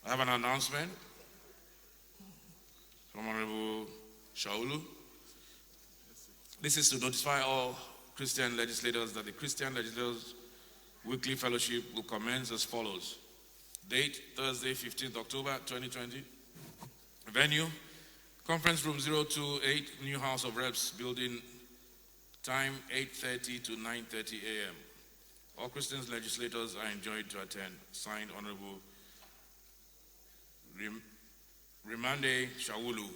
I have an announcement from Honorable Shaulu. This is to notify all Christian legislators that the Christian Legislators Weekly Fellowship will commence as follows. Date, Thursday, 15th October 2020. Venue, Conference Room 028, New House of Reps Building. Time, 8:30 to 9:30 a.m. All Christian legislators are enjoined to attend. Signed, Honorable Rimande Shawulu.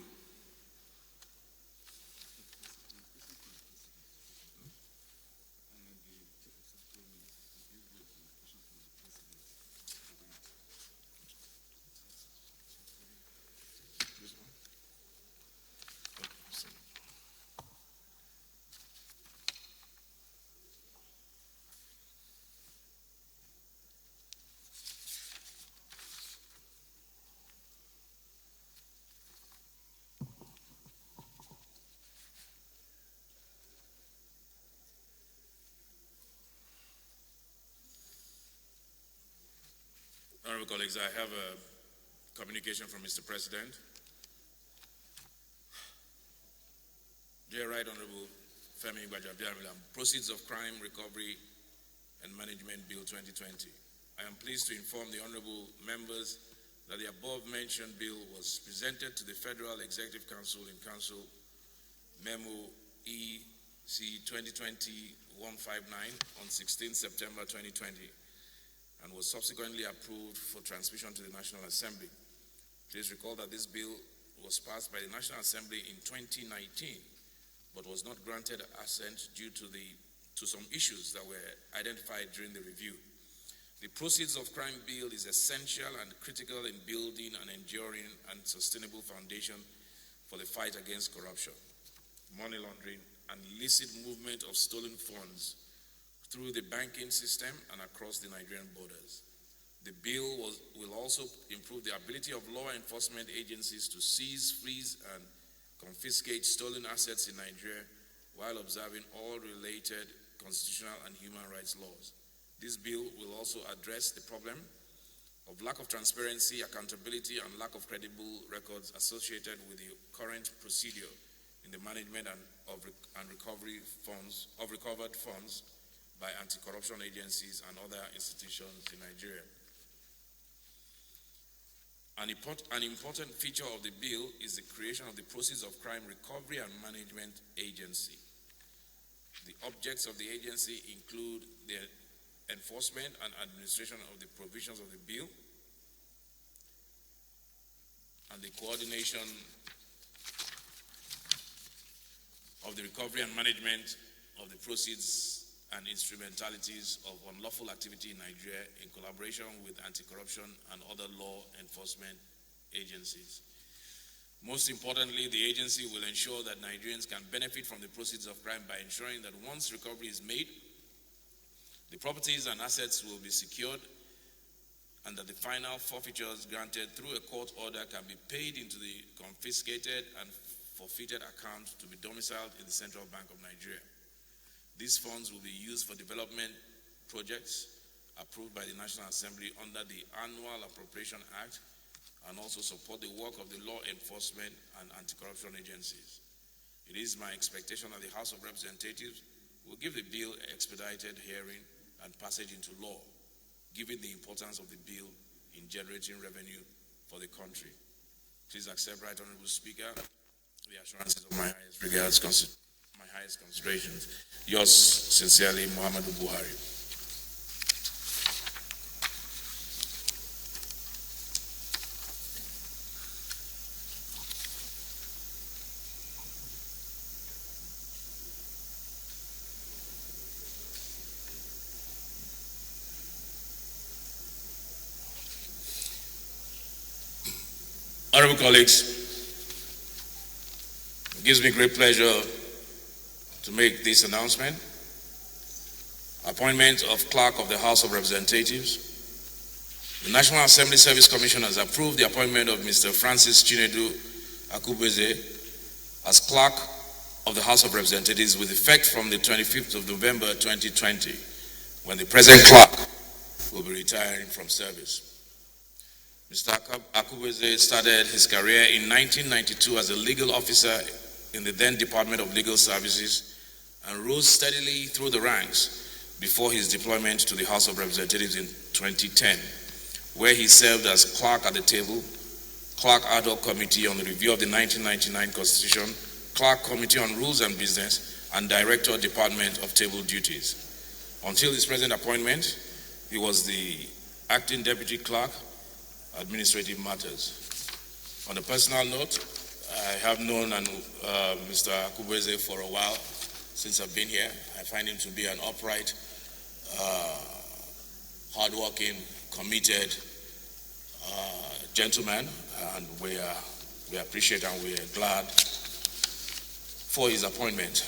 Honorable colleagues, I have a communication from Mr. President. Dear Right Honorable Femi Gbajabiamila, Proceeds of Crime Recovery and Management Bill 2020. I am pleased to inform the honorable members that the above-mentioned bill was presented to the Federal Executive Council in Council Memo EC 2020-159 on 16 September 2020. And was subsequently approved for transmission to the National Assembly. Please recall that this bill was passed by the National Assembly in 2019, but was not granted assent due to some issues that were identified during the review. The Proceeds of Crime Bill is essential and critical in building an enduring and sustainable foundation for the fight against corruption, money laundering, and illicit movement of stolen funds through the banking system and across the Nigerian borders. The bill will also improve the ability of law enforcement agencies to seize, freeze, and confiscate stolen assets in Nigeria while observing all related constitutional and human rights laws. This bill will also address the problem of lack of transparency, accountability, and lack of credible records associated with the current procedure in the management and recovery of recovered funds by anti-corruption agencies and other institutions in Nigeria. An important feature of the bill is the creation of the Proceeds of Crime Recovery and Management Agency. The objects of the agency include the enforcement and administration of the provisions of the bill and the coordination of the recovery and management of the proceeds and instrumentalities of unlawful activity in Nigeria in collaboration with anti-corruption and other law enforcement agencies. Most importantly, the agency will ensure that Nigerians can benefit from the proceeds of crime by ensuring that once recovery is made, the properties and assets will be secured and that the final forfeitures granted through a court order can be paid into the confiscated and forfeited account to be domiciled in the Central Bank of Nigeria. These funds will be used for development projects approved by the National Assembly under the Annual Appropriation Act and also support the work of the law enforcement and anti-corruption agencies. It is my expectation that the House of Representatives will give the bill expedited hearing and passage into law, given the importance of the bill in generating revenue for the country. Please accept, Right Honorable Speaker, the assurances of my highest regards, my highest considerations. Yours sincerely, Muhammadu Buhari. Honorable colleagues, it gives me great pleasure to make this announcement. Appointment of Clerk of the House of Representatives. The National Assembly Service Commission has approved the appointment of Mr. Francis Chinedu Akubeze as Clerk of the House of Representatives with effect from the 25th of November 2020, when the present clerk will be retiring from service. Mr. Akubeze started his career in 1992 as a legal officer in the then Department of Legal Services and rose steadily through the ranks before his deployment to the House of Representatives in 2010, where he served as clerk at the table, clerk ad hoc committee on the review of the 1999 Constitution, clerk committee on rules and business, and director department of table duties. Until his present appointment, he was the acting deputy clerk, administrative matters. On a personal note, I have known Mr. Akubeze for a while since I've been here. I find him to be an upright, hardworking, committed gentleman, and we appreciate and we are glad for his appointment.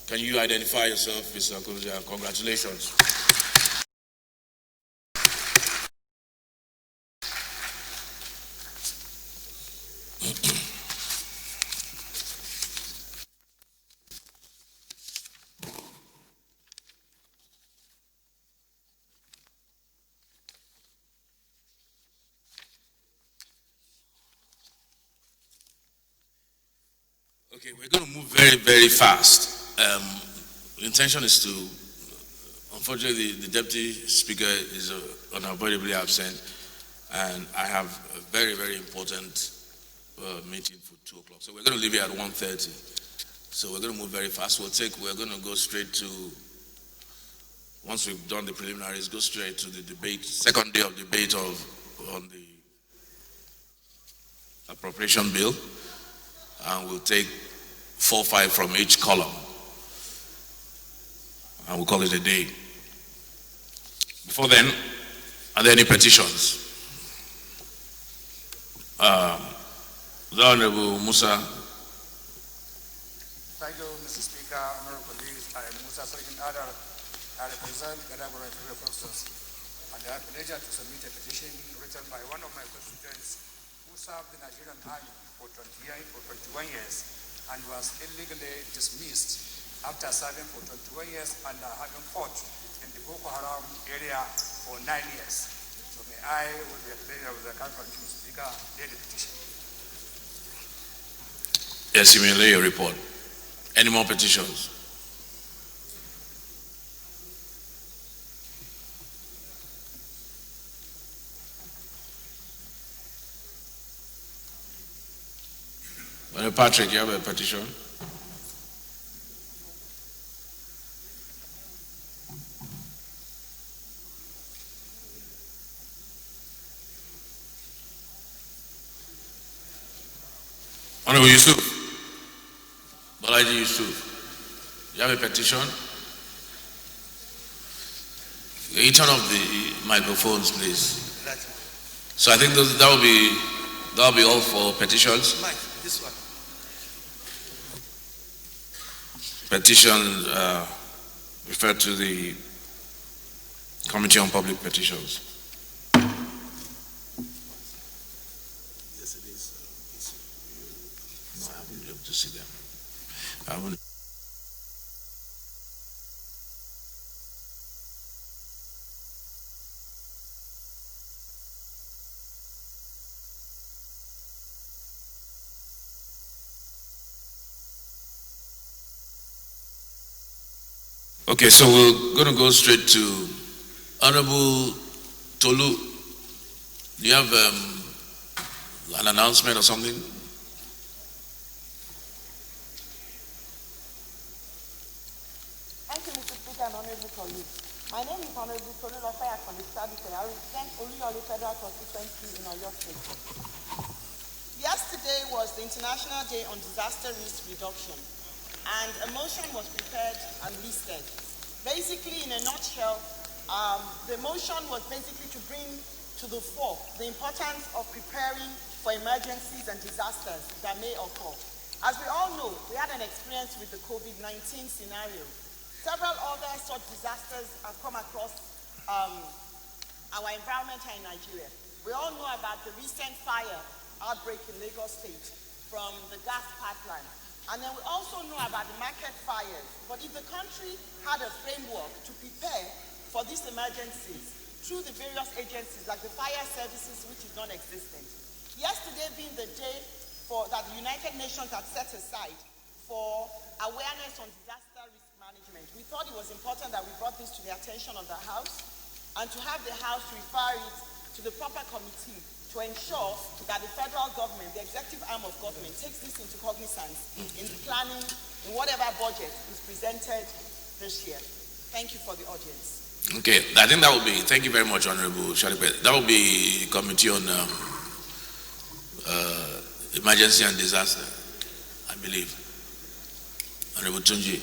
Can you identify yourself, Mr. Akubeze? Congratulations. Okay, we're going to move very, very fast. The intention is to, unfortunately, the Deputy Speaker is unavoidably absent, and I have a very, very important meeting for 2 o'clock. So we're going to leave it at 1:30. So we're going to move very fast. We're going to go straight to, once we've done the preliminaries, go straight to the debate, second day of debate on the appropriation bill, and we'll take 4 or 5 from each column, and we'll call it a day. Before then, are there any petitions? The Honorable Musa. Thank you, Mr. Speaker. Honorable colleagues, I am Musa Sarikin Adar. I represent Gadagora Federal Officers, and I have the pleasure to submit a petition written by one of my constituents who served the Nigerian Army for 21 years and was illegally dismissed after serving for 21 years and having fought in the Boko Haram area for 9 years. So may I, with the pleasure of the Council, Mr. Speaker, lay the petition. Yes, you may lay your report. Any more petitions? Well, Patrick, you have a petition? Honorable Yusuf, Balaji Yusuf, you have a petition? You turn off the microphones, please. So I think that'll be all for petitions. Mike, this one. Petitions referred to the Committee on Public Petitions. Yes, it is. No, I haven't been able to see them. I haven't. Okay, so we're going to go straight to Honorable Tolu. Do you have an announcement or something? Thank you, Mr. Speaker and Honorable colleagues. My name is Honorable Tolu Lofaya Konistadike. I represent Oluyole Federal Constituency in Oyo State. Yesterday was the International Day on Disaster Risk Reduction, and a motion was prepared and listed. Basically, in a nutshell, the motion was basically to bring to the fore the importance of preparing for emergencies and disasters that may occur. As we all know, we had an experience with the COVID-19 scenario. Several other such disasters have come across our environment here in Nigeria. We all know about the recent fire outbreak in Lagos State from the gas pipeline. And then we also know about the market fires. But if the country had a framework to prepare for these emergencies, through the various agencies like the fire services, which is non-existent. Yesterday being the day that the United Nations had set aside for awareness on disaster risk management, we thought it was important that we brought this to the attention of the House and to have the House refer it to the proper committee to ensure that the federal government, the executive arm of government, takes this into cognizance in planning, in whatever budget is presented this year. Thank you for the audience. Okay, I think that will be, thank you very much, Honorable Shalipe. That will be Committee on Emergency and Disaster, I believe. Honorable Tunji.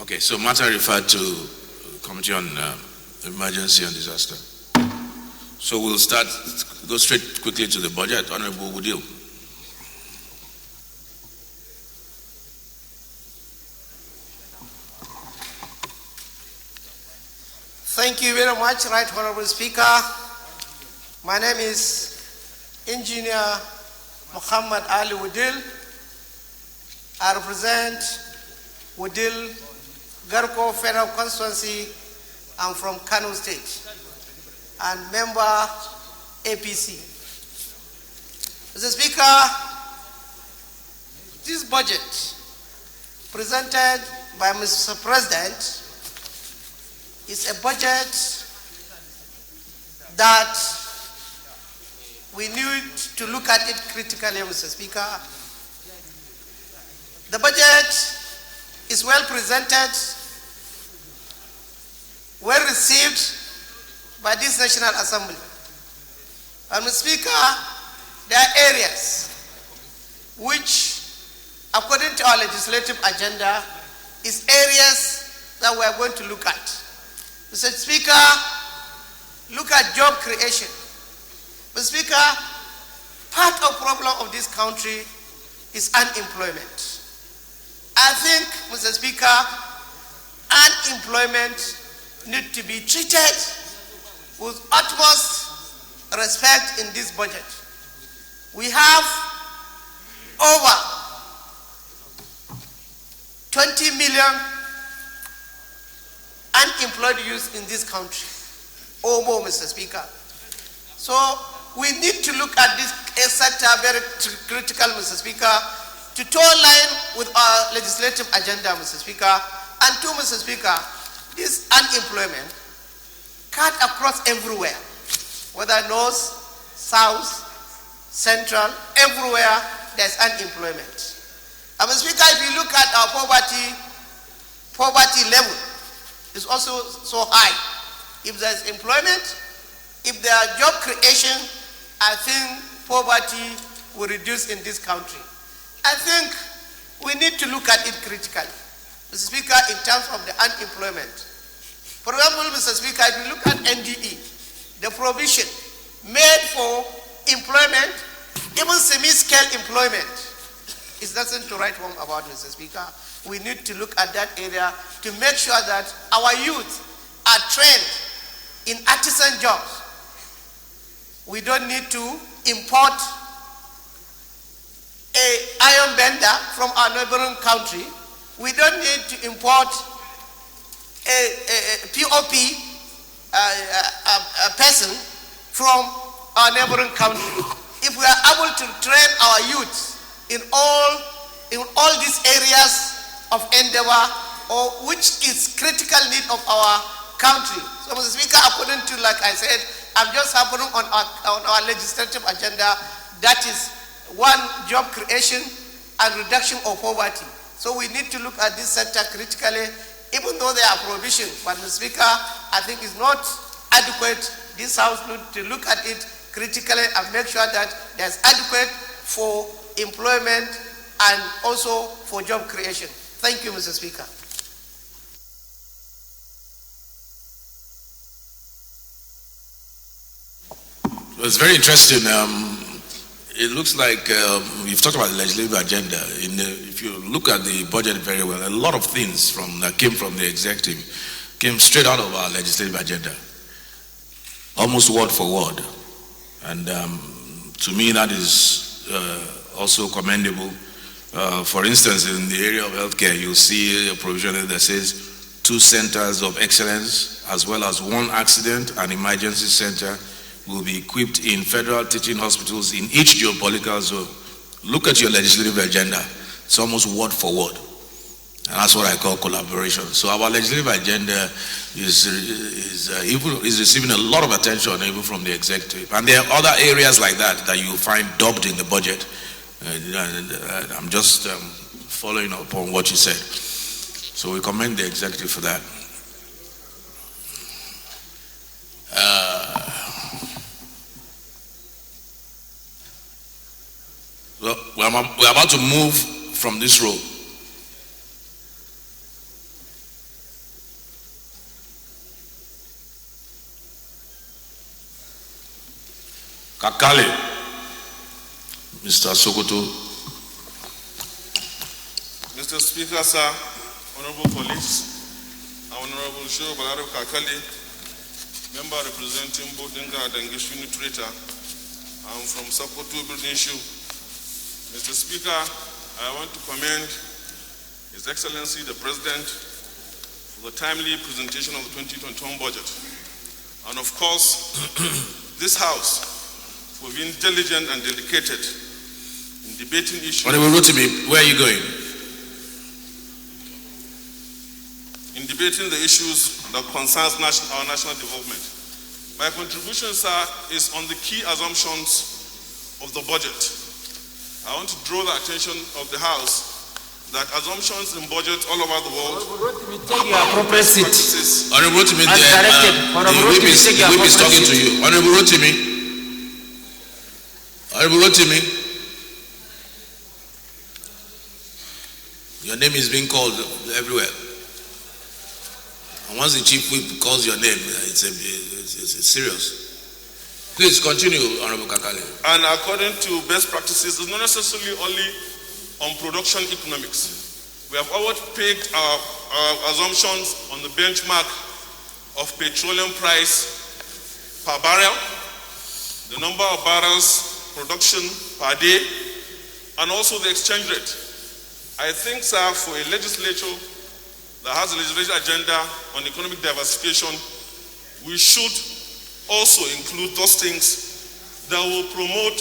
Okay, so matter referred to Committee on Emergency and Disaster. So we'll go straight quickly to the budget. Honorable Woodil. Thank you very much, Right Honorable Speaker. My name is Engineer Muhammad Ali Woodil. I represent Woodil Garko Federal Constituency. I'm from Kano State and member APC. Mr. Speaker, this budget presented by Mr. President is a budget that we need to look at it critically, Mr. Speaker. The budget is well presented, well received by this National Assembly. And Mr. Speaker, there are areas which, according to our legislative agenda, is areas that we are going to look at. Mr. Speaker, look at job creation. Mr. Speaker, part of the problem of this country is unemployment. I think, Mr. Speaker, unemployment needs to be treated with utmost respect in this budget. We have over 20 million unemployed youth in this country, or more, Mr. Speaker. So we need to look at this sector very critical, Mr. Speaker, to toe line with our legislative agenda, Mr. Speaker. And two, Mr. Speaker, this unemployment cut across everywhere, whether north, south, central, everywhere there's unemployment. And Mr. Speaker, if you look at our poverty level, is also so high. If there's employment, if there are job creation, I think poverty will reduce in this country. I think we need to look at it critically, Mr. Speaker, in terms of the unemployment. For example, Mr. Speaker, if you look at NDE, the provision made for employment, even semi-scale employment, is nothing to write home about, Mr. Speaker. We need to look at that area to make sure that our youth are trained in artisan jobs. We don't need to import an iron bender from our neighboring country. We don't need to import a POP person from our neighboring country. If we are able to train our youth in all these areas of endeavor, or which is critical need of our country. So, Mr. Speaker, according to, like I said, I'm just happening on our legislative agenda, that is one, job creation and reduction of poverty. So we need to look at this sector critically, even though there are provisions. But, Mr. Speaker, I think it's not adequate. This House needs to look at it critically and make sure that there's adequate for employment and also for job creation. Thank you, Mr. Speaker. Well, it's very interesting. It looks like you've talked about the legislative agenda. If you look at the budget very well, a lot of things that came from the executive came straight out of our legislative agenda, almost word for word. And to me, that is also commendable. For instance, in the area of healthcare, you'll see a provision that says 2 centers of excellence, as well as 1 accident and emergency center will be equipped in federal teaching hospitals in each geopolitical zone. Look at your legislative agenda. It's almost word for word. And that's what I call collaboration. So our legislative agenda is receiving a lot of attention even from the executive. And there are other areas like that you find dubbed in the budget. I'm just following up on what you said. So we commend the executive for that. We're about to move from this row. Kakale, Mr. Sokoto. Mr. Speaker, sir, Honorable Police, Honorable Show Balaro Kakale, member representing Bodinga and English Unit Traitor. I'm from Sokoto Building Shoe. Mr. Speaker, I want to commend His Excellency the President for the timely presentation of the 2021 budget. And of course, this House for being diligent and dedicated in debating issues. Honorable Rotimi, where are you going? In debating the issues that concerns our national development. My contribution, sir, is on the key assumptions of the budget. I want to draw the attention of the House that assumptions in budgets all over the world. Take your appropriate seat. Honorable Rotimi, the whip is talking to you. Honorable Rotimi. Honorable Rotimi, your name is being called everywhere. And once the chief whip calls your name, it's serious. Please continue, Honorable Kakale. And according to best practices, it's not necessarily only on production economics. We have always pegged our assumptions on the benchmark of petroleum price per barrel, the number of barrels production per day, and also the exchange rate. I think, sir, for a legislature that has a legislative agenda on economic diversification, we should also include those things that will promote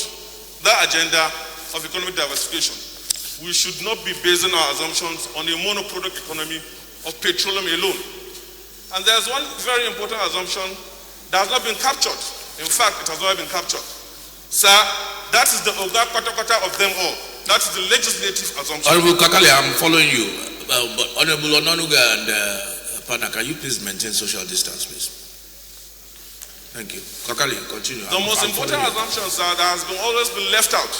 the agenda of economic diversification. We should not be basing our assumptions on a monoproduct economy of petroleum alone. And there's one very important assumption that has not been captured. In fact, it has not been captured. Sir, that is the Oga Kwata of them all. That is the legislative assumption. Honorable Kakale, I'm following you. But Honorable Onanuga and Pana, can you please maintain social distance, please? Thank you. Kakale, continue. The most important assumption, sir, that has always been left out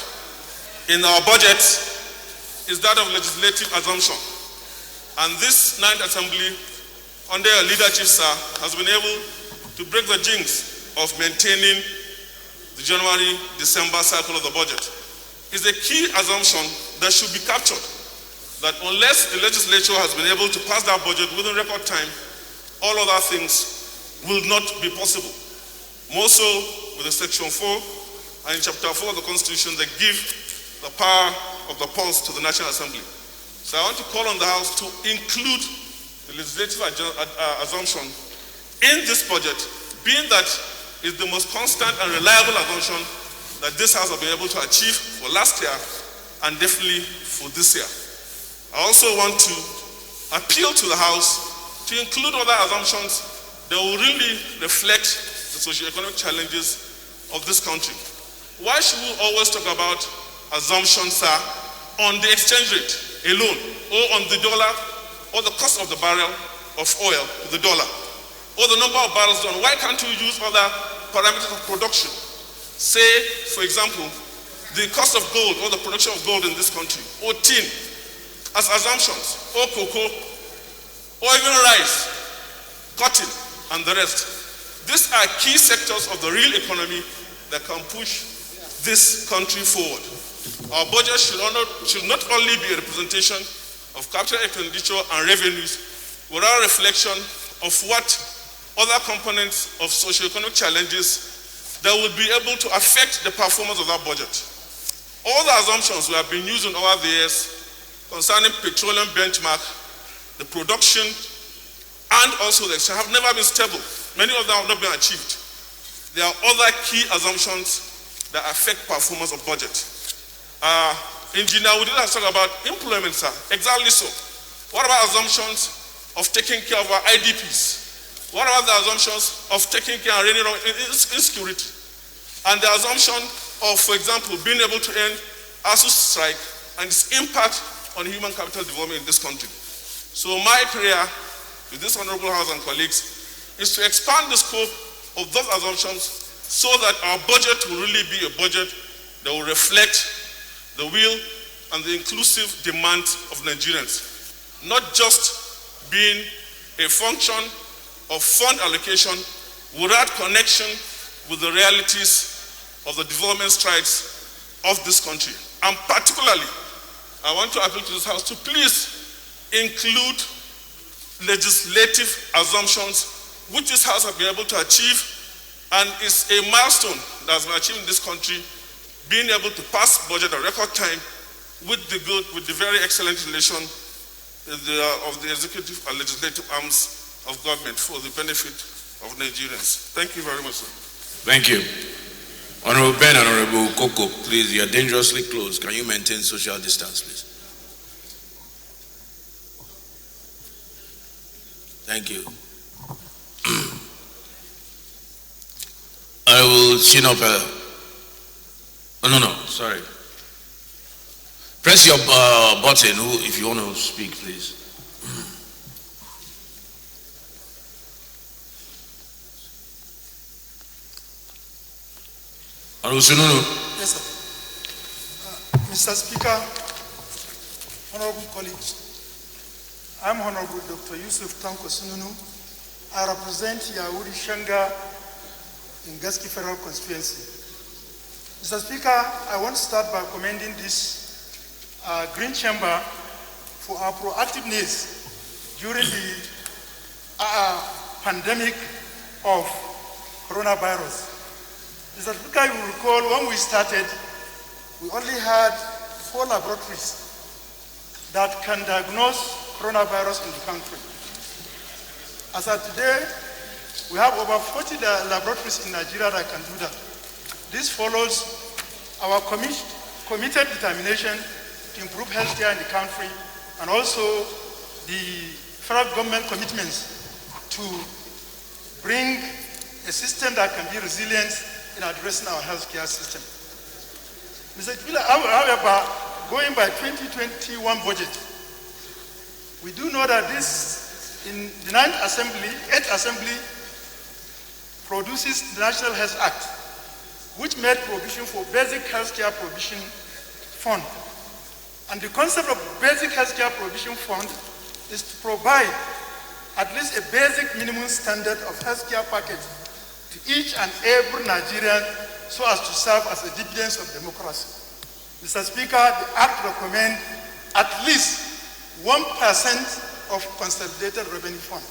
in our budget is that of legislative assumption. And this 9th Assembly, under your leadership, sir, has been able to break the jinx of maintaining the January-December cycle of the budget. It's a key assumption that should be captured, that unless the legislature has been able to pass that budget within record time, all other things will not be possible. More so with the Section 4 and in Chapter 4 of the Constitution that give the power of the pulse to the National Assembly. So I want to call on the House to include the legislative assumption in this budget, being that is the most constant and reliable assumption that this House has been able to achieve for last year and definitely for this year. I also want to appeal to the House to include other assumptions that will really reflect the socio-economic challenges of this country. Why should we always talk about assumptions, sir, on the exchange rate alone, or on the dollar, or the cost of the barrel of oil to the dollar, or the number of barrels done? Why can't we use other parameters of production? Say, for example, the cost of gold or the production of gold in this country, or tin, as assumptions, or cocoa, or even rice, cotton, and the rest. These are key sectors of the real economy that can push this country forward. Our budget should not only be a representation of capital expenditure and revenues, but a reflection of what other components of socio-economic challenges that will be able to affect the performance of that budget. All the assumptions we have been using over the years concerning petroleum benchmark, the production and also the exchange have never been stable. Many of them have not been achieved. There are other key assumptions that affect performance of budget. Engineer, we didn't talk about employment, sir. Exactly so. What about assumptions of taking care of our IDPs? What about the assumptions of taking care of insecurity? And the assumption of, for example, being able to end ASU strike and its impact on human capital development in this country. So my prayer with this honorable House and colleagues is to expand the scope of those assumptions so that our budget will really be a budget that will reflect the will and the inclusive demands of Nigerians, not just being a function of fund allocation without connection with the realities of the development strides of this country. And particularly, I want to appeal to this House to please include legislative assumptions which this House has been able to achieve, and is a milestone that has been achieved in this country, being able to pass budget at record time with the very excellent relation of the executive and legislative arms of government for the benefit of Nigerians. Thank you very much, sir. Thank you. Honorable Ben, Honorable Koko, please, you are dangerously close. Can you maintain social distance, please? Thank you. I will chin up. Sorry. Press your button if you want to speak, please. Yes, sir. Mr. Speaker, honorable colleagues, I'm Honorable Dr. Yusuf Tanko Sununu. I represent Yahudi Shanga in Gaski Federal Constituency. Mr. Speaker, I want to start by commending this Green Chamber for our proactiveness during the pandemic of coronavirus. Mr. Speaker, you will recall when we started, we only had 4 laboratories that can diagnose coronavirus in the country. As of today, we have over 40 laboratories in Nigeria that can do that. This follows our committed determination to improve healthcare in the country, and also the federal government commitments to bring a system that can be resilient in addressing our healthcare system. Mr. Speaker, however, going by 2021 budget, we do know that this, in the 8th Assembly produces the National Health Act, which made provision for basic healthcare provision fund. And the concept of basic healthcare provision fund is to provide at least a basic minimum standard of healthcare package to each and every Nigerian so as to serve as a dividend of democracy. Mr. Speaker, the Act recommends at least 1% of consolidated revenue fund.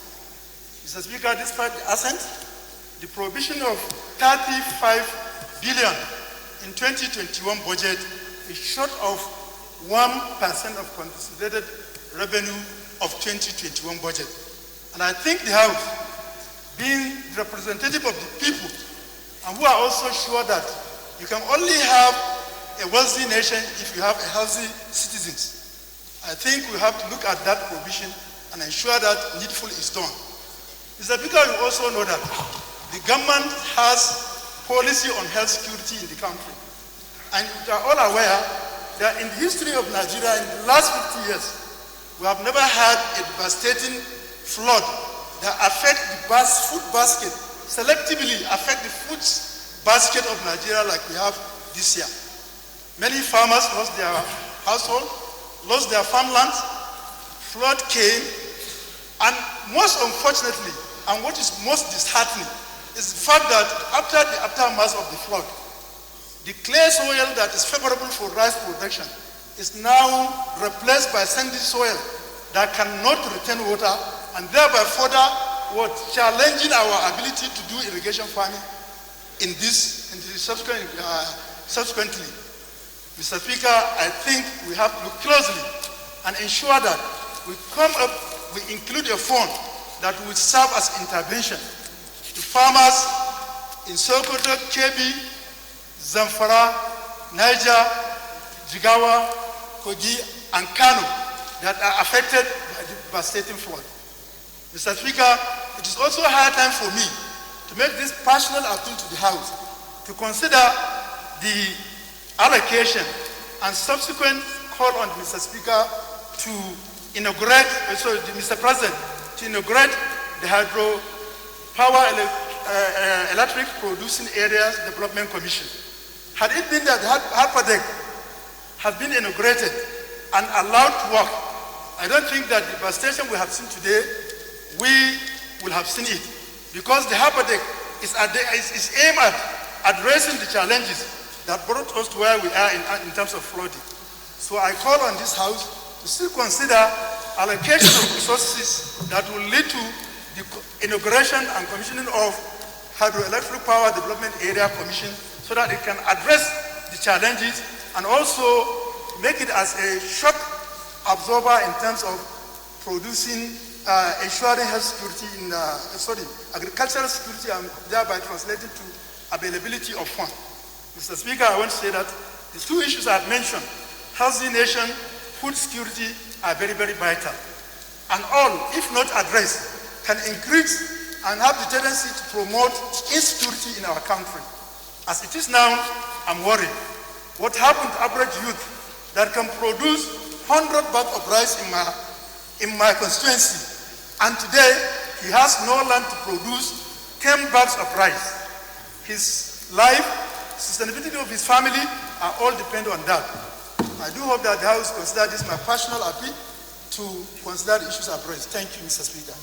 Mr. Speaker, despite the assent, the provision of 35 billion in 2021 budget is short of 1% of consolidated revenue of 2021 budget. And I think the House, being representative of the people, and who are also sure that you can only have a wealthy nation if you have a healthy citizens, I think we have to look at that provision and ensure that needful is done. Mr. Speaker, you also know that the government has policy on health security in the country. And you are all aware that in the history of Nigeria in the last 50 years, we have never had a devastating flood that affect the food basket, selectively affect the food basket of Nigeria like we have this year. Many farmers lost their household, lost their farmland, flood came, and most unfortunately, and what is most disheartening, is the fact that after the aftermath of the flood, the clay soil that is favorable for rice production is now replaced by sandy soil that cannot retain water, and thereby further challenging our ability to do irrigation farming in the subsequently. Mr. Speaker, I think we have to look closely and ensure that we include a fund that would serve as intervention to farmers in Sokoto, Kebbi, Zamfara, Niger, Jigawa, Kogi, and Kano that are affected by the devastating flood. Mr. Speaker, it is also high time for me to make this personal appeal to the House to consider the allocation and subsequent call on Mr. Speaker to inaugurate, Mr. President, to inaugurate the Hydropower Electric Producing Areas Development Commission. Had it been that the Harper has been inaugurated and allowed to work, I don't think that the devastation we have seen today, we will have seen it. Because the Harper is aimed at addressing the challenges that brought us to where we are in terms of flooding. So I call on this House to still consider allocation of resources that will lead to the inauguration and commissioning of Hydroelectric Power Development Area Commission so that it can address the challenges and also make it as a shock absorber in terms of producing, ensuring health security in, agricultural security, and thereby translating to availability of funds. Mr. Speaker, I want to say that the two issues I've mentioned, healthy nation, food security, are very, very vital. And all, if not addressed, can increase and have the tendency to promote insecurity in our country. As it is now, I'm worried. What happened to average youth that can produce 100 bags of rice in my constituency, and today he has no land to produce 10 bags of rice. His life, sustainability of his family are all dependent on that. I do hope that the House consider this my personal appeal to consider the issues I've raised. Thank you, Mr. Speaker.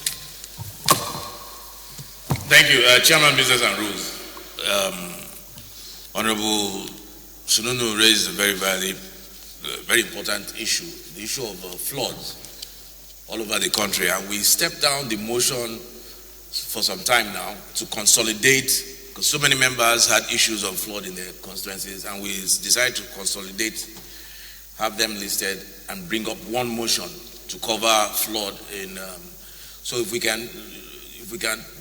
Thank you. Chairman, Business and Rules. Honorable Sununu raised a very important issue, the issue of floods all over the country. And we stepped down the motion for some time now to consolidate, because so many members had issues of flood in their constituencies, and we decided to consolidate, have them listed, and bring up one motion to cover flood in. So if we can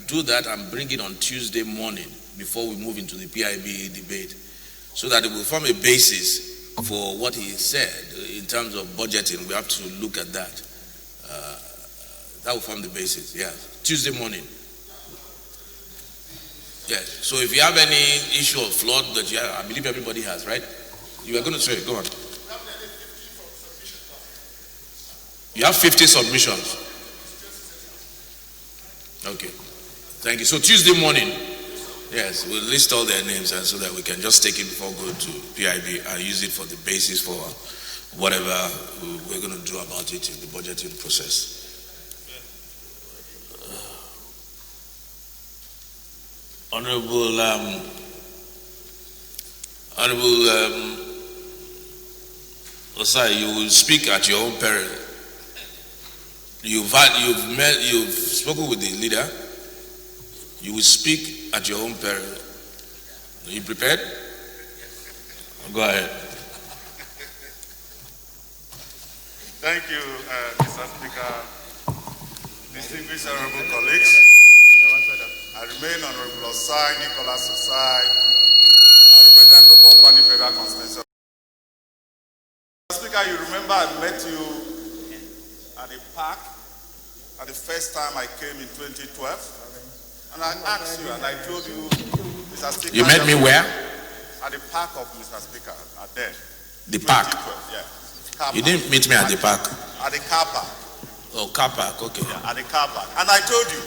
do that and bring it on Tuesday morning before we move into the PIB debate, so that it will form a basis for what he said in terms of budgeting. We have to look at that. That will form the basis. Yeah, Tuesday morning. Yes. So if you have any issue of flood that I believe everybody has, right? You were going to say, go on. You have 50 submissions. Okay. Thank you. So Tuesday morning, yes, we'll list all their names, and so that we can just take it before going to PIB and use it for the basis for whatever we're going to do about it in the budgeting process. Honorable Osai, you will speak at your own peril. You've spoken with the leader. You will speak at your own peril. Are you prepared? Go ahead. Thank you, Mr. Speaker. Distinguished honorable colleagues, I remain Honorable Osai, Nicholas Osai. I represent local Kwani Federal Constituency. Mr. Speaker, you remember I met you at the park at the first time I came in 2012. And I asked you, and I told you, Mr. Speaker. You met me where? At the park of Mr. Speaker, at then. The park? Yeah. Car You park. didn't meet me at the park? At the car park. Oh, car park, okay. Yeah, at the car park. And I told you,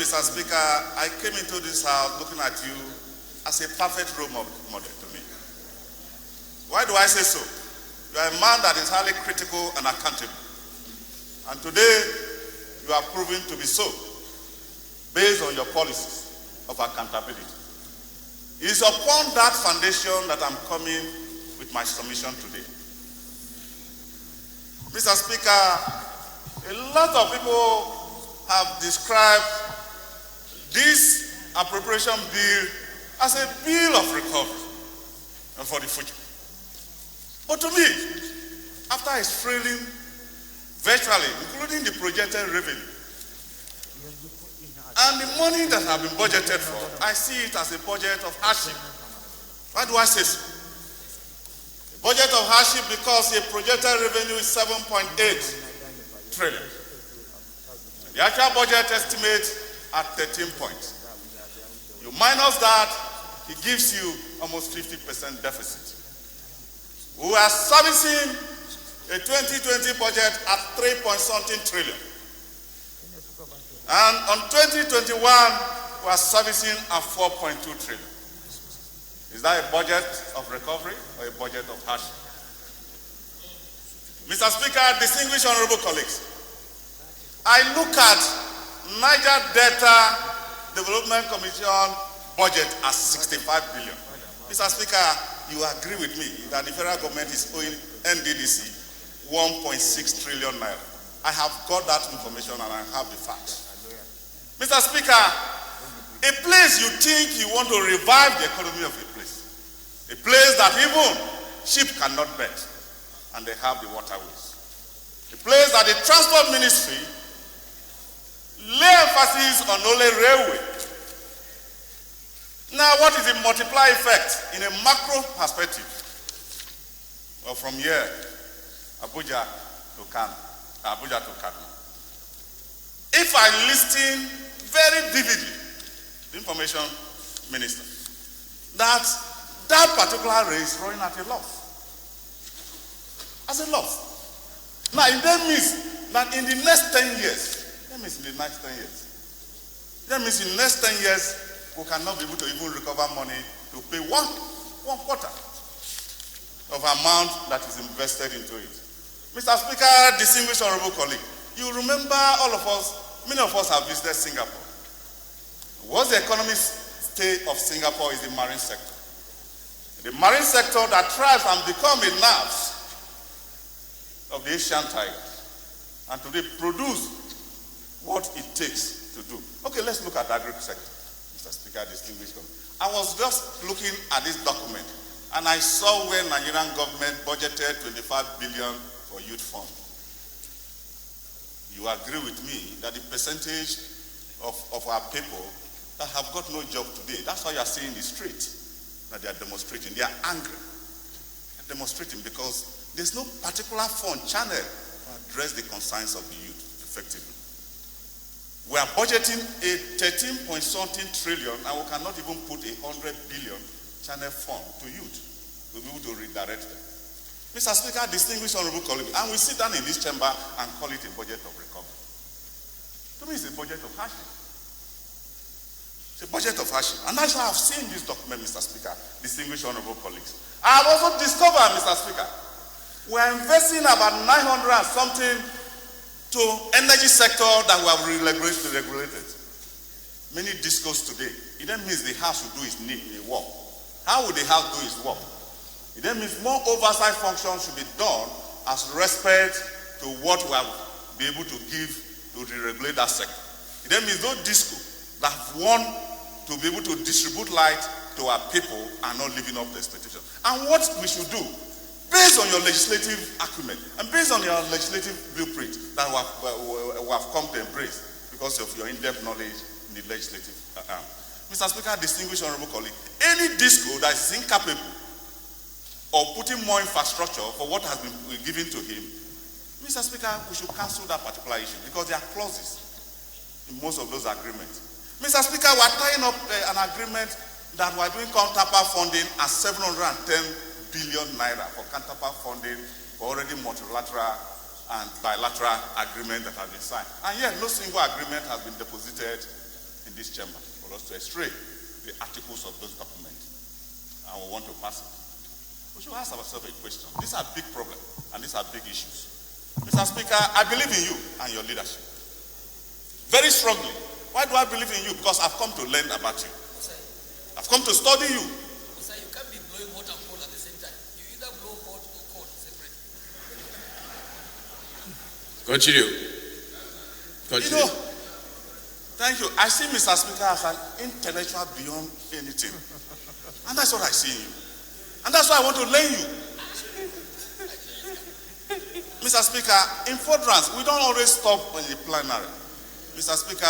Mr. Speaker, I came into this house looking at you as a perfect role model to me. Why do I say so? You are a man that is highly critical and accountable. And today, you are proven to be so, based on your policies of accountability. It is upon that foundation that I'm coming with my submission today. Mr. Speaker, a lot of people have described this appropriation bill as a bill of recovery and for the future. But to me, after explaining virtually, including the projected revenue, And the money that have been budgeted for, I see it as a budget of hardship. Why do I say so? A budget of hardship because the projected revenue is 7.8 trillion. The actual budget estimate at 13 points. You minus that, it gives you almost 50% deficit. We are servicing a 2020 budget at 3-point-something trillion. And on 2021, we are servicing at 4.2 trillion. Is that a budget of recovery or a budget of hardship? Mr. Speaker, distinguished honorable colleagues, I look at Niger Delta Development Commission budget as 65 billion. Mr. Speaker, you agree with me that the federal government is owing NDDC 1.6 trillion naira. I have got that information and I have the facts. Mr. Speaker, a place you think you want to revive the economy of a place that even sheep cannot bet, and they have the waterways. A place that the Transport Ministry lay emphasis on only railway. Now, what is the multiply effect in a macro perspective? Well, from here, Abuja to Kaduna. If I listen very vividly, the information minister, that particular race is running at a loss. As a loss. Now, if that means that in the next 10 years, that means in the next 10 years, we cannot be able to even recover money to pay one quarter of amount that is invested into it. Mr. Speaker, distinguished honorable colleague, you remember all of us, many of us have visited Singapore. What's the economic state of Singapore is the marine sector. The marine sector that thrives and becomes a nerve of the Asian tigers, and today produce what it takes to do. Okay, let's look at the agri sector, Mr. Speaker, distinguished colleague. I was just looking at this document, and I saw where Nigerian government budgeted 25 billion for youth fund. You agree with me that the percentage of our people that have got no job today, that's why you are seeing the street, that they are demonstrating. They are angry. They're demonstrating because there's no particular fund channel to address the concerns of the youth effectively. We are budgeting a 13-point-something trillion, and we cannot even put a 100 billion channel fund to youth to be able to redirect them. Mr. Speaker, distinguished honorable colleagues, and we sit down in this chamber and call it a budget of recovery. To me, it's a budget of hardship. It's a budget of hardship. And that's why I've seen this document, Mr. Speaker, distinguished honorable colleagues. I have also discovered, Mr. Speaker, we are investing about 900 and something to energy sector that we have regulated. Many discos today, it then means the house will do its work. How would the house do its work? It then means more oversight functions should be done as respect to what we have been able to give to regulate that sector. It then means those discos that want to be able to distribute light to our people are not living up to expectations. And what we should do, based on your legislative acumen and based on your legislative blueprint that we have come to embrace because of your in-depth knowledge in the legislative arm. Mr. Speaker, distinguished honorable colleague, any disco that is incapable of putting more infrastructure for what has been given to him, Mr. Speaker, we should cancel that particular issue because there are clauses in most of those agreements. Mr. Speaker, we are tying up an agreement that we are doing counterpart funding at 710 billion naira for counterpart funding for already multilateral and bilateral agreement that has been signed. And yet, no single agreement has been deposited in this chamber for us to extract the articles of those documents. And we want to pass it. We should ask ourselves a question. These are big problems and these are big issues. Mr. Speaker, I believe in you and your leadership. Very strongly. Why do I believe in you? Because I've come to learn about you. I've come to study you. Sir, you can't be blowing hot and cold at the same time. You either blow hot or cold separately. Continue. You know, thank you. I see Mr. Speaker as an intellectual beyond anything. And that's what I see in you. And that's why I want to learn you. Mr. Speaker, in furtherance, we don't always stop on the plenary. Mr. Speaker,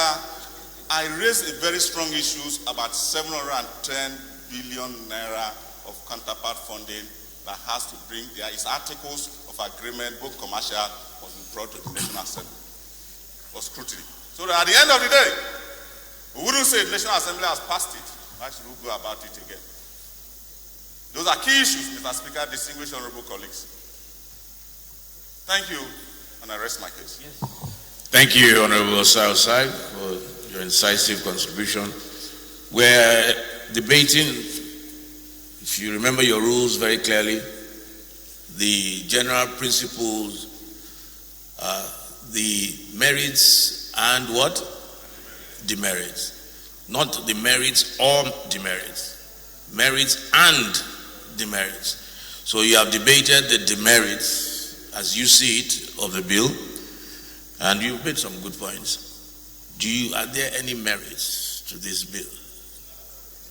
I raised a very strong issues about 710 billion naira of counterpart funding that has to bring, there is articles of agreement, both commercial, was brought to the National Assembly for scrutiny. So that at the end of the day, we wouldn't say the National Assembly has passed it. Why should we go about it again? Those are key issues, Mr. Speaker, distinguished honorable colleagues. Thank you, and I rest my case. Yes. Thank you, Honorable Osai Osai, for your incisive contribution. We're debating, if you remember your rules very clearly, the general principles, the merits and what? Demerits. Not the merits or demerits. Merits and demerits. So you have debated the demerits, as you see it, of the bill, and you've made some good points. Are there any merits to this bill?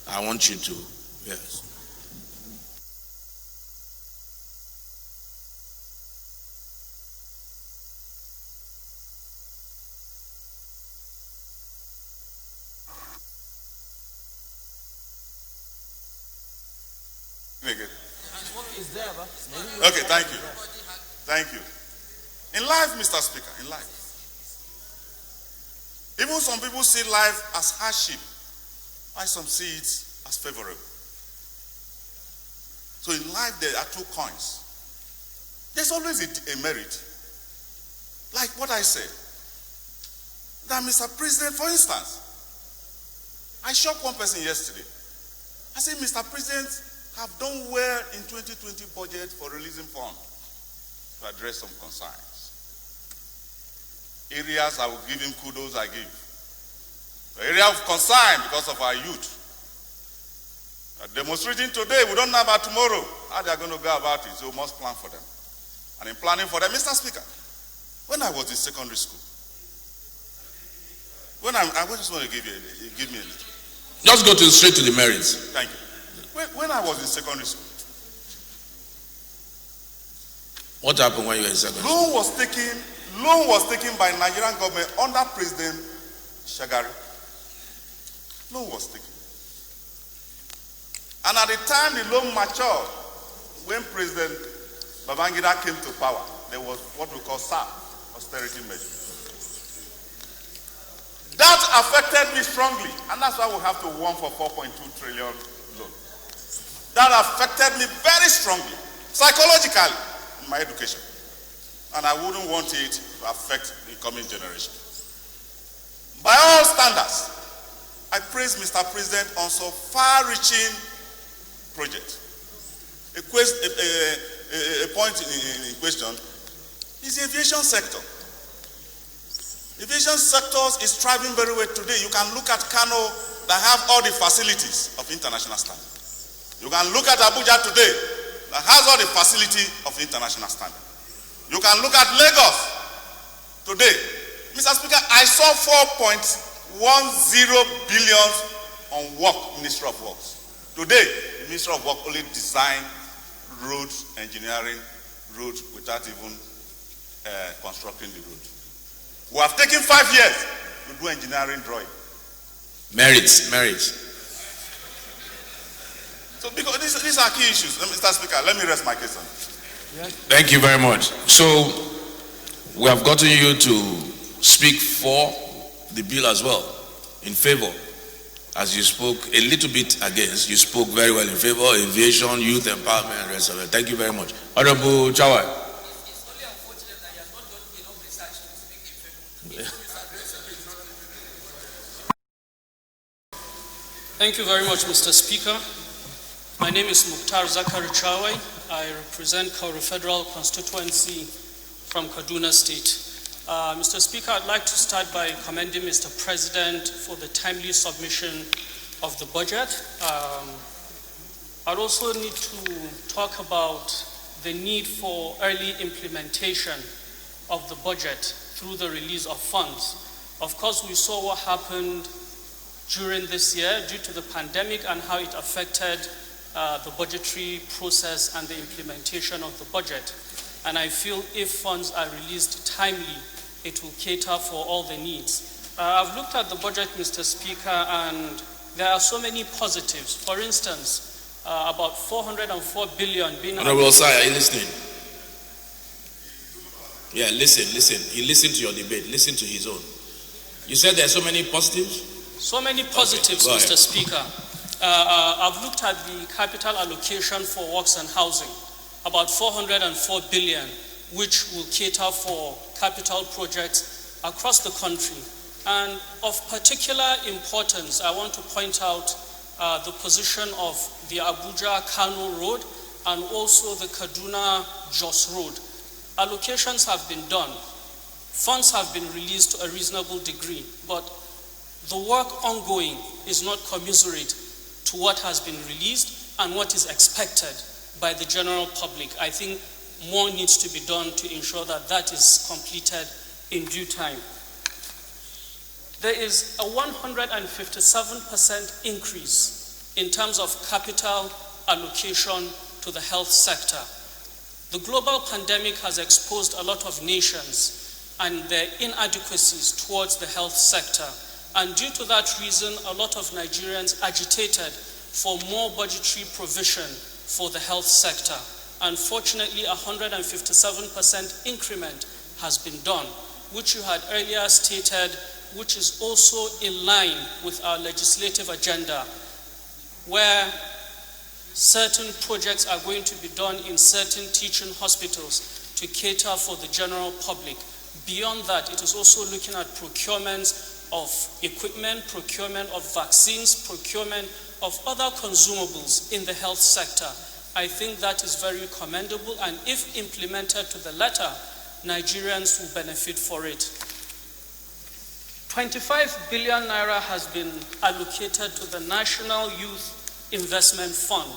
I want you to, yes. Okay, thank you. Thank you. In life, Mr. Speaker, in life, even some people see life as hardship, while some see it as favorable. So in life, there are two coins. There's always a merit. Like what I said, that Mr. President, for instance, I shocked one person yesterday. I said, Mr. President, have done well in 2020 budget for releasing funds to address some concerns. Areas I will give him kudos, I give. The area of concern because of our youth. Demonstrating today, we don't know about tomorrow, how they are going to go about it, so we must plan for them. And in planning for them, Mr. Speaker, when I was in secondary school, I just want to give me a little. Just go straight to the merits. Thank you. When I was in secondary school, what happened when you were in secondary school? Loan was taken by Nigerian government under President Shagari. Loan was taken. And at the time the loan matured, when President Babangida came to power, there was what we call SAP, austerity measure. That affected me strongly, and that's why we have to warn for 4.2 trillion loan. That affected me very strongly, psychologically, in my education. And I wouldn't want it to affect the coming generation. By all standards, I praise Mr. President on so far-reaching project. A point in question is the aviation sector. Aviation sector is thriving very well today. You can look at Kano that have all the facilities of international standard. You can look at Abuja today that has all the facility of international standard. You can look at Lagos today. Mr. Speaker, I saw 4.10 billion on work, Ministry of Works. Today, the Ministry of Works only design roads, engineering roads without even constructing the road. We have taken 5 years to do engineering drawing. Merits. So because these are key issues. Mr. Speaker, let me rest my case on it. Yes. Thank you very much. So we have gotten you to speak for the bill as well, in favor. As you spoke a little bit against, you spoke very well in favor of aviation, youth empowerment, and the rest of it. Thank you very much. Honorable Chawai. It's only unfortunate that he has not done enough research to speak in favor. Thank you very much, Mr. Speaker. My name is Mukhtar Zakari Chawai. I represent Kauru Federal Constituency from Kaduna State. Mr. Speaker, I'd like to start by commending Mr. President for the timely submission of the budget. I'd also need to talk about the need for early implementation of the budget through the release of funds. Of course, we saw what happened during this year due to the pandemic and how it affected the budgetary process and the implementation of the budget. And I feel if funds are released timely, it will cater for all the needs. I've looked at the budget, Mr. Speaker, and there are so many positives. For instance, about 404 billion being... Honorable Sir, are you listening? Yeah, listen. He listened to your debate. Listen to his own. You said there are so many positives? So many positives, okay, Mr. Speaker. I've looked at the capital allocation for works and housing, about 404 billion, which will cater for capital projects across the country. And of particular importance, I want to point out the position of the Abuja-Kano Road and also the Kaduna-Jos Road. Allocations have been done. Funds have been released to a reasonable degree, but the work ongoing is not commensurate to what has been released and what is expected by the general public. I think more needs to be done to ensure that that is completed in due time. There is a 157% increase in terms of capital allocation to the health sector. The global pandemic has exposed a lot of nations and their inadequacies towards the health sector. And due to that reason, a lot of Nigerians agitated for more budgetary provision for the health sector. Unfortunately, a 157% increment has been done, which you had earlier stated, which is also in line with our legislative agenda, where certain projects are going to be done in certain teaching hospitals to cater for the general public. Beyond that, it is also looking at procurement of equipment, procurement of vaccines, procurement of other consumables in the health sector. I think that is very commendable, and if implemented to the letter, Nigerians will benefit for it. 25 billion naira has been allocated to the National Youth Investment Fund.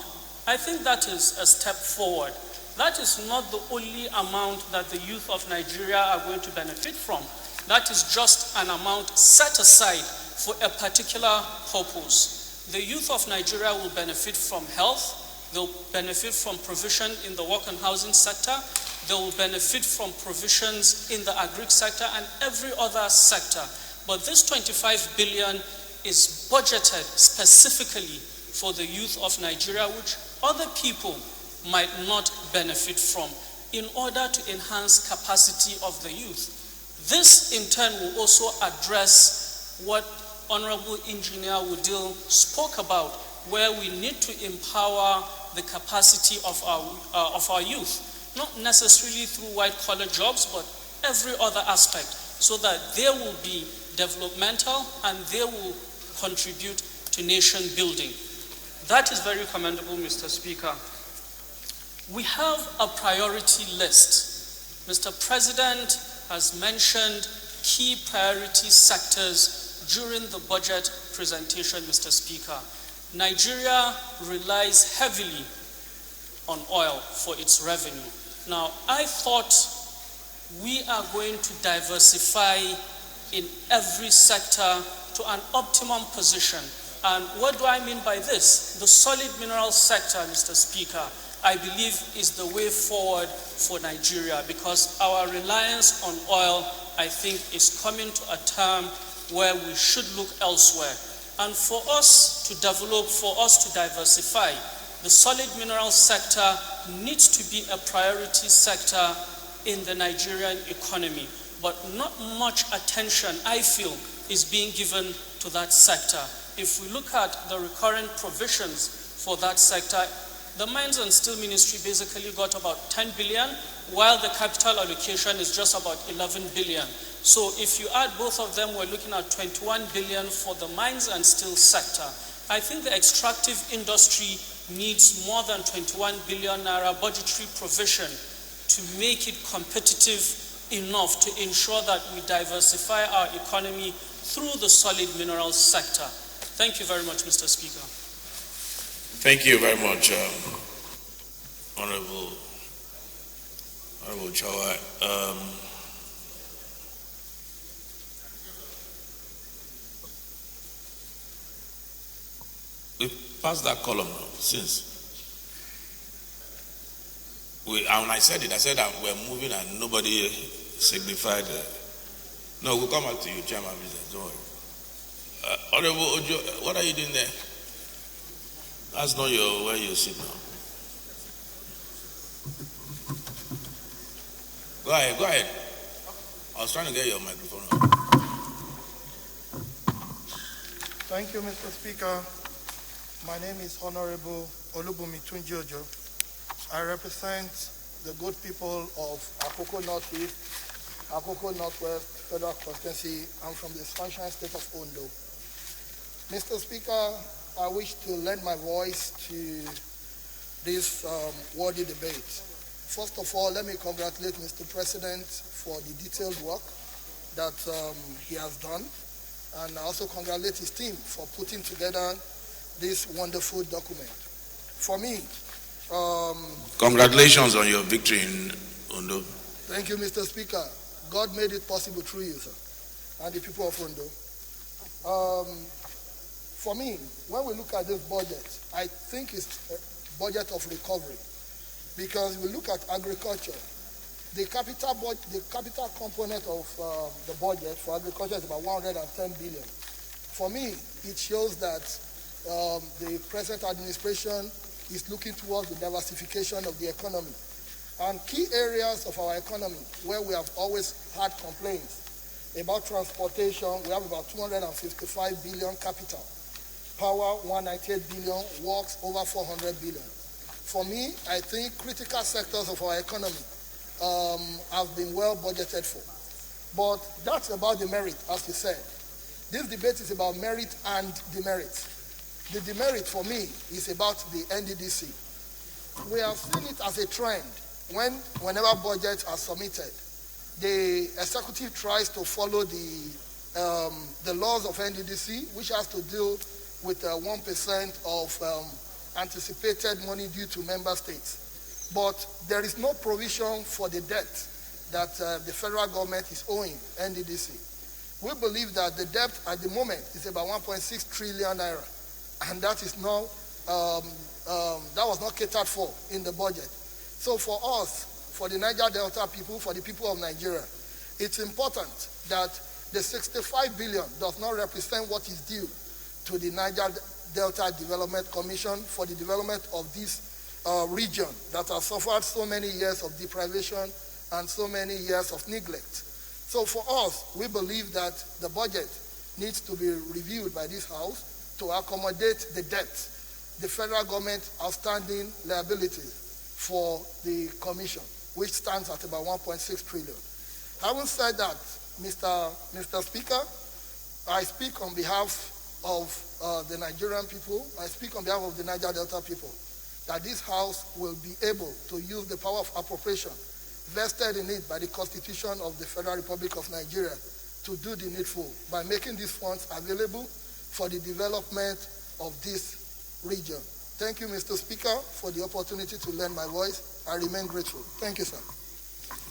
I think that is a step forward. That is not the only amount that the youth of Nigeria are going to benefit from. That is just an amount set aside for a particular purpose. The youth of Nigeria will benefit from health, they'll benefit from provision in the work and housing sector, they will benefit from provisions in the agri sector and every other sector. But this 25 billion is budgeted specifically for the youth of Nigeria, which other people might not benefit from, in order to enhance capacity of the youth. This in turn will also address what Honorable Engineer Woodil spoke about, where we need to empower the capacity of our youth, not necessarily through white-collar jobs, but every other aspect, so that they will be developmental and they will contribute to nation building. That is very commendable, Mr. Speaker. We have a priority list. Mr. President has mentioned key priority sectors during the budget presentation, Mr. Speaker. Nigeria relies heavily on oil for its revenue. Now, I thought we are going to diversify in every sector to an optimum position. And what do I mean by this? The solid mineral sector, Mr. Speaker, I believe is the way forward for Nigeria, because our reliance on oil, I think, is coming to a term where we should look elsewhere. And for us to develop, for us to diversify, the solid mineral sector needs to be a priority sector in the Nigerian economy. But not much attention, I feel, is being given to that sector. If we look at the recurrent provisions for that sector, the Mines and Steel Ministry basically got about 10 billion, while the capital allocation is just about 11 billion. So if you add both of them, we're looking at 21 billion for the mines and steel sector. I think the extractive industry needs more than 21 billion naira budgetary provision to make it competitive enough to ensure that we diversify our economy through the solid minerals sector. Thank you very much, Mr. Speaker. Thank you very much, Honorable Chawa. We passed that column now, since. And when I said that we're moving and nobody signified No, we'll come back to you, Chairman Business. Don't worry. Honorable Ojo, what are you doing there? That's not where you sit now. Go ahead. I was trying to get your microphone on. Thank you, Mr. Speaker. My name is Honorable Olubumi Tunjojo. I represent the good people of Akoko Northeast, Akoko Northwest Federal Constituency. I'm from the Sunshine State of Ondo. Mr. Speaker, I wish to lend my voice to this worthy debate. First of all, let me congratulate Mr. President for the detailed work that he has done, and I also congratulate his team for putting together this wonderful document. For me, congratulations on your victory in Ondo. Thank you, Mr. Speaker. God made it possible through you, sir, and the people of Ondo. For me, when we look at this budget, I think it's a budget of recovery, because we look at agriculture. The capital component of the budget for agriculture is about 110 billion. For me, it shows that the present administration is looking towards the diversification of the economy. And key areas of our economy where we have always had complaints about transportation, we have about 255 billion capital. Power, 198 billion, works, over 400 billion. For me, I think critical sectors of our economy have been well budgeted for. But that's about the merit, as you said. This debate is about merit and demerit. The demerit for me is about the NDDC. We have seen it as a trend. Whenever budgets are submitted, the executive tries to follow the laws of NDDC, which has to deal with 1% of anticipated money due to member states. But there is no provision for the debt that the federal government is owing NDDC. We believe that the debt at the moment is about 1.6 trillion naira, and that is not that was not catered for in the budget. So for us, for the Niger Delta people, for the people of Nigeria, it's important that the 65 billion does not represent what is due to the Niger Delta Development Commission for the development of this region that has suffered so many years of deprivation and so many years of neglect. So for us, we believe that the budget needs to be reviewed by this House to accommodate the debt, the federal government outstanding liabilities for the Commission, which stands at about 1.6 trillion. Having said that, Mr. Speaker, I speak on behalf of the Nigerian people, I speak on behalf of the Niger Delta people, that this House will be able to use the power of appropriation vested in it by the Constitution of the Federal Republic of Nigeria to do the needful by making these funds available for the development of this region. Thank you, Mr. Speaker, for the opportunity to lend my voice. I remain grateful. Thank you, sir.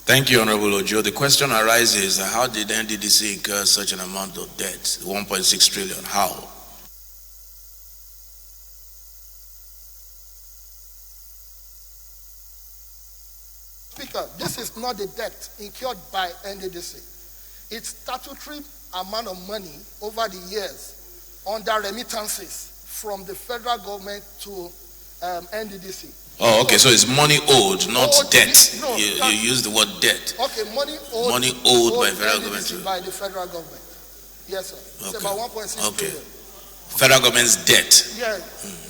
Thank you, Honorable Ojo. The question arises, how did NDDC incur such an amount of debt, 1.6 trillion? How? Speaker, this is not the debt incurred by NDDC. It's statutory amount of money over the years under remittances from the federal government to NDDC. Oh, okay, so it's money owed, not debt. No, you use the word debt. Okay, money owed. Money owed by federal government. By the federal government. Yes, sir. It's Okay. about 1.6 Okay. trillion. Federal government's debt.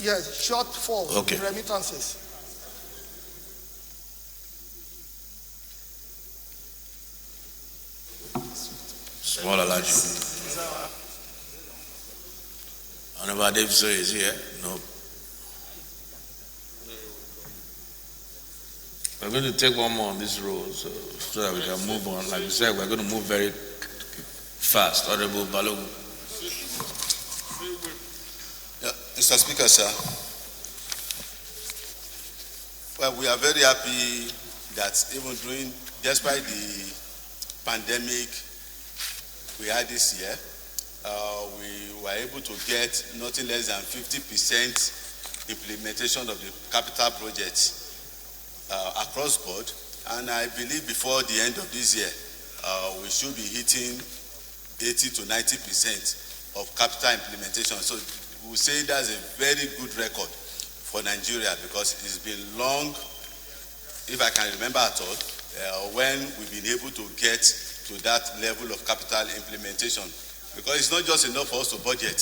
Yes, shortfall Okay. in remittances. Small or large? Honorable Davidson is here? No. We're going to take one more on this road so that we can move on. Like we said, we're going to move very fast. Honorable Balogu. Mr. Speaker, sir. Well, we are very happy that even despite the pandemic we had this year, we were able to get nothing less than 50% implementation of the capital projects across board, and I believe before the end of this year we should be hitting 80 to 90% of capital implementation. So we say that's a very good record for Nigeria, because it's been long, if I can remember at all, when we've been able to get to that level of capital implementation. Because it's not just enough for us to budget,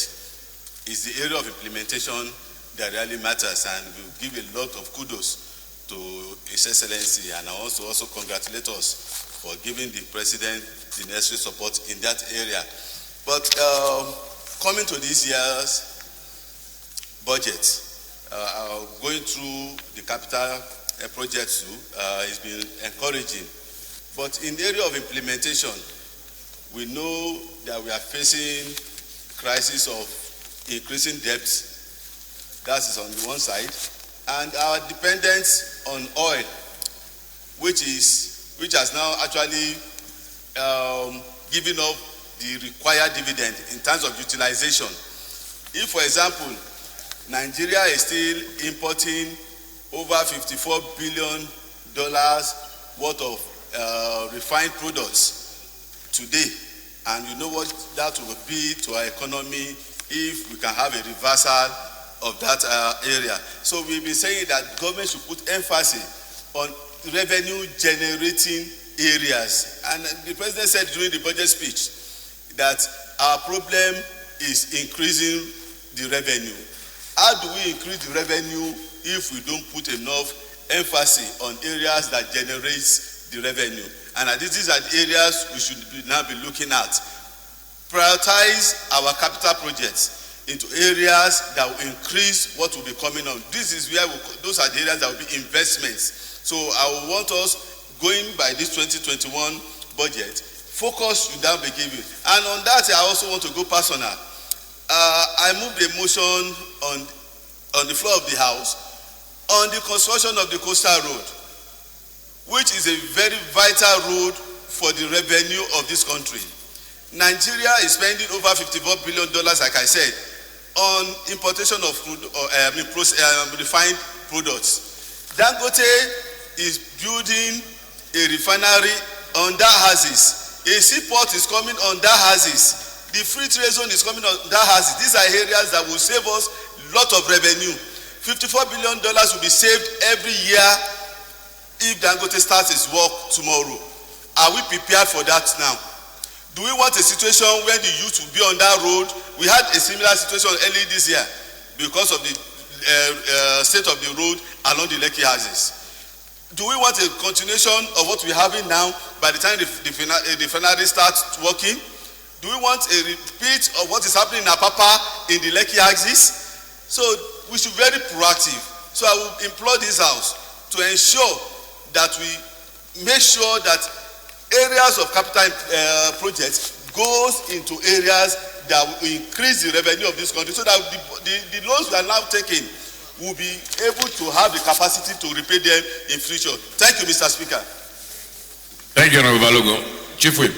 it's the area of implementation that really matters, and we give a lot of kudos to His Excellency, and I also congratulate us for giving the President the necessary support in that area. But coming to this year's budget, going through the capital projects too, has been encouraging. But in the area of implementation, we know that we are facing crisis of increasing debt. That is on the one side, and our dependence on oil, which has now actually given up the required dividend in terms of utilization. If, for example, Nigeria is still importing over $54 billion worth of refined products today, and you know what that will be to our economy if we can have a reversal of that area. So we've been saying that government should put emphasis on revenue generating areas, and the President said during the budget speech that our problem is increasing the revenue. How do we increase the revenue if we don't put enough emphasis on areas that generates the revenue? And these are the areas we should now be looking at. Prioritize our capital projects into areas that will increase what will be coming on. This is where those are the areas that will be investments. So I want us, going by this 2021 budget, focus should now be given. And on that, I also want to go personal. I moved a motion on the floor of the House on the construction of the coastal road, which is a very vital road for the revenue of this country. Nigeria is spending over $54 billion, like I said, on importation of refined products. Dangote is building a refinery on Dahazis. A seaport is coming on Dahazis. The free trade zone is coming on Dahazis. These are areas that will save us a lot of revenue. $54 billion will be saved every year if Dangote starts his work tomorrow. Are we prepared for that now? Do we want a situation where the youth will be on that road? We had a similar situation early this year because of the state of the road along the Lekki houses. Do we want a continuation of what we're having now by the time the refinery starts working? Do we want a repeat of what is happening in Apapa in the Lekki axis? So we should be very proactive. So I will implore this House to ensure that we make sure that areas of capital projects goes into areas that will increase the revenue of this country, so that the loans we are now taking will be able to have the capacity to repay them in future. Thank you, Mr. Speaker. Thank you, Honorable Balogun. Chief Whip.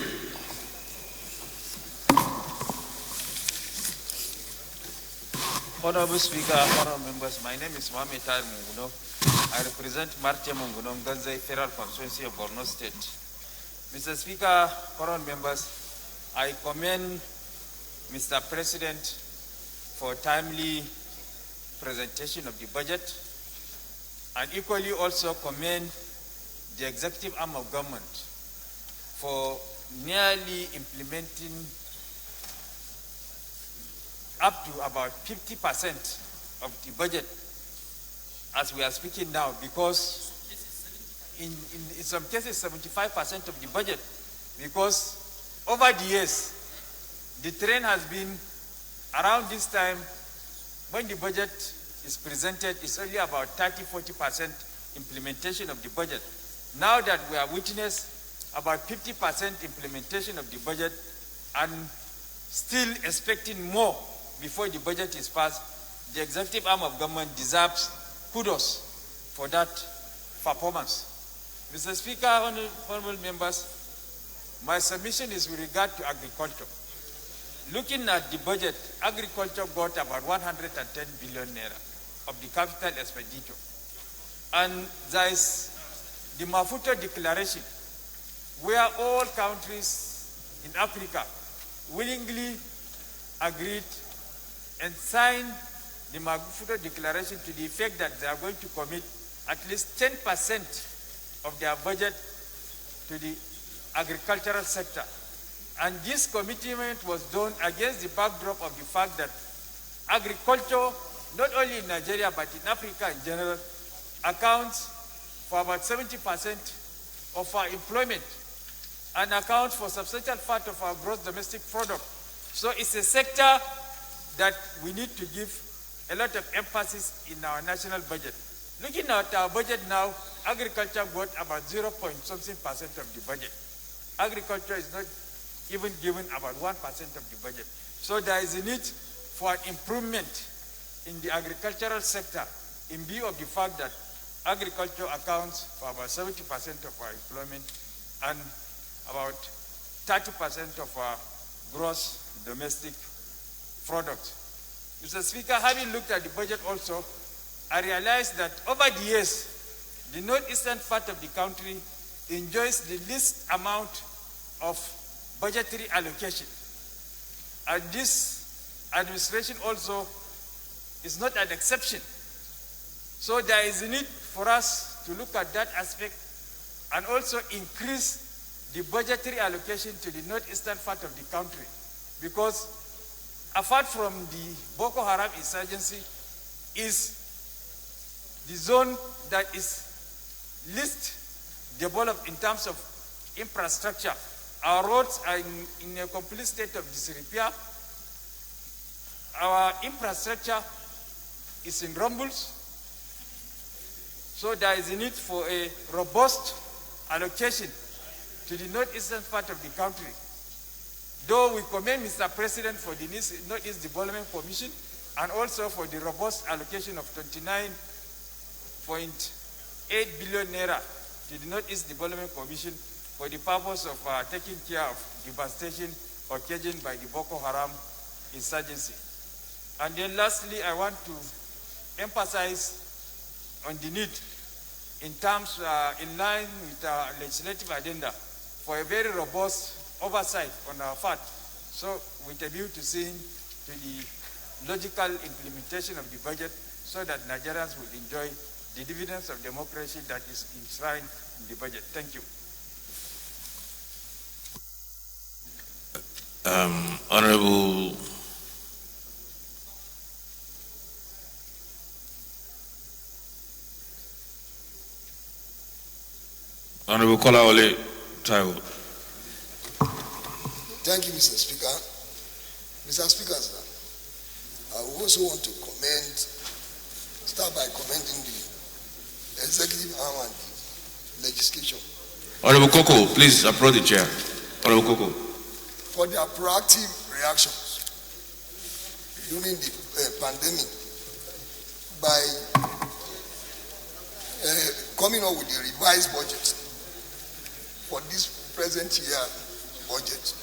Honorable Speaker, honorable members, my name is Mohamed Tal Munguno. I represent Marche Munguno, Ganzai Federal Constituency of Borno State. Mr. Speaker, honorable members, I commend Mr. President for timely presentation of the budget, and equally also commend the executive arm of government for nearly implementing up to about 50% of the budget as we are speaking now, because in some cases 75% of the budget, because over the years the trend has been around this time when the budget is presented, it's only about 30-40% implementation of the budget. Now that we are witness about 50% implementation of the budget and still expecting more before the budget is passed, the executive arm of government deserves kudos for that performance. Mr. Speaker, honorable members, my submission is with regard to agriculture. Looking at the budget, agriculture got about 110 billion naira of the capital expenditure. And there is the Maputo Declaration, where all countries in Africa willingly agreed and signed the Magufuli Declaration to the effect that they are going to commit at least 10% of their budget to the agricultural sector. And this commitment was done against the backdrop of the fact that agriculture, not only in Nigeria but in Africa in general, accounts for about 70% of our employment and accounts for a substantial part of our gross domestic product. So it's a sector that we need to give a lot of emphasis in our national budget. Looking at our budget now, agriculture got about 0.something% of the budget. Agriculture is not even given about 1% of the budget. So there is a need for an improvement in the agricultural sector in view of the fact that agriculture accounts for about 70% of our employment and about 30% of our gross domestic product. Mr. Speaker, having looked at the budget also, I realized that over the years, the northeastern part of the country enjoys the least amount of budgetary allocation. And this administration also is not an exception. So there is a need for us to look at that aspect and also increase the budgetary allocation to the northeastern part of the country, because apart from the Boko Haram insurgency is the zone that is least developed in terms of infrastructure. Our roads are in a complete state of disrepair. Our infrastructure is in rumbles. So there is a need for a robust allocation to the northeastern part of the country. Though we commend Mr. President for the Northeast Development Commission and also for the robust allocation of 29.8 billion naira to the Northeast Development Commission for the purpose of taking care of devastation occasioned by the Boko Haram insurgency. And then lastly, I want to emphasize on the need in terms, in line with our legislative agenda, for a very robust oversight on our part, so with a view to seeing to the logical implementation of the budget so that Nigerians will enjoy the dividends of democracy that is enshrined in the budget. Thank you. Honorable Kolawole Taiwo. Thank you, Mr. Speaker. Mr. Speaker, sir, I also want to start by commending the executive arm and the legislation. Honorable Koko, please approach the chair. Honorable Koko. For their proactive reactions during the pandemic by coming up with the revised budget for this present year budget.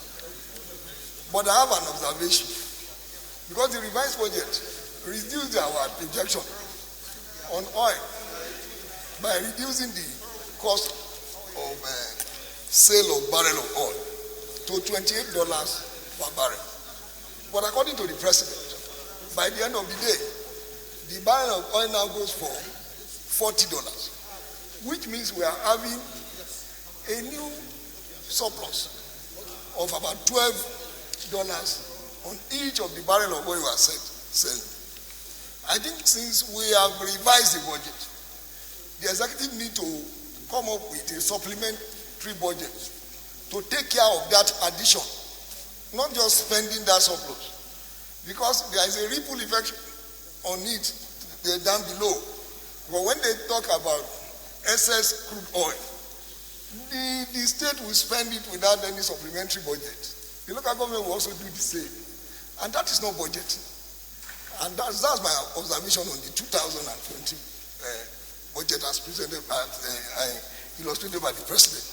But I have an observation, because the revised budget reduced our projection on oil by reducing the cost of sale of barrel of oil to $28 per barrel. But according to the president, by the end of the day, the barrel of oil now goes for $40, which means we are having a new surplus of about $12 on each of the barrel of oil we are selling. I think since we have revised the budget, the executive need to come up with a supplementary budget to take care of that addition, not just spending that surplus, because there is a ripple effect on it down below. But when they talk about excess crude oil, the state will spend it without any supplementary budget. The local government will also do the same. And that is not budgeting. And that's my observation on the 2020 budget as presented, illustrated by the president.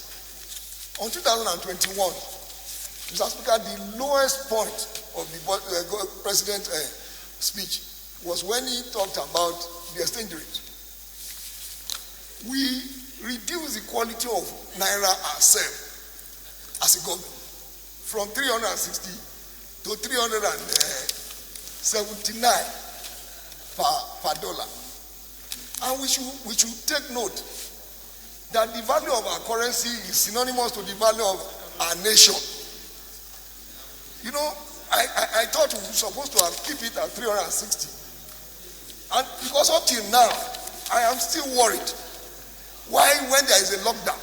On 2021, Mr. Speaker, the lowest point of the president's speech was when he talked about the exchange rate. We reduced the quality of Naira ourselves as a government from 360 to 379 per dollar. And we should take note that the value of our currency is synonymous to the value of our nation. You know, I thought we were supposed to have keep it at 360. And because up till now, I am still worried. Why, when there is a lockdown,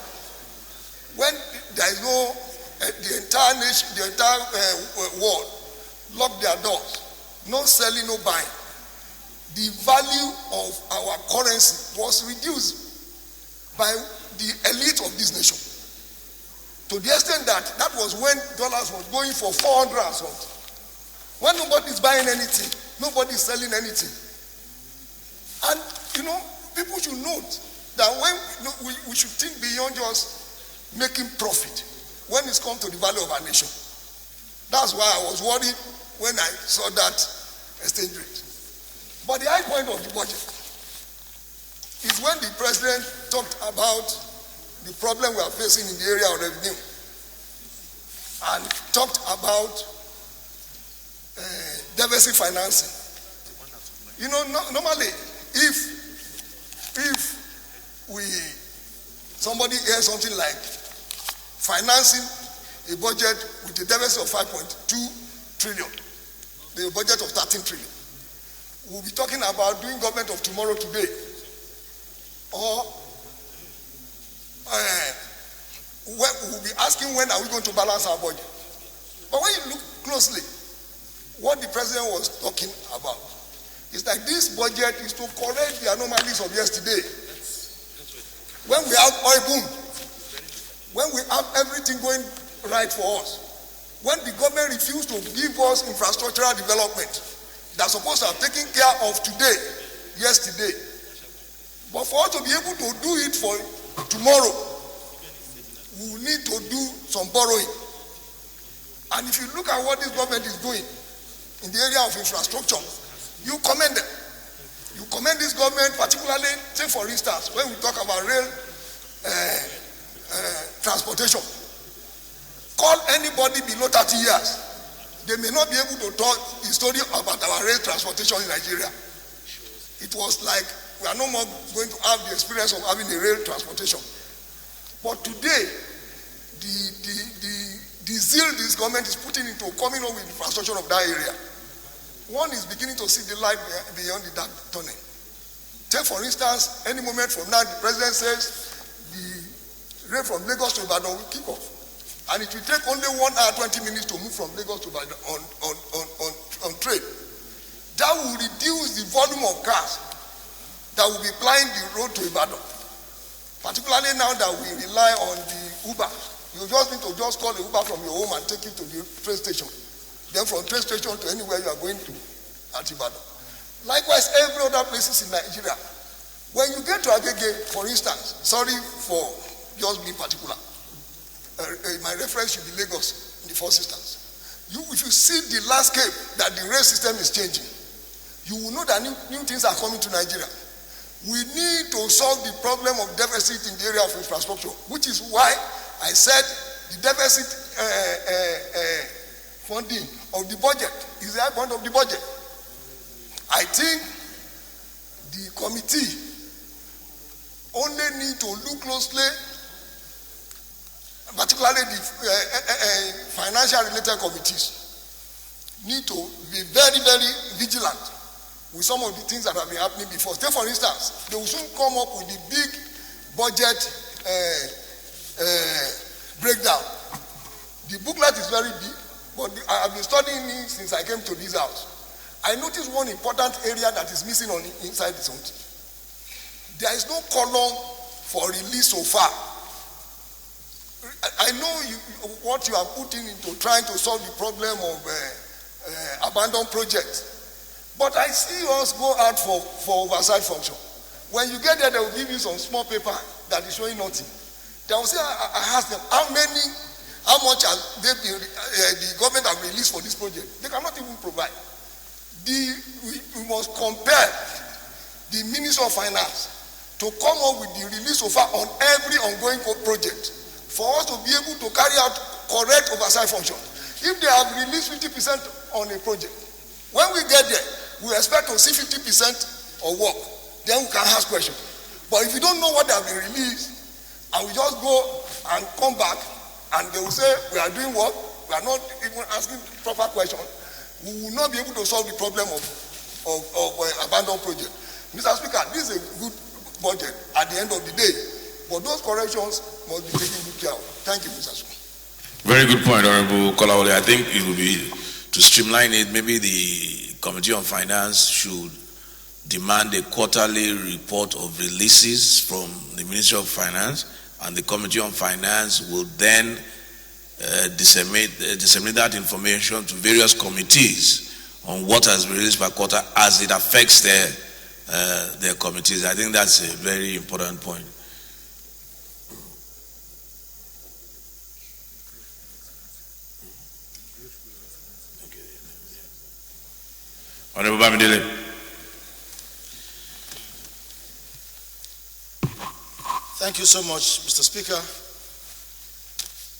when there is no, the entire nation, the entire world lock their doors, no selling, no buying, the value of our currency was reduced by the elite of this nation. To the extent that that was when dollars was going for 400 and something. When nobody is buying anything, nobody is selling anything. And, you know, people should note that when we should think beyond just making profit when it comes to the value of our nation. That's why I was worried when I saw that exchange rate. But the high point of the budget is when the president talked about the problem we are facing in the area of revenue and talked about deficit financing. You know, normally, if somebody hears something like financing a budget with a deficit of 5.2 trillion, the budget of 13 trillion, we'll be talking about doing government of tomorrow today, or we'll be asking when are we going to balance our budget. But when you look closely, what the president was talking about is that this budget is to correct the anomalies of yesterday. When we have oil boom, when we have everything going right for us, when the government refused to give us infrastructural development that's supposed to have taken care of today, yesterday. But for us to be able to do it for tomorrow, we will need to do some borrowing. And if you look at what this government is doing in the area of infrastructure, you commend them. You commend this government, particularly, say for instance, when we talk about rail transportation. Call anybody below 30 years. They may not be able to talk the story about our rail transportation in Nigeria. It was like we are no more going to have the experience of having a rail transportation. But today, the zeal this government is putting into coming up with infrastructure of that area, one is beginning to see the light beyond the dark tunnel. Take for instance, any moment from now, the president says the rail from Lagos to Ibadan will kick off. And it will take only 1 hour, 20 minutes to move from Lagos to Ibadan on train. That will reduce the volume of cars that will be plying the road to Ibadan. Particularly now that we rely on the Uber. You just need to just call the Uber from your home and take it to the train station. Then from train station to anywhere you are going to at Ibadan. Likewise, every other places in Nigeria. When you get to Agege, for instance, sorry for just being particular, my reference should be Lagos in the first instance. If you see the landscape that the rail system is changing, you will know that new things are coming to Nigeria. We need to solve the problem of deficit in the area of infrastructure, which is why I said the deficit funding of the budget is the high point of the budget. I think the committee only need to look closely, particularly the financial related committees, need to be very, very vigilant with some of the things that have been happening before. Take for instance, they will soon come up with the big budget breakdown. The booklet is very big, but I have been studying it since I came to this house. I noticed one important area that is missing on inside the something. There is no column for release so far. I know what you are putting into trying to solve the problem of abandoned projects. But I see us go out for oversight function. When you get there, they will give you some small paper that is showing nothing. They will say, I ask them, how much has the government have released for this project? They cannot even provide. We must compare the Minister of Finance to come up with the release so far on every ongoing project for us to be able to carry out correct oversight function. If they have released 50% on a project, when we get there, we expect to see 50% of work. Then we can ask questions. But if you don't know what they have been released, and we just go and come back, and they will say, we are doing what? We are not even asking proper questions. We will not be able to solve the problem of abandoned project. Mr. Speaker, this is a good budget at the end of the day, but those corrections must be taken good care of. Thank you, Mr. Speaker. Very good point, Honorable Kolawole. I think it will be, to streamline it, maybe the Committee on Finance should demand a quarterly report of releases from the Ministry of Finance, and the Committee on Finance will then disseminate that information to various committees on what has been released per quarter as it affects their committees. I think that's a very important point. Honorable Bamidele. Thank you so much, Mr. Speaker.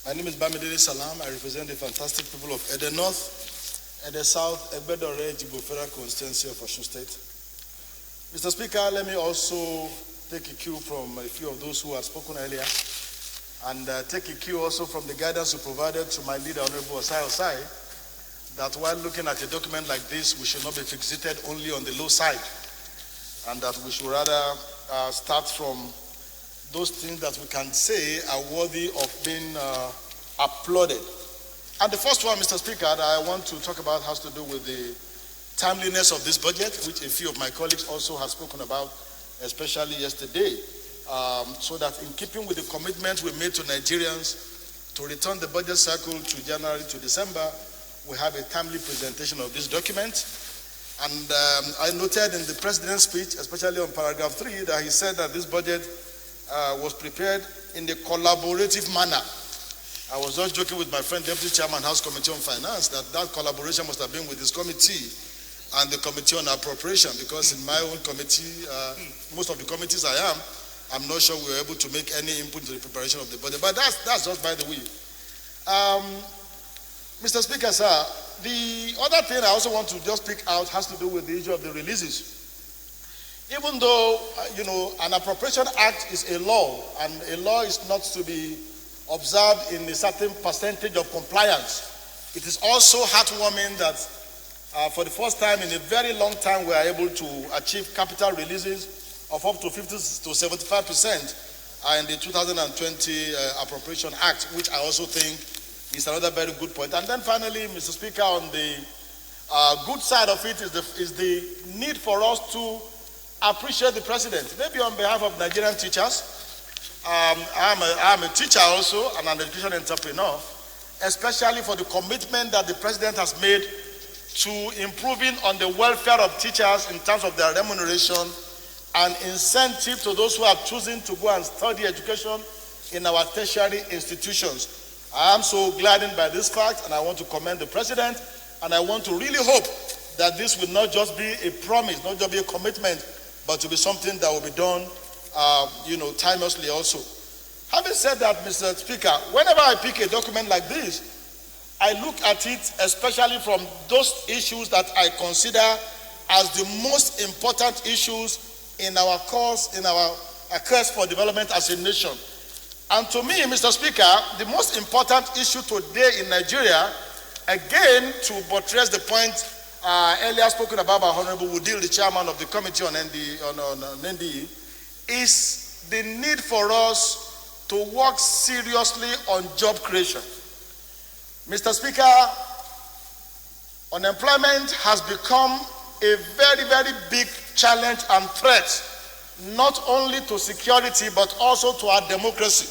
My name is Bamidele Salam. I represent the fantastic people of Ede North, Ede South, Egbedore, Jibofera constituency of Osun State. Mr. Speaker, let me also take a cue from a few of those who have spoken earlier, and take a cue also from the guidance you provided to my leader, Honorable Osai Osai, that while looking at a document like this, we should not be fixated only on the low side, and that we should rather start from those things that we can say are worthy of being applauded. And the first one, Mr. Speaker, that I want to talk about has to do with the timeliness of this budget, which a few of my colleagues also have spoken about, especially yesterday, so that in keeping with the commitment we made to Nigerians to return the budget cycle to January to December, we have a timely presentation of this document. And I noted in the President's speech, especially on paragraph 3, that he said that this budget was prepared in a collaborative manner. I was just joking with my friend, Deputy Chairman, House Committee on Finance, that collaboration must have been with his committee and the Committee on Appropriation, because in my own committee, most of the committees I'm not sure we were able to make any input to the preparation of the budget. But that's just by the way. Mr. Speaker, sir, the other thing I also want to just pick out has to do with the issue of the releases. Even though, an appropriation act is a law, and a law is not to be observed in a certain percentage of compliance, it is also heartwarming that for the first time in a very long time we are able to achieve capital releases of up to 50 to 75% in the 2020 Appropriation Act, which I also think is another very good point. And then finally, Mr. Speaker, on the good side of it is the need for us to appreciate the President. Maybe on behalf of Nigerian teachers, I'm a teacher also and an education entrepreneur, especially for the commitment that the President has made to improving on the welfare of teachers in terms of their remuneration and incentive to those who are choosing to go and study education in our tertiary institutions. I am so gladdened by this fact, and I want to commend the President, and I want to really hope that this will not just be a promise, not just be a commitment, but to be something that will be done, timelessly also. Having said that, Mr. Speaker, whenever I pick a document like this, I look at it especially from those issues that I consider as the most important issues in our course, in our quest for development as a nation. And to me, Mr. Speaker, the most important issue today in Nigeria, again, to buttress the point earlier spoken about by Honorable Woodil, the chairman of the Committee on NDE, is the need for us to work seriously on job creation. Mr. Speaker, unemployment has become a very, very big challenge and threat, not only to security, but also to our democracy.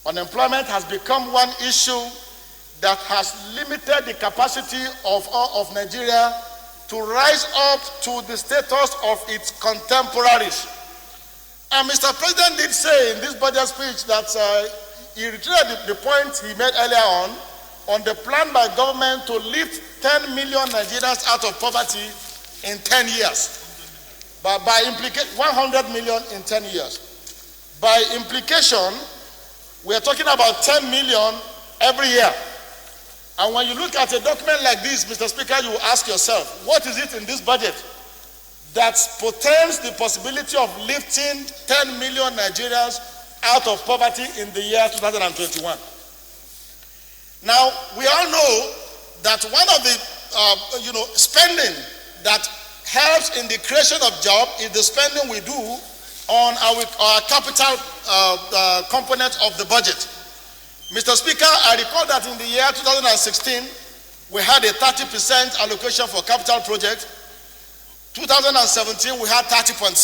Unemployment has become one issue that has limited the capacity of Nigeria to rise up to the status of its contemporaries. And Mr. President did say in this budget speech that he reiterated the point he made earlier on the plan by government to lift 10 million Nigerians out of poverty in 10 years. But by implication, 100 million in 10 years. By implication, we are talking about 10 million every year. And when you look at a document like this, Mr. Speaker, you will ask yourself, what is it in this budget that portends the possibility of lifting 10 million Nigerians out of poverty in the year 2021? Now, we all know that one of the spending that helps in the creation of jobs is the spending we do on our capital component of the budget. Mr. Speaker, I recall that in the year 2016, we had a 30% allocation for capital projects. 2017, we had 30.7.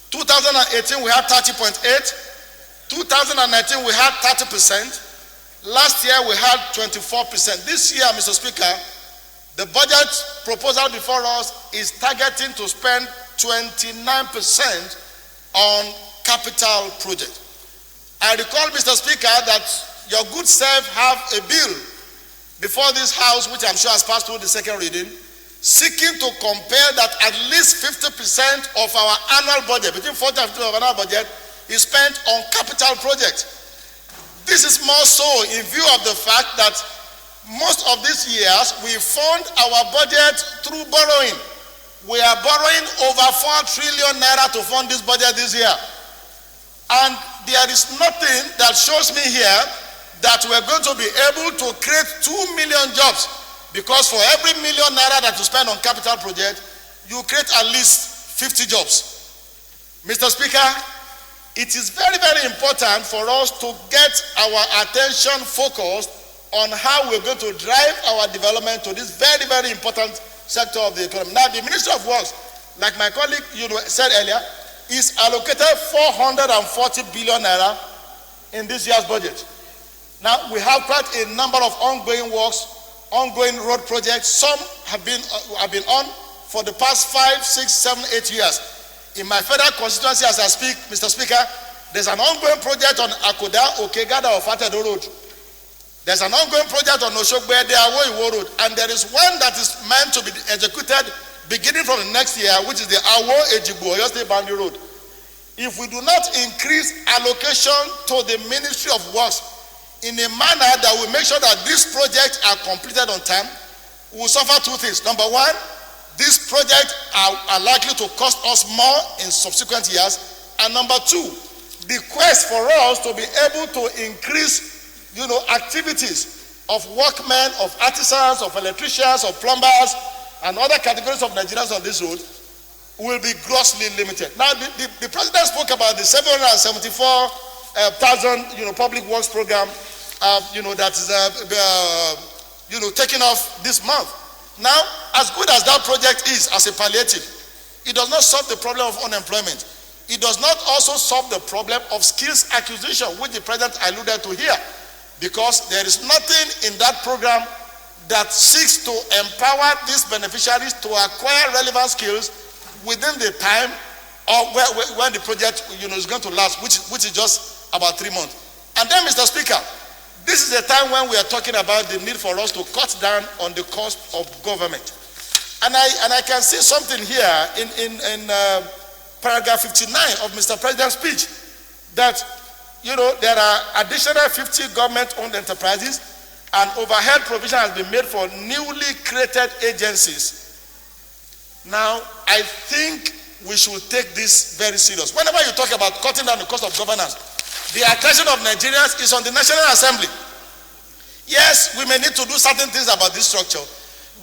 2018, we had 30.8. 2019, we had 30%. Last year, we had 24%. This year, Mr. Speaker, the budget proposal before us is targeting to spend 29% on capital projects. I recall, Mr. Speaker, that your good self have a bill before this House, which I'm sure has passed through the second reading, seeking to compel that at least 50% of our annual budget, between 40 and 50% of our annual budget, is spent on capital projects. This is more so in view of the fact that most of these years we fund our budget through borrowing. We are borrowing over 4 trillion naira to fund this budget this year. And there is nothing that shows me here that we're going to be able to create 2 million jobs, because for every million naira that you spend on capital project, you create at least 50 jobs. Mr. Speaker, it is very, very important for us to get our attention focused on how we're going to drive our development to this very, very important sector of the economy. Now, the Ministry of Works, like my colleague said earlier, is allocated 440 billion naira in this year's budget. Now, we have quite a number of ongoing works, ongoing road projects. Some have been on for the past 5, 6, 7, 8 years. In my federal constituency, as I speak, Mr. Speaker, there's an ongoing project on Akoda, Okegada, or Fatedo Road. There's an ongoing project on Oshogbe, Awo Road, and there is one that is meant to be executed beginning from the next year, which is the Awo Ejigbo, Oyo State Boundary Road. If we do not increase allocation to the Ministry of Works in a manner that will make sure that these projects are completed on time, we will suffer two things. Number one, these projects are likely to cost us more in subsequent years. And number two, the quest for us to be able to increase, activities of workmen, of artisans, of electricians, of plumbers, and other categories of Nigerians on this road will be grossly limited. Now, the president spoke about the 774,000, public works program, that is, taking off this month. Now, as good as that project is as a palliative, it does not solve the problem of unemployment. It does not also solve the problem of skills acquisition, which the president alluded to here, because there is nothing in that program that seeks to empower these beneficiaries to acquire relevant skills within the time or when the project is going to last, which is just about 3 months. And then, Mr. Speaker, this is a time when we are talking about the need for us to cut down on the cost of government. And I can see something here in paragraph 59 of Mr. President's speech, that there are additional 50 government-owned enterprises, and overhead provision has been made for newly created agencies. Now, I think we should take this very serious. Whenever you talk about cutting down the cost of governance, the attention of Nigerians is on the National Assembly. Yes, we may need to do certain things about this structure,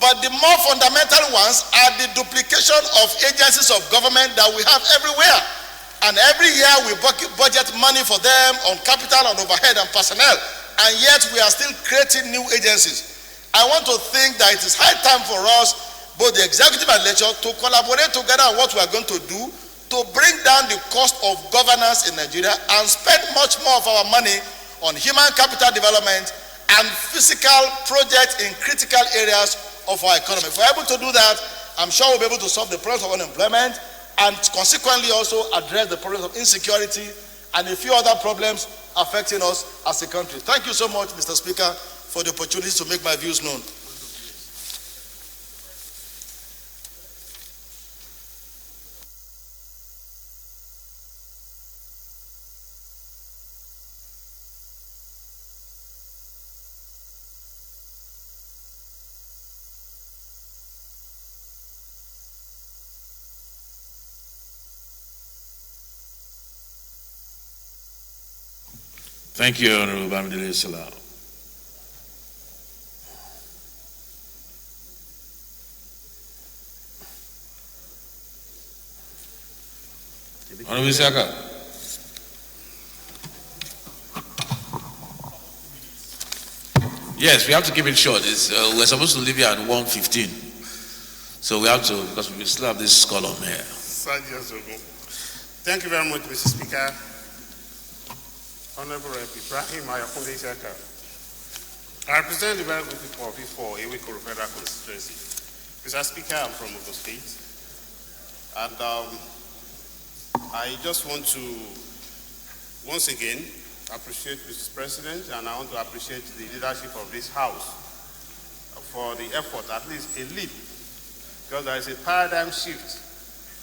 but the more fundamental ones are the duplication of agencies of government that we have everywhere. And every year we budget money for them on capital, on overhead and personnel, and yet we are still creating new agencies. I want to think that it is high time for us, both the executive and legislature, to collaborate together on what we are going to do to bring down the cost of governance in Nigeria and spend much more of our money on human capital development and physical projects in critical areas of our economy. If we're able to do that, I'm sure we'll be able to solve the problems of unemployment and consequently also address the problems of insecurity and a few other problems affecting us as a country. Thank you so much, Mr. Speaker, for the opportunity to make my views known. Thank you, Honorable Bamidele Salau. Honorable Isaka. Yes, we have to keep it short. We're supposed to leave here at 1:15. So we have to, because we still have this column here. Thank you very much, Mr. Speaker. Honorable Rep. Ibrahim Ayakunde Isaka. I represent the very good people of for Ewekoro Federal Constituency. Mr. Speaker, I'm from Ogun State. And I just want to, once again, appreciate Mr. President, and I want to appreciate the leadership of this House for the effort, at least a leap, because there is a paradigm shift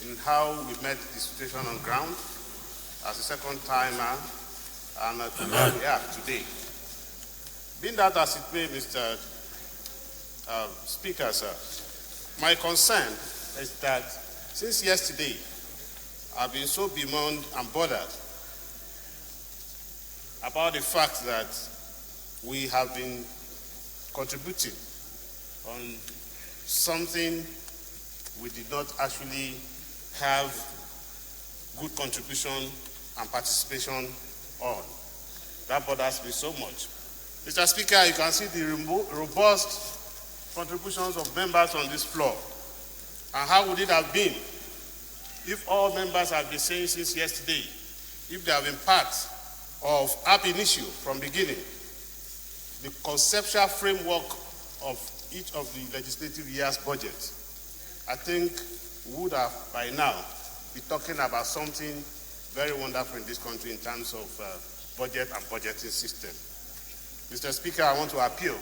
in how we met the situation on ground as a second timer and to where we are today. Being that as it may, Mr. Speaker, sir, my concern is that since yesterday, I've been so bemoaned and bothered about the fact that we have been contributing on something we did not actually have good contribution and participation on. That bothers me so much. Mr. Speaker, you can see the robust contributions of members on this floor. And how would it have been if all members have been saying since yesterday, if they have been part of ab initio from beginning, the conceptual framework of each of the legislative year's budget, I think we would have by now be talking about something very wonderful in this country in terms of budget and budgeting system. Mr. Speaker, I want to appeal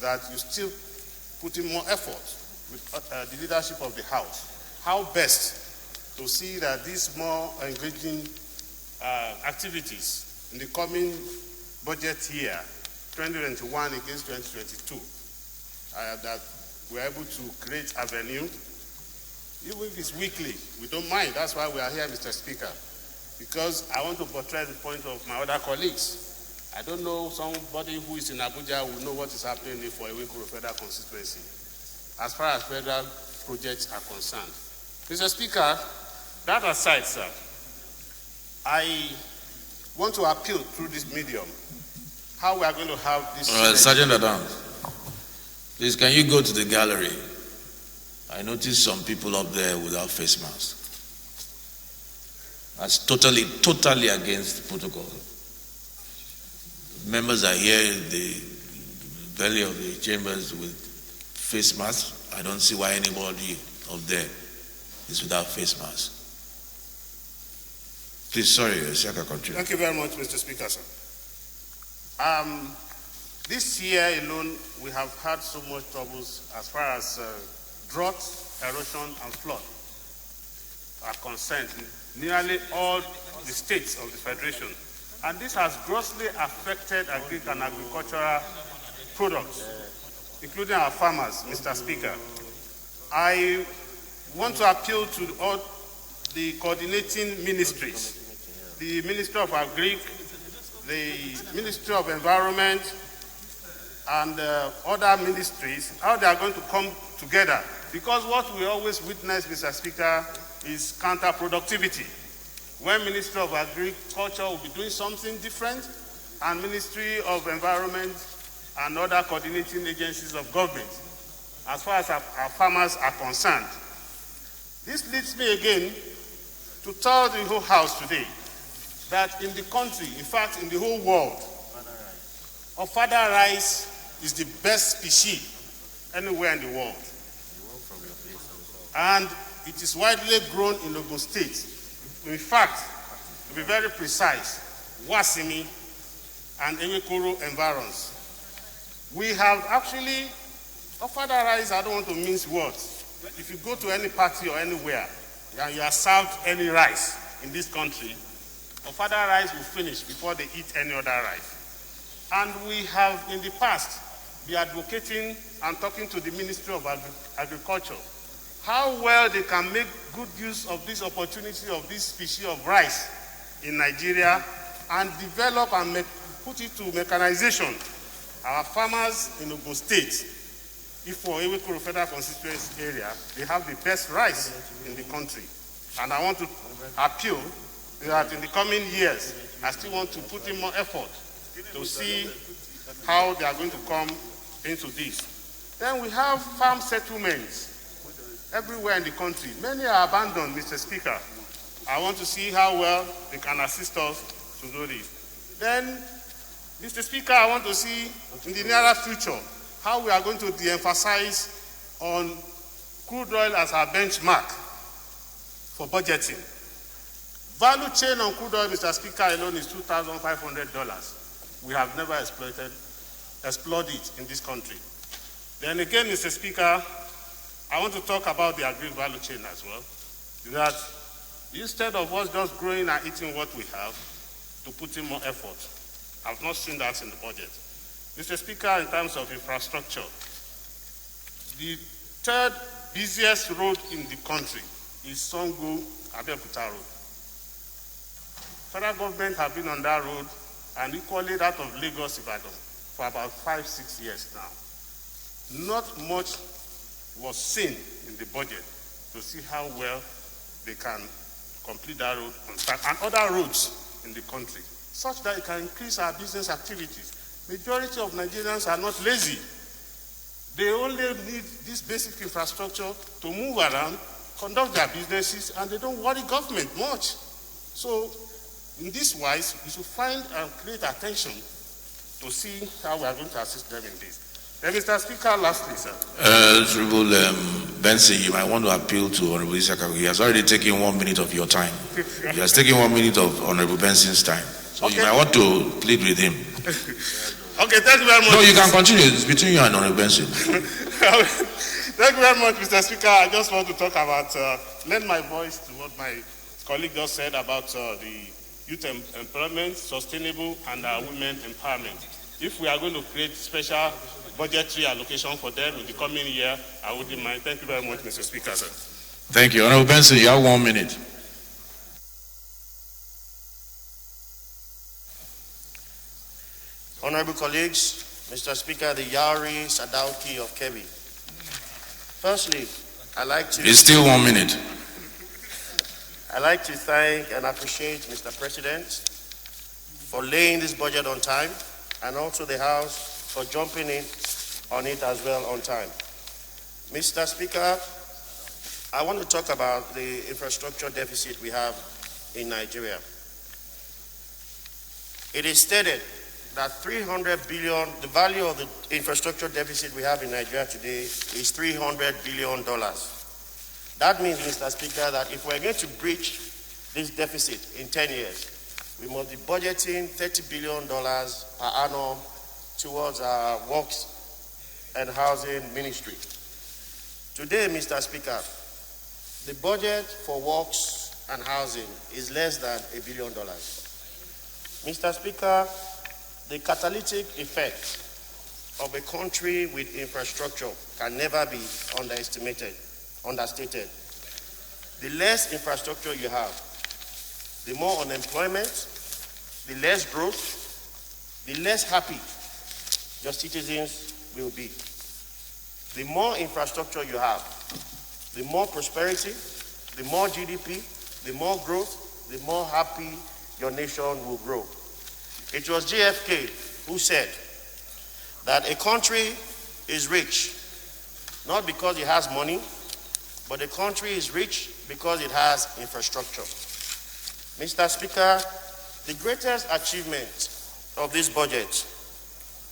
that you still put in more effort with the leadership of the House. How best to see that these more engaging activities in the coming budget year, 2021 against 2022, that we're able to create avenue. Even if it's weekly, we don't mind. That's why we are here, Mr. Speaker, because I want to portray the point of my other colleagues. I don't know somebody who is in Abuja will know what is happening for Ewekoro Federal Constituency as far as federal projects are concerned. Mr. Speaker, that aside, sir, I want to appeal through this medium how we are going to have this. Sergeant Adams, please, can you go to the gallery? I noticed some people up there without face masks. That's totally against protocol. Members are here in the belly of the chambers with face masks. I don't see why anybody up there is without face mask. Please, sorry, Shaka, continue. Thank you very much, Mr. Speaker, sir. This year alone, we have had so much troubles as far as drought, erosion, and flood are concerned in nearly all the states of the Federation. And this has grossly affected agriculture and agricultural products, including our farmers, Mr. Speaker. I want to appeal to all the coordinating ministries, the Ministry of Agriculture, the Ministry of Environment, and other ministries, how they are going to come together. Because what we always witness, Mr. Speaker, is counterproductivity. When Ministry of Agriculture will be doing something different, and Ministry of Environment and other coordinating agencies of government, as far as our farmers are concerned. This leads me again to tell the whole House today that in the country, in fact in the whole world, Ofada rice is the best species anywhere in the world. And it is widely grown in Ogun State. In fact, to be very precise, Wasimi and Ewekoro environs. We have actually offered our rice. I don't want to mince words. If you go to any party or anywhere and you are served any rice in this country, offered our rice will finish before they eat any other rice. And we have in the past been advocating and talking to the Ministry of Agriculture how well they can make good use of this opportunity of this species of rice in Nigeria and develop and put it to mechanization. Our farmers in Ogun State, if for Ewekoro Federal Constituency area, they have the best rice in the country. And I want to appeal that in the coming years, I still want to put in more effort to see how they are going to come into this. Then we have farm settlements everywhere in the country. Many are abandoned, Mr. Speaker. I want to see how well they can assist us to do this. Then, Mr. Speaker, I want to see in the nearer future how we are going to de-emphasize on crude oil as our benchmark for budgeting. Value chain on crude oil, Mr. Speaker, alone is $2,500. We have never explored it in this country. Then again, Mr. Speaker, I want to talk about the agri value chain as well. That instead of us just growing and eating what we have, to put in more effort. I've not seen that in the budget. Mr. Speaker, in terms of infrastructure, the third busiest road in the country is Songo-Abeokuta Road. Federal government have been on that road and equally that of Lagos-Ibadan for about 5-6 years now. Not much was seen in the budget to see how well they can complete that road on time and other roads in the country, such that it can increase our business activities. Majority of Nigerians are not lazy. They only need this basic infrastructure to move around, conduct their businesses, and they don't worry government much. So, in this wise, we should find and create attention to see how we are going to assist them in this. Then, Mr. Speaker, lastly, sir. Honorable Benson, you might want to appeal to Honorable Isaka. He has already taken 1 minute of your time. He has taken 1 minute of Honorable Benson's time. So okay. You might want to plead with him. Okay, thank you very much. No, you can continue. It's between you and Honorable Benson. Thank you very much, Mr. Speaker. I just want to talk about, lend my voice to what my colleague just said about the youth employment, sustainable, and women empowerment. If we are going to create special budgetary allocation for them in the coming year, I wouldn't mind. Thank you very much, Mr. Speaker, sir. Thank you. Honorable Benson, you have 1 minute. Honorable colleagues, Mr. Speaker, the Yari Sadauki of Kebbi. Firstly, I'd like to... It's still 1 minute. I'd like to thank and appreciate Mr. President for laying this budget on time, and also the House for jumping in on it as well on time. Mr. Speaker, I want to talk about the infrastructure deficit we have in Nigeria. It is stated that 300 billion, the value of the infrastructure deficit we have in Nigeria today is $300 billion. That means, Mr. Speaker, that if we're going to breach this deficit in 10 years, we must be budgeting $30 billion per annum towards our works and housing ministry. Today, Mr. Speaker, the budget for works and housing is less than $1 billion. Mr. Speaker, the catalytic effect of a country with infrastructure can never be understated. The less infrastructure you have, the more unemployment, the less growth, the less happy your citizens will be. The more infrastructure you have, the more prosperity, the more GDP, the more growth, the more happy your nation will grow. It was JFK who said that a country is rich not because it has money, but a country is rich because it has infrastructure. Mr. Speaker, the greatest achievement of this budget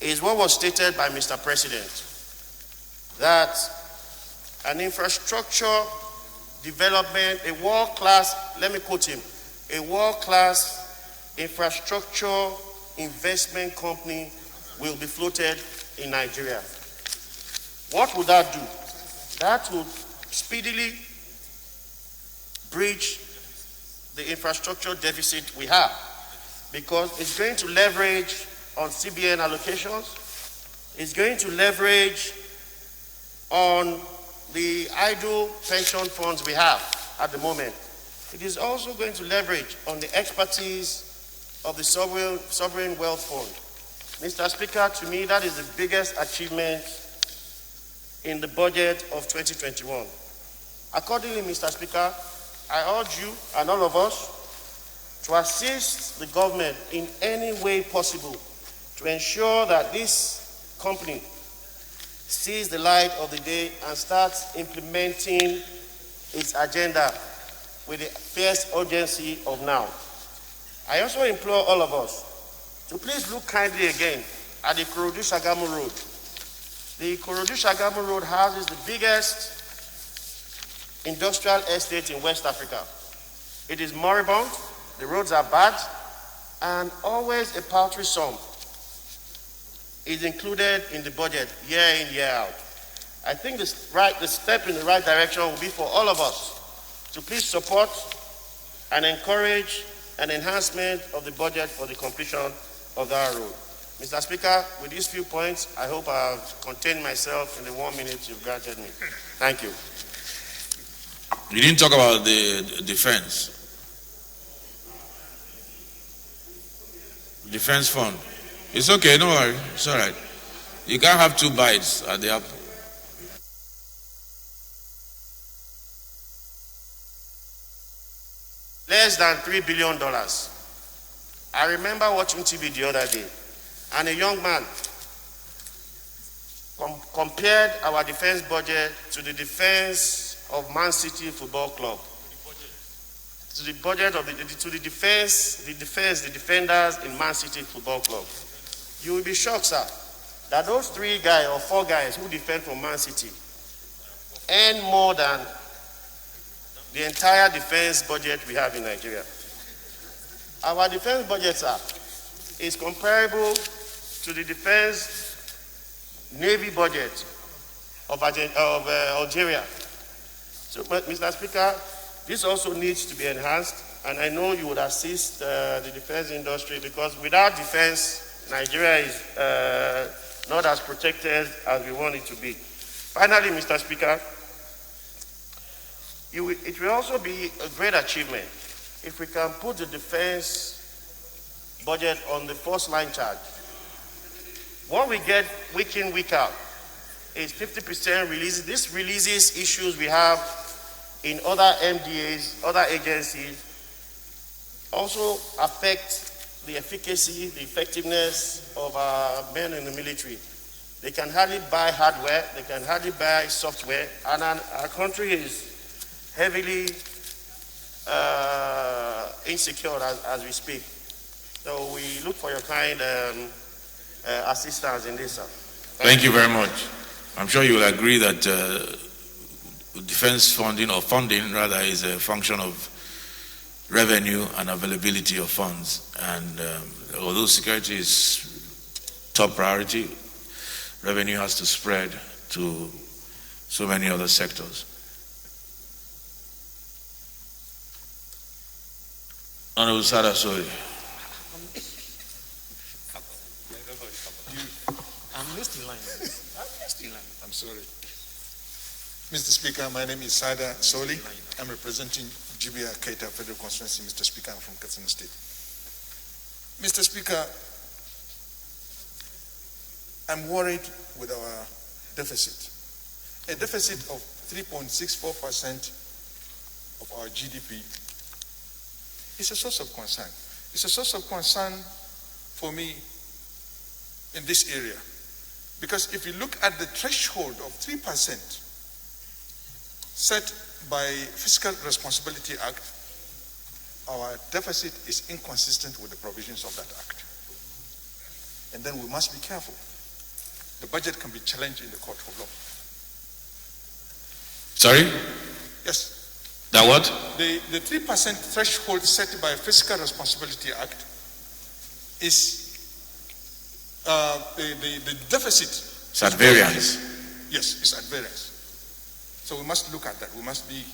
is what was stated by Mr. President, that an infrastructure development, a world-class, let me quote him, a world-class infrastructure investment company will be floated in Nigeria. What would that do? That would speedily breach the infrastructure deficit we have, because it's going to leverage on CBN allocations, it's going to leverage on the idle pension funds we have at the moment. It is also going to leverage on the expertise of the Sovereign Wealth Fund. Mr. Speaker, to me, that is the biggest achievement in the budget of 2021. Accordingly, Mr. Speaker, I urge you and all of us to assist the government in any way possible to ensure that this company sees the light of the day and starts implementing its agenda with the fierce urgency of now. I also implore all of us to please look kindly again at the Ikorodu-Shagamu Road. The Ikorodu-Shagamu Road houses the biggest industrial estate in West Africa. It is moribund, the roads are bad, and always a paltry sum is included in the budget year in, year out. I think the step in the right direction will be for all of us to please support and encourage an enhancement of the budget for the completion of that road. Mr. Speaker, with these few points, I hope I've contained myself in the 1 minute you've granted me. Thank you. You didn't talk about the defense. Defense fund. It's okay, don't worry. It's all right. You can't have two bites at the apple. Less than $3 billion. I remember watching TV the other day, and a young man compared our defense budget to the defense of Man City Football Club, to the budget of the defenders in Man City Football Club. You will be shocked, sir, that those 3 guys or 4 guys who defend for Man City earn more than the entire defense budget we have in Nigeria. Our defense budget, sir, is comparable to the defense Navy budget of Algeria. So, Mr. Speaker, this also needs to be enhanced, and I know you would assist the defense industry, because without defense, Nigeria is not as protected as we want it to be. Finally, Mr. Speaker, it will also be a great achievement if we can put the defense budget on the first line charge. What we get week in, week out is 50% releases. This releases issues we have in other MDAs, other agencies, also affect the efficacy, the effectiveness of our men in the military. They can hardly buy hardware, they can hardly buy software, and our country is heavily insecure as we speak. So we look for your kind assistance in this, sir. Thank you very much. I'm sure you will agree that defense funding, or funding rather, is a function of revenue and availability of funds. And although security is top priority, revenue has to spread to so many other sectors. Honorable Sada, sorry. I'm next in line. I'm sorry. Mr. Speaker, my name is Sada Soli. I'm representing Jibia Keita Federal Constituency. Mr. Speaker, I'm from Katsina State. Mr. Speaker, I'm worried with our deficit. A deficit of 3.64% of our GDP is a source of concern. It's a source of concern for me in this area. Because if you look at the threshold of 3% set by Fiscal Responsibility Act, our deficit is inconsistent with the provisions of that act. And then we must be careful. The budget can be challenged in the court of law. Sorry? Yes. That what? The 3% threshold set by Fiscal Responsibility Act is the deficit. It's at variance. Yes, it's at variance. So we must look at that. We must be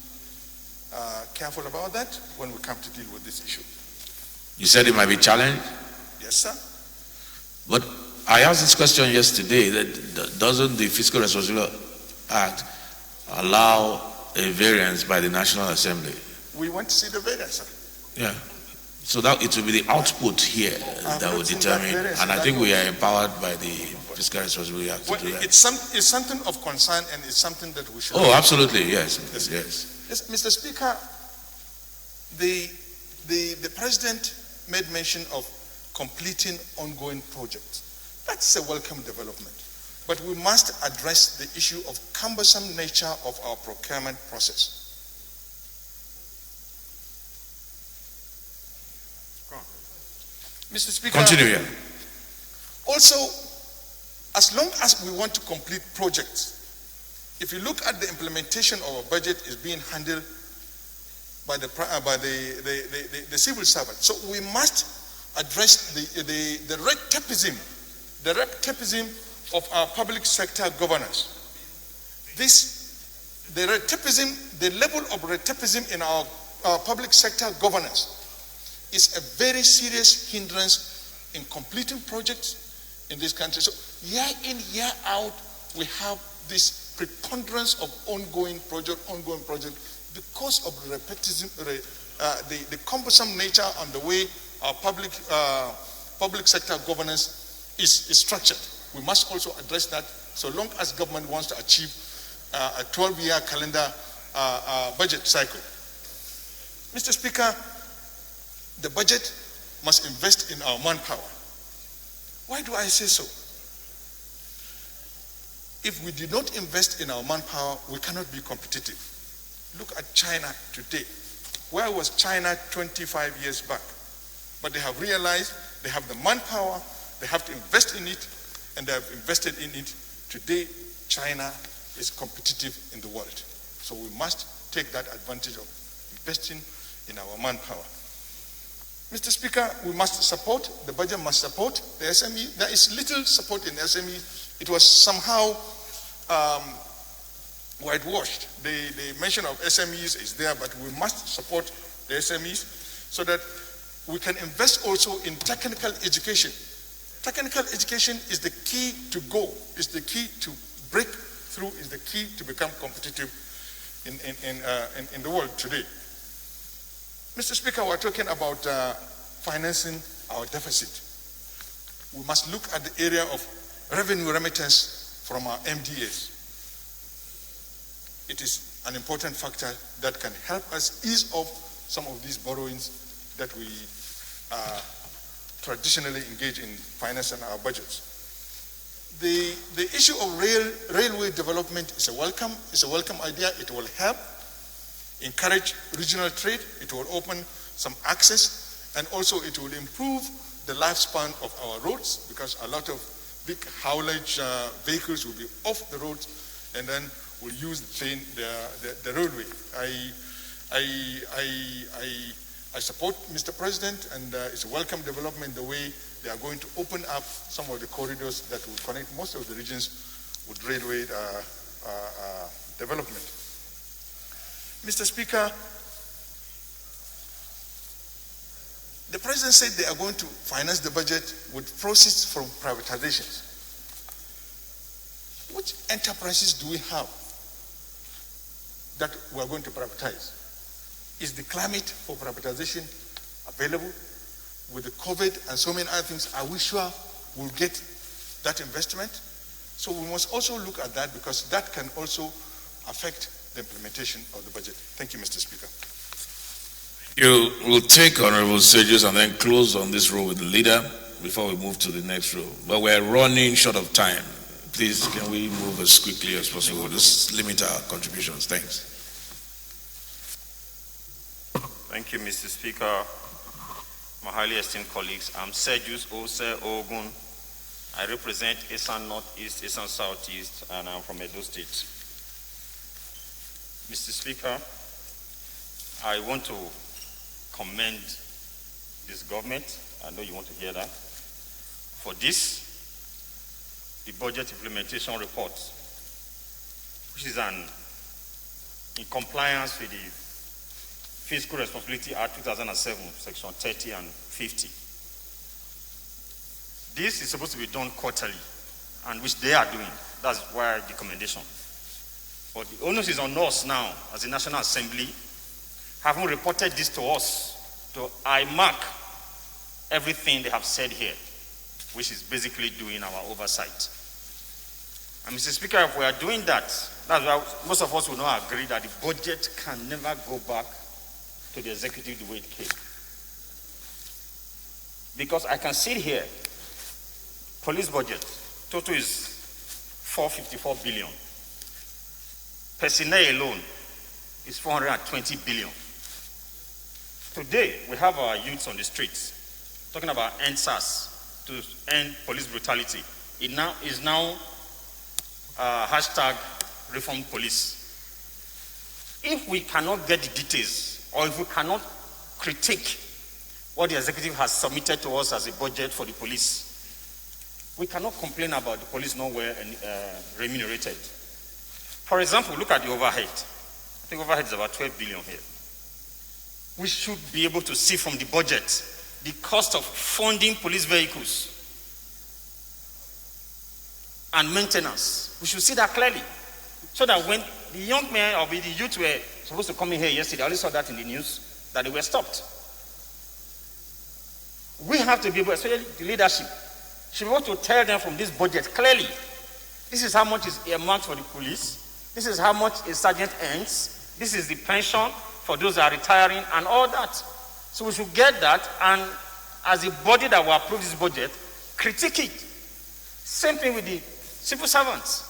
careful about that when we come to deal with this issue. You said it might be challenged? Yes, sir. But I asked this question yesterday, that doesn't the Fiscal Responsibility Act allow a variance by the National Assembly? We want to see the variance, sir. Yeah. So that it will be the output here that will determine, and I think we are empowered by the Fiscal Responsibility Act to do that. It's something of concern, and it's something that we should. Oh, absolutely, yes. Yes, Mr. Speaker, the President made mention of completing ongoing projects. That's a welcome development. But we must address the issue of cumbersome nature of our procurement process. Mr. Speaker, continue here. Also, as long as we want to complete projects, if you look at the implementation of our budget is being handled by the civil servant. So we must address the recidivism of our public sector governance. The level of recidivism in our public sector governance is a very serious hindrance in completing projects in this country. So year in, year out, we have this preponderance of ongoing project because of the cumbersome nature and the way our public sector governance is structured. We must also address that so long as government wants to achieve a 12-year calendar budget cycle. Mr. Speaker, the budget must invest in our manpower. Why do I say so? If we did not invest in our manpower, we cannot be competitive. Look at China today. Where was China 25 years back? But they have realized they have the manpower, they have to invest in it, and they have invested in it. Today, China is competitive in the world. So we must take that advantage of investing in our manpower. Mr. Speaker, we must support, the budget must support the SME. There is little support in SME. It was somehow whitewashed. The mention of SMEs is there, but we must support the SMEs so that we can invest also in technical education. Technical education is the key to go, is the key to break through, is the key to become competitive in the world today. Mr. Speaker, we're talking about financing our deficit. We must look at the area of revenue remittance from our MDAs. It is an important factor that can help us ease off some of these borrowings that we traditionally engage in financing our budgets. The issue of railway development is a welcome idea. It will help encourage regional trade, it will open some access, and also it will improve the lifespan of our roads because a lot of big haulage vehicles will be off the roads and then will use the roadway. I support Mr. President, and it's a welcome development the way they are going to open up some of the corridors that will connect most of the regions with railway development. Mr. Speaker, the President said they are going to finance the budget with proceeds from privatizations. Which enterprises do we have that we are going to privatize? Is the climate for privatization available? With the COVID and so many other things, are we sure we'll get that investment? So we must also look at that because that can also affect the implementation of the budget. Thank you, Mr. Speaker. You will take Honorable Sages and then close on this row with the leader before we move to the next row. But we're running short of time. Please, can we move as quickly as possible? Just limit our contributions. Thanks. Thank you, Mr. Speaker. My highly esteemed colleagues, I'm Sejus Ose Ogun. I represent Esan Northeast, Esan Southeast, and I'm from Edo State. Mr. Speaker, I want to commend this government. I know you want to hear that. For this, the budget implementation report, which is in compliance with the Fiscal Responsibility Act 2007, Section 30 and 50. This is supposed to be done quarterly, and which they are doing. That's why the commendation. But the onus is on us now, as the National Assembly, having reported this to us I mark everything they have said here, which is basically doing our oversight. And Mr. Speaker, if we are doing that, that's why most of us will not agree that the budget can never go back to the executive the way it came. Because I can sit here, police budget, total is 454 billion. Personnel alone is 420 billion. Today, we have our youths on the streets talking about end SARS to end police brutality. It now is now hashtag reform police. If we cannot get the details, or if we cannot critique what the executive has submitted to us as a budget for the police, we cannot complain about the police not well remunerated. For example, look at the overhead. I think overhead is about 12 billion here. We should be able to see from the budget the cost of funding police vehicles and maintenance. We should see that clearly. So that when the young men or the youth were supposed to come in here yesterday, I only saw that in the news, that they were stopped. We have to be able, especially the leadership, should be able to tell them from this budget clearly, this is how much is earmarked for the police, this is how much a sergeant earns, this is the pension for those that are retiring and all that. So we should get that, and as a body that will approve this budget, critique it. Same thing with the civil servants.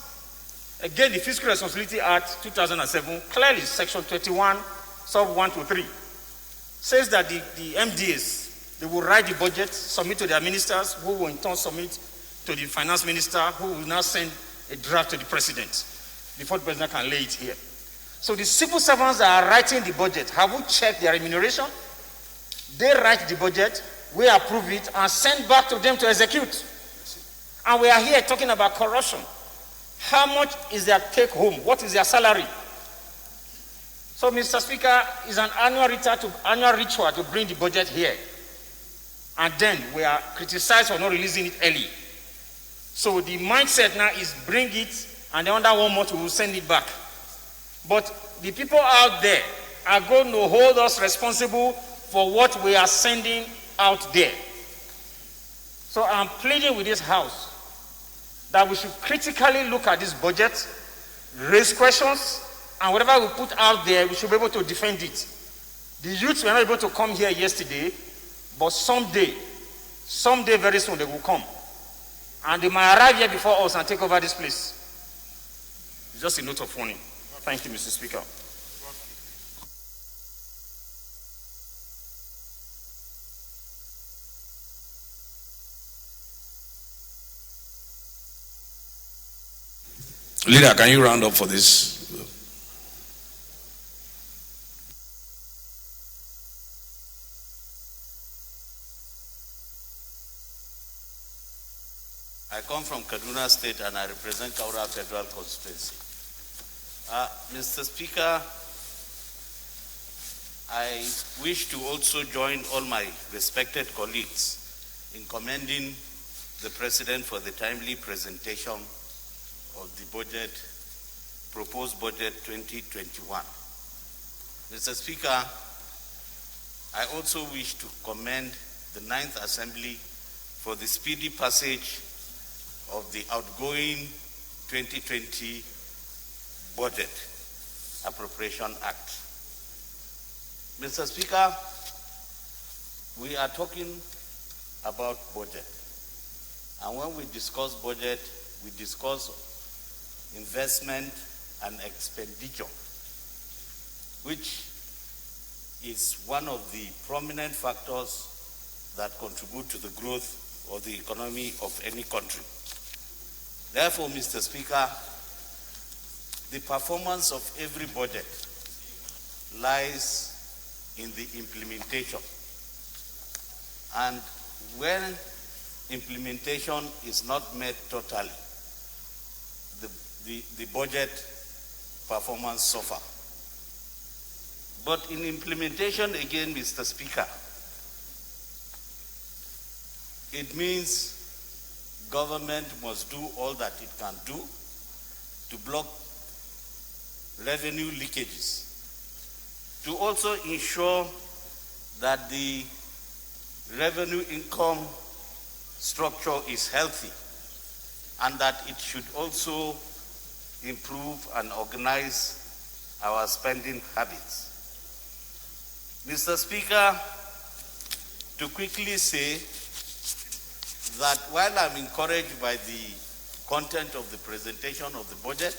Again, the Fiscal Responsibility Act 2007, clearly section 21, sub 1 to 3, says that the MDAs, they will write the budget, submit to their ministers, who will in turn submit to the finance minister, who will now send a draft to the president before the president can lay it here. So the civil servants that are writing the budget, have we checked their remuneration? They write the budget, we approve it, and send back to them to execute. And we are here talking about corruption. How much is their take home? What is their salary? So, Mr. Speaker, it's an annual ritual to bring the budget here. And then we are criticized for not releasing it early. So the mindset now is bring it, and then under 1 month we will send it back. But the people out there are going to hold us responsible for what we are sending out there. So I'm pleading with this House that we should critically look at this budget, raise questions, and whatever we put out there, we should be able to defend it. The youths were not able to come here yesterday, but someday very soon they will come. And they might arrive here before us and take over this place. It's just a note of warning. Thank you, Mr. Speaker. Leader, can you round up for this? I come from Kaduna State and I represent Kaura Federal Constituency. Mr. Speaker, I wish to also join all my respected colleagues in commending the President for the timely presentation of the budget, proposed budget 2021. Mr. Speaker, I also wish to commend the 9th Assembly for the speedy passage of the outgoing 2020 Budget Appropriation Act. Mr. Speaker, we are talking about budget. And when we discuss budget, we discuss investment and expenditure, which is one of the prominent factors that contribute to the growth of the economy of any country. Therefore, Mr. Speaker, the performance of every budget lies in the implementation. And when implementation is not met totally, the budget performance suffer. But in implementation, again, Mr. Speaker, it means government must do all that it can do to block revenue leakages, to also ensure that the revenue income structure is healthy and that it should also improve and organize our spending habits. Mr. Speaker, to quickly say that while I'm encouraged by the content of the presentation of the budget,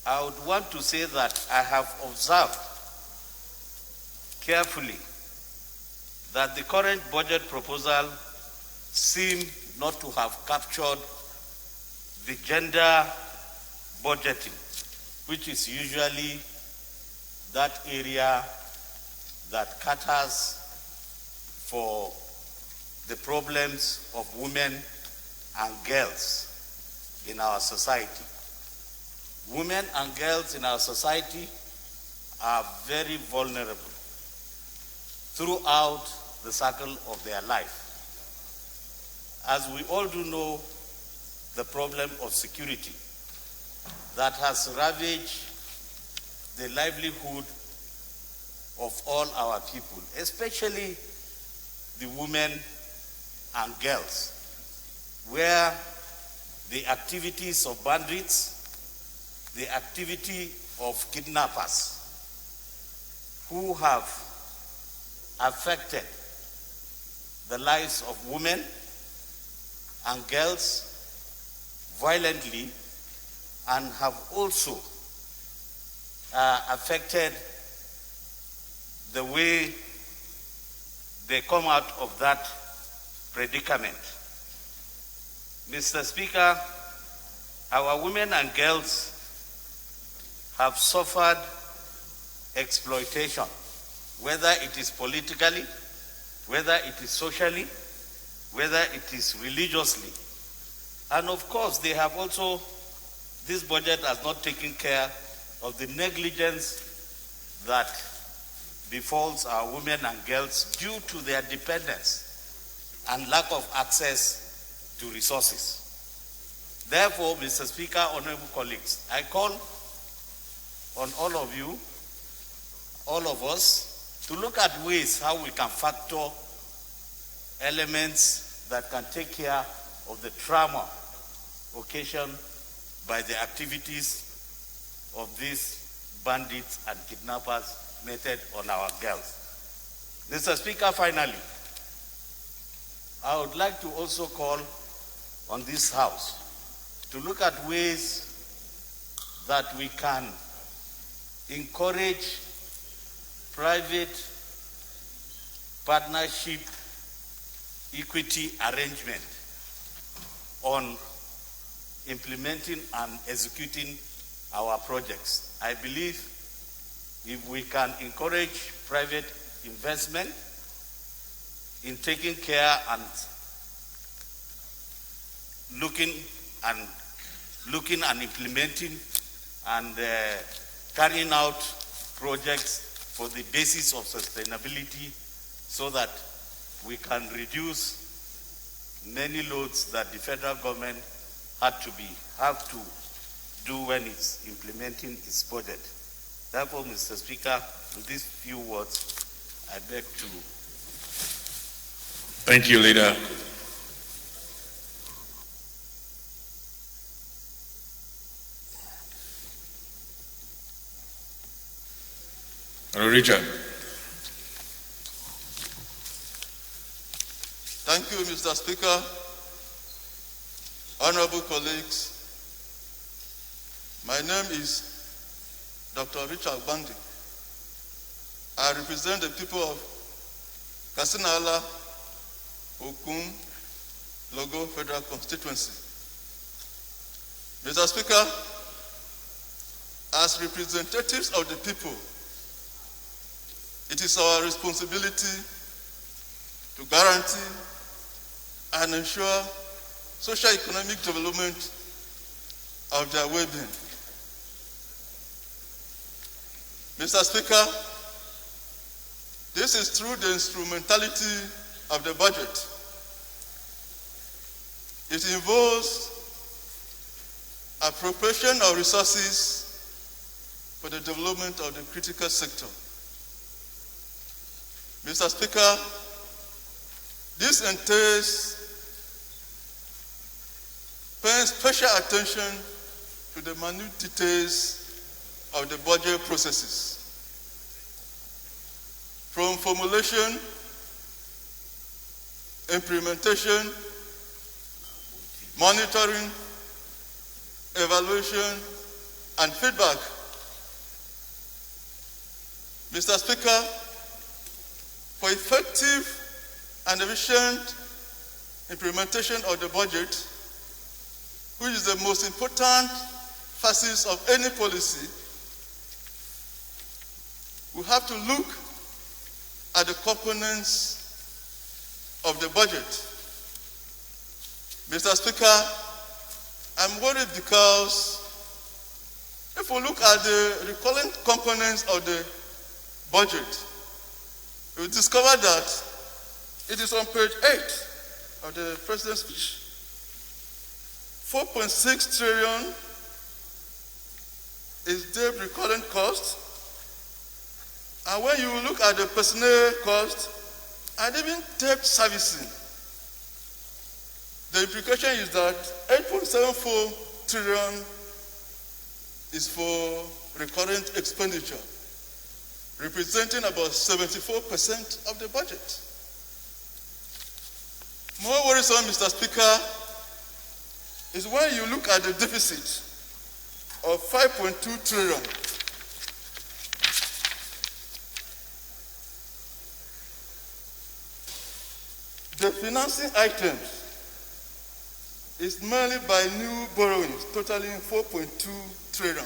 I would want to say that I have observed carefully that the current budget proposal seems not to have captured the gender budgeting, which is usually that area that caters for the problems of women and girls in our society. Women and girls in our society are very vulnerable throughout the cycle of their life. As we all do know, the problem of security that has ravaged the livelihood of all our people, especially the women and girls, where the activities of bandits, the activity of kidnappers who have affected the lives of women and girls violently and have also affected the way they come out of that predicament. Mr. Speaker, our women and girls have suffered exploitation, whether it is politically, whether it is socially, whether it is religiously. And of course, they have also, this budget has not taken care of the negligence that befalls our women and girls due to their dependence and lack of access to resources. Therefore, Mr. Speaker, honorable colleagues, I call on all of you, all of us, to look at ways how we can factor elements that can take care of the trauma occasioned by the activities of these bandits and kidnappers meted on our girls. Mr. Speaker, finally, I would like to also call on this House to look at ways that we can encourage private partnership equity arrangement on implementing and executing our projects. I believe if we can encourage private investment in taking care and looking and implementing and carrying out projects for the basis of sustainability so that we can reduce many loads that the federal government have to do when it's implementing its budget. Therefore, Mr. Speaker, with these few words, I beg to. Thank you, Leader. Richard. Thank you, Mr. Speaker. Honorable colleagues, my name is Dr. Richard Bandi. I represent the people of Kasinala, Okun, Logo Federal Constituency. Mr. Speaker, as representatives of the people, it is our responsibility to guarantee and ensure socio-economic development of their well-being. Mr. Speaker, this is through the instrumentality of the budget. It involves appropriation of resources for the development of the critical sector. Mr. Speaker, this entails paying special attention to the minute details of the budget processes, from formulation, implementation, monitoring, evaluation, and feedback. Mr. Speaker, for effective and efficient implementation of the budget, which is the most important facet of any policy, we have to look at the components of the budget. Mr. Speaker, I'm worried because if we look at the recurrent components of the budget, we discover that it is on page 8 of the President's speech. 4.6 trillion is debt recurrent cost. And when you look at the personnel cost and even debt servicing, the implication is that 8.74 trillion is for recurrent expenditure, representing about 74% of the budget. More worrisome, Mr. Speaker, is when you look at the deficit of 5.2 trillion. The financing items is mainly by new borrowings, totaling 4.2 trillion.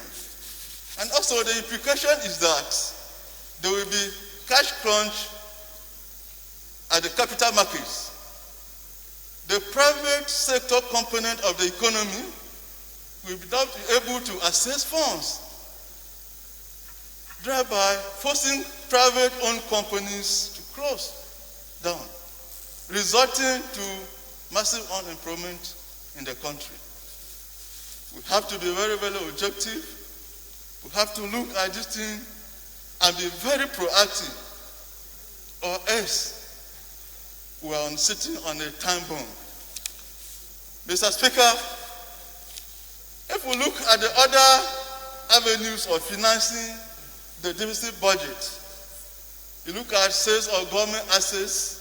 And also the implication is that there will be cash crunch at the capital markets. The private sector component of the economy will be not able to access funds, thereby forcing private-owned companies to close down, resulting to massive unemployment in the country. We have to be very, very objective. We have to look at this thing and be very proactive, or else we are sitting on a time bomb. Mr. Speaker, if we look at the other avenues of financing the deficit budget, you look at sales of government assets,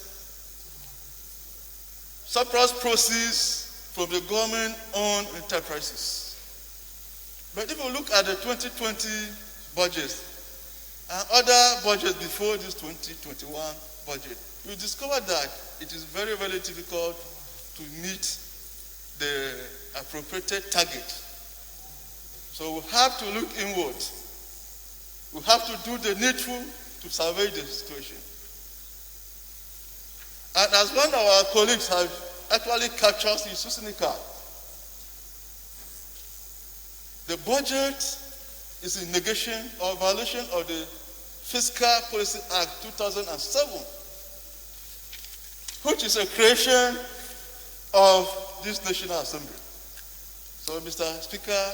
surplus proceeds from the government-owned enterprises. But if we look at the 2020 budget and other budgets before this 2021 budget, you discover that it is very, very difficult to meet the appropriated target. So we have to look inward. We have to do the needful to survey the situation. And as one of our colleagues have actually captured in Susinica, the budget is in negation or violation of the Fiscal Policy Act 2007, which is a creation of this National Assembly. So, Mr. Speaker,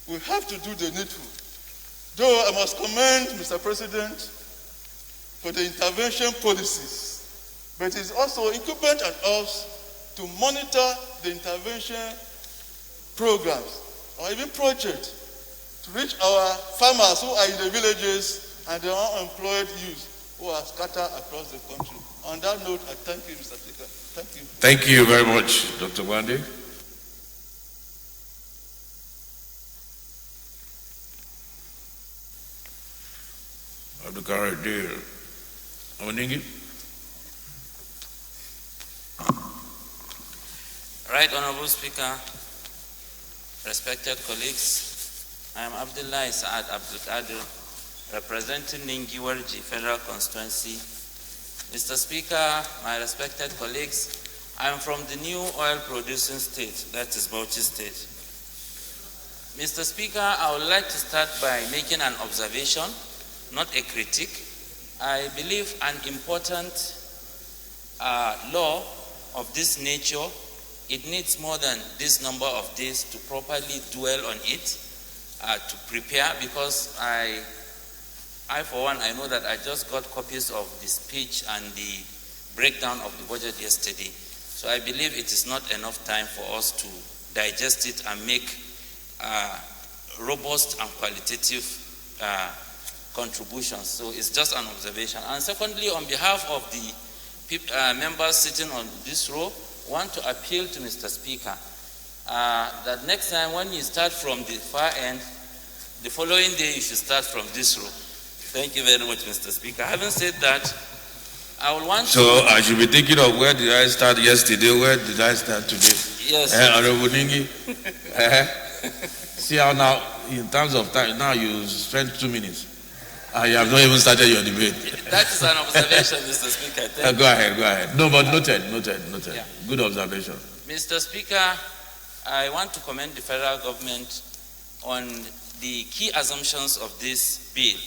we have to do the needful. Though I must commend Mr. President for the intervention policies, but it is also incumbent on us to monitor the intervention programs or even projects to reach our farmers who are in the villages and the unemployed youth who are scattered across the country. On that note, I thank you, Mr. Speaker. Thank you. Thank you very much, Dr. Wande. Abdulkadir Oningi. Right Honorable Speaker, respected colleagues, I am Abdullah Saad Abdulkadir, representing Ningiwarji Federal Constituency. Mr. Speaker, my respected colleagues, I am from the new oil-producing state, that is Bauchi State. Mr. Speaker, I would like to start by making an observation, not a critique. I believe an important law of this nature, it needs more than this number of days to properly dwell on it, to prepare, because I I, for one, I know that I just got copies of the speech and the breakdown of the budget yesterday. So I believe it is not enough time for us to digest it and make robust and qualitative contributions. So it's just an observation. And secondly, on behalf of the members sitting on this row, I want to appeal to Mr. Speaker that next time when you start from the far end, the following day you should start from this row. Thank you very much, Mr. Speaker. Having said that, I will want so to... I should be thinking of where did I start yesterday, where did I start today? Yes. Honorable Ningi. See how now, in terms of time, now you spend 2 minutes. You have not even started your debate. That is an observation, Mr. Speaker. Go ahead. No, but noted. Yeah. Good observation. Mr. Speaker, I want to commend the federal government on the key assumptions of this bill,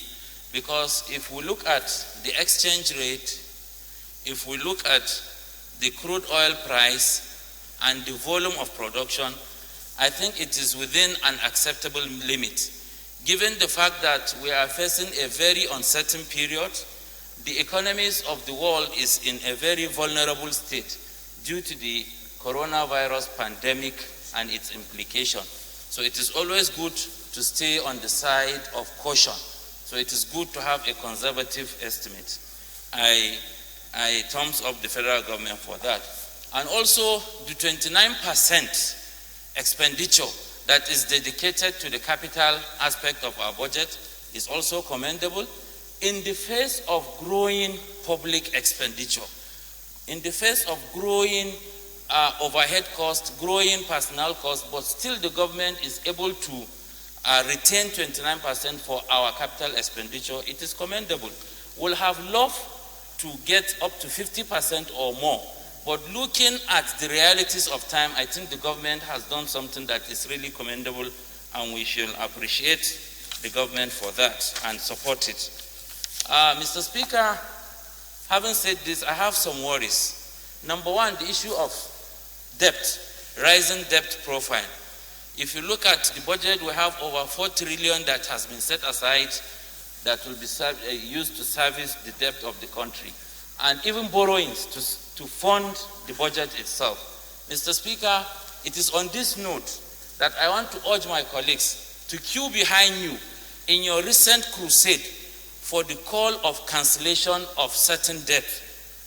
because if we look at the exchange rate, if we look at the crude oil price and the volume of production, I think it is within an acceptable limit. Given the fact that we are facing a very uncertain period, the economies of the world is in a very vulnerable state due to the coronavirus pandemic and its implication. So it is always good to stay on the side of caution. So it is good to have a conservative estimate. I thumbs up the federal government for that. And also the 29% expenditure that is dedicated to the capital aspect of our budget is also commendable in the face of growing public expenditure, in the face of growing overhead costs, growing personnel costs, but still the government is able to retain 29% for our capital expenditure. It is commendable. We'll have loved to get up to 50% or more. But looking at the realities of time, I think the government has done something that is really commendable, and we should appreciate the government for that and support it. Mr. Speaker, having said this, I have some worries. Number one, the issue of debt, rising debt profile. If you look at the budget, we have over 4 trillion that has been set aside that will be used to service the debt of the country, and even borrowings to fund the budget itself. Mr. Speaker, it is on this note that I want to urge my colleagues to queue behind you in your recent crusade for the call of cancellation of certain debt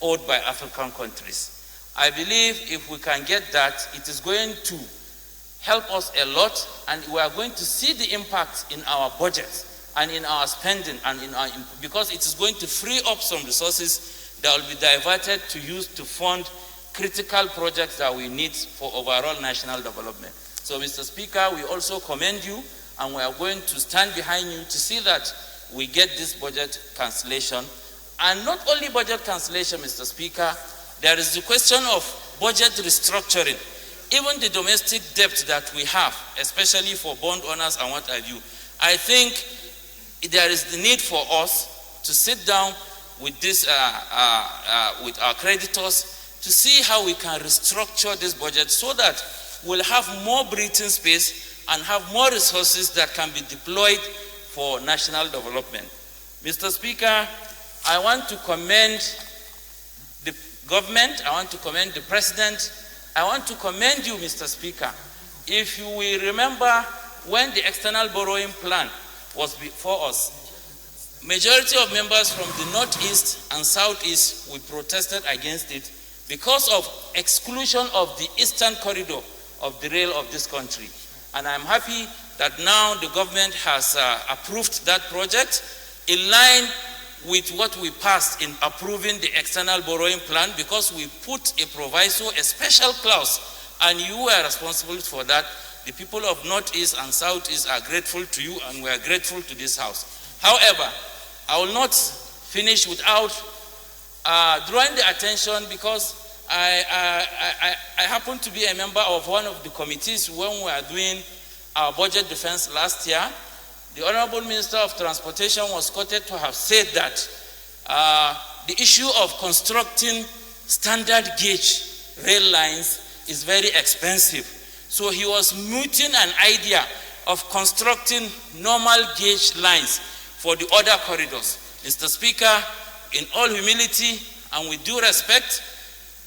owed by African countries. I believe if we can get that, it is going to help us a lot, and we are going to see the impact in our budget and in our spending, and because it is going to free up some resources that will be diverted to use to fund critical projects that we need for overall national development. So, Mr. Speaker, we also commend you, and we are going to stand behind you to see that we get this budget cancellation. And not only budget cancellation, Mr. Speaker, there is the question of budget restructuring. Even the domestic debt that we have, especially for bond owners and what have you, I think there is the need for us to sit down with this, with our creditors to see how we can restructure this budget so that we'll have more breathing space and have more resources that can be deployed for national development. Mr. Speaker, I want to commend the government, I want to commend the President, I want to commend you, Mr. Speaker. If you will remember when the external borrowing plan was before us, majority of members from the Northeast and Southeast, we protested against it because of exclusion of the eastern corridor of the rail of this country. And I'm happy that now the government has approved that project in line with what we passed in approving the external borrowing plan, because we put a proviso, a special clause, and you were responsible for that. The people of Northeast and Southeast are grateful to you, and we are grateful to this House. However, I will not finish without drawing the attention, because I happen to be a member of one of the committees when we were doing our budget defense last year. The Honorable Minister of Transportation was quoted to have said that the issue of constructing standard gauge rail lines is very expensive. So he was mooting an idea of constructing normal gauge lines for the other corridors. Mr. Speaker, in all humility and with due respect,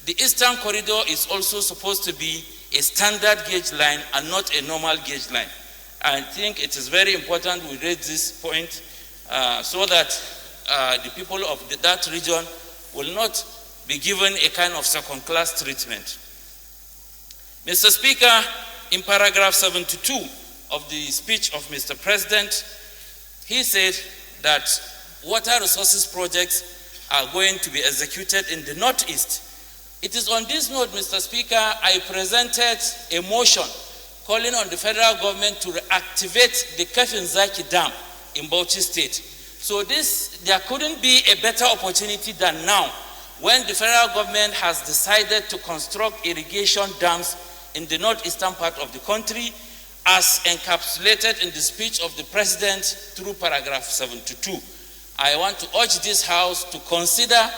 the Eastern Corridor is also supposed to be a standard gauge line and not a normal gauge line. I think it is very important we raise this point so that the people of that region will not be given a kind of second-class treatment. Mr. Speaker, in paragraph 72 of the speech of Mr. President, he said that water resources projects are going to be executed in the Northeast. It is on this note, Mr. Speaker, I presented a motion calling on the federal government to reactivate the Kefin-Zaki Dam in Bauchi State. So there couldn't be a better opportunity than now when the federal government has decided to construct irrigation dams in the northeastern part of the country, as encapsulated in the speech of the President through paragraph 72. I want to urge this House to consider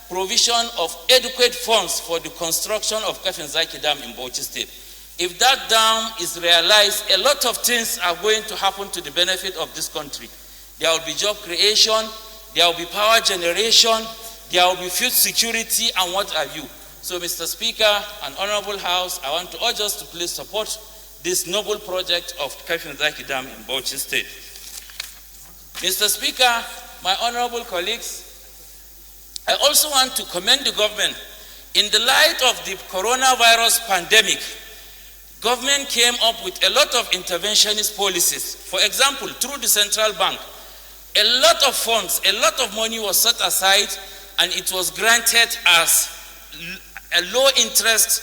provision of adequate funds for the construction of Kefin-Zaki Dam in Bauchi State. If that dam is realized, a lot of things are going to happen to the benefit of this country. There will be job creation, there will be power generation, there will be food security, and what have you. So, Mr. Speaker and Honorable House, I want to urge us to please support this noble project of Kefin-Zaki Dam in Bauchi State. Mr. Speaker, my honorable colleagues, I also want to commend the government. In the light of the coronavirus pandemic, government came up with a lot of interventionist policies. For example, through the central bank, a lot of funds, a lot of money was set aside, and it was granted as a low interest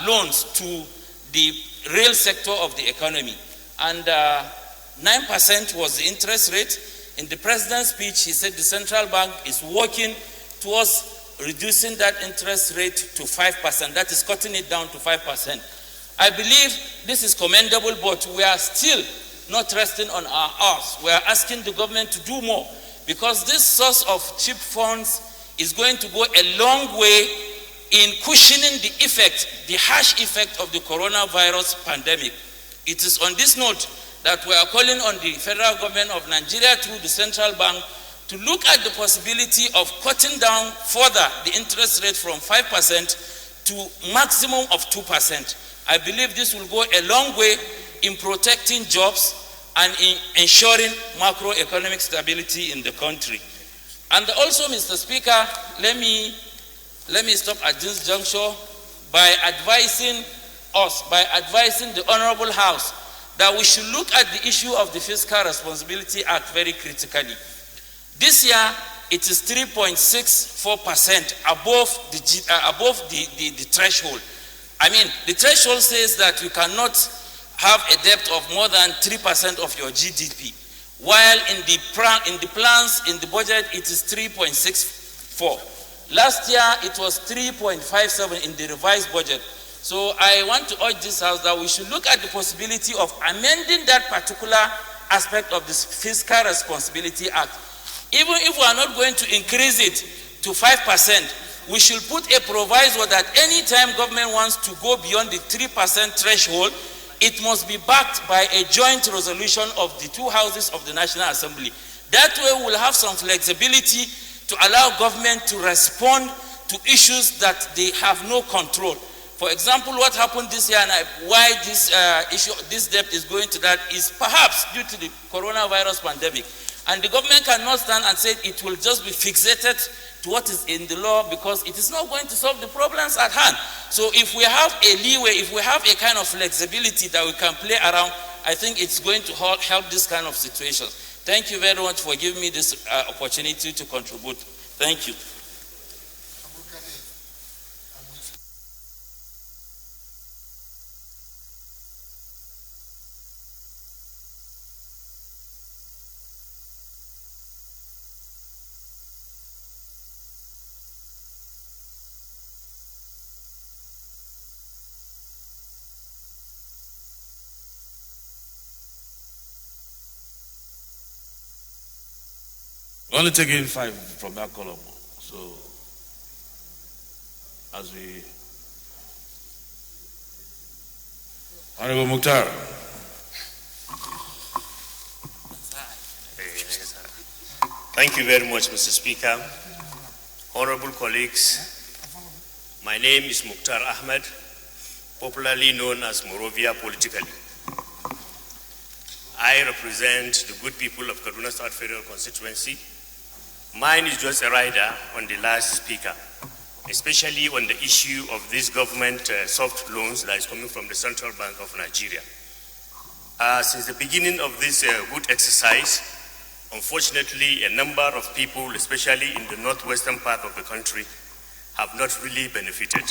loans to the real sector of the economy. And 9% was the interest rate. In the president's speech, he said the central bank is working towards reducing that interest rate to 5%. That is cutting it down to 5%. I believe this is commendable, but we are still not resting on our arse. We are asking the government to do more, because this source of cheap funds is going to go a long way in cushioning the effect, the harsh effect of the coronavirus pandemic. It is on this note that we are calling on the federal government of Nigeria through the central bank to look at the possibility of cutting down further the interest rate from 5% to maximum of 2%. I believe this will go a long way in protecting jobs and in ensuring macroeconomic stability in the country. And also, Mr. Speaker, let me stop at this juncture by advising the Honorable House that we should look at the issue of the Fiscal Responsibility Act very critically. This year, it is 3.64% above the threshold. I mean, the threshold says that you cannot have a debt of more than 3% of your GDP, while in the plans, in the budget, it is 3.64. Last year, it was 3.57 in the revised budget. So I want to urge this House that we should look at the possibility of amending that particular aspect of this Fiscal Responsibility Act. Even if we are not going to increase it to 5%, we should put a proviso that any time government wants to go beyond the 3% threshold, it must be backed by a joint resolution of the two houses of the National Assembly. That way we'll have some flexibility to allow government to respond to issues that they have no control. For example, what happened this year and why this debt is going to that is perhaps due to the coronavirus pandemic. And the government cannot stand and say it will just be fixated to what is in the law, because it is not going to solve the problems at hand. So if we have a leeway, if we have a kind of flexibility that we can play around, I think it's going to help this kind of situations. Thank you very much for giving me this opportunity to contribute. Thank you. Only taking 5 from that column. So, as we... Honorable Mukhtar. Thank you very much, Mr. Speaker. Honorable colleagues, my name is Mukhtar Ahmed, popularly known as Morovia politically. I represent the good people of Kaduna South Federal Constituency. Mine is just a rider on the last speaker, especially on the issue of this government soft loans that is coming from the Central Bank of Nigeria. Since the beginning of this good exercise, unfortunately, a number of people, especially in the northwestern part of the country, have not really benefited.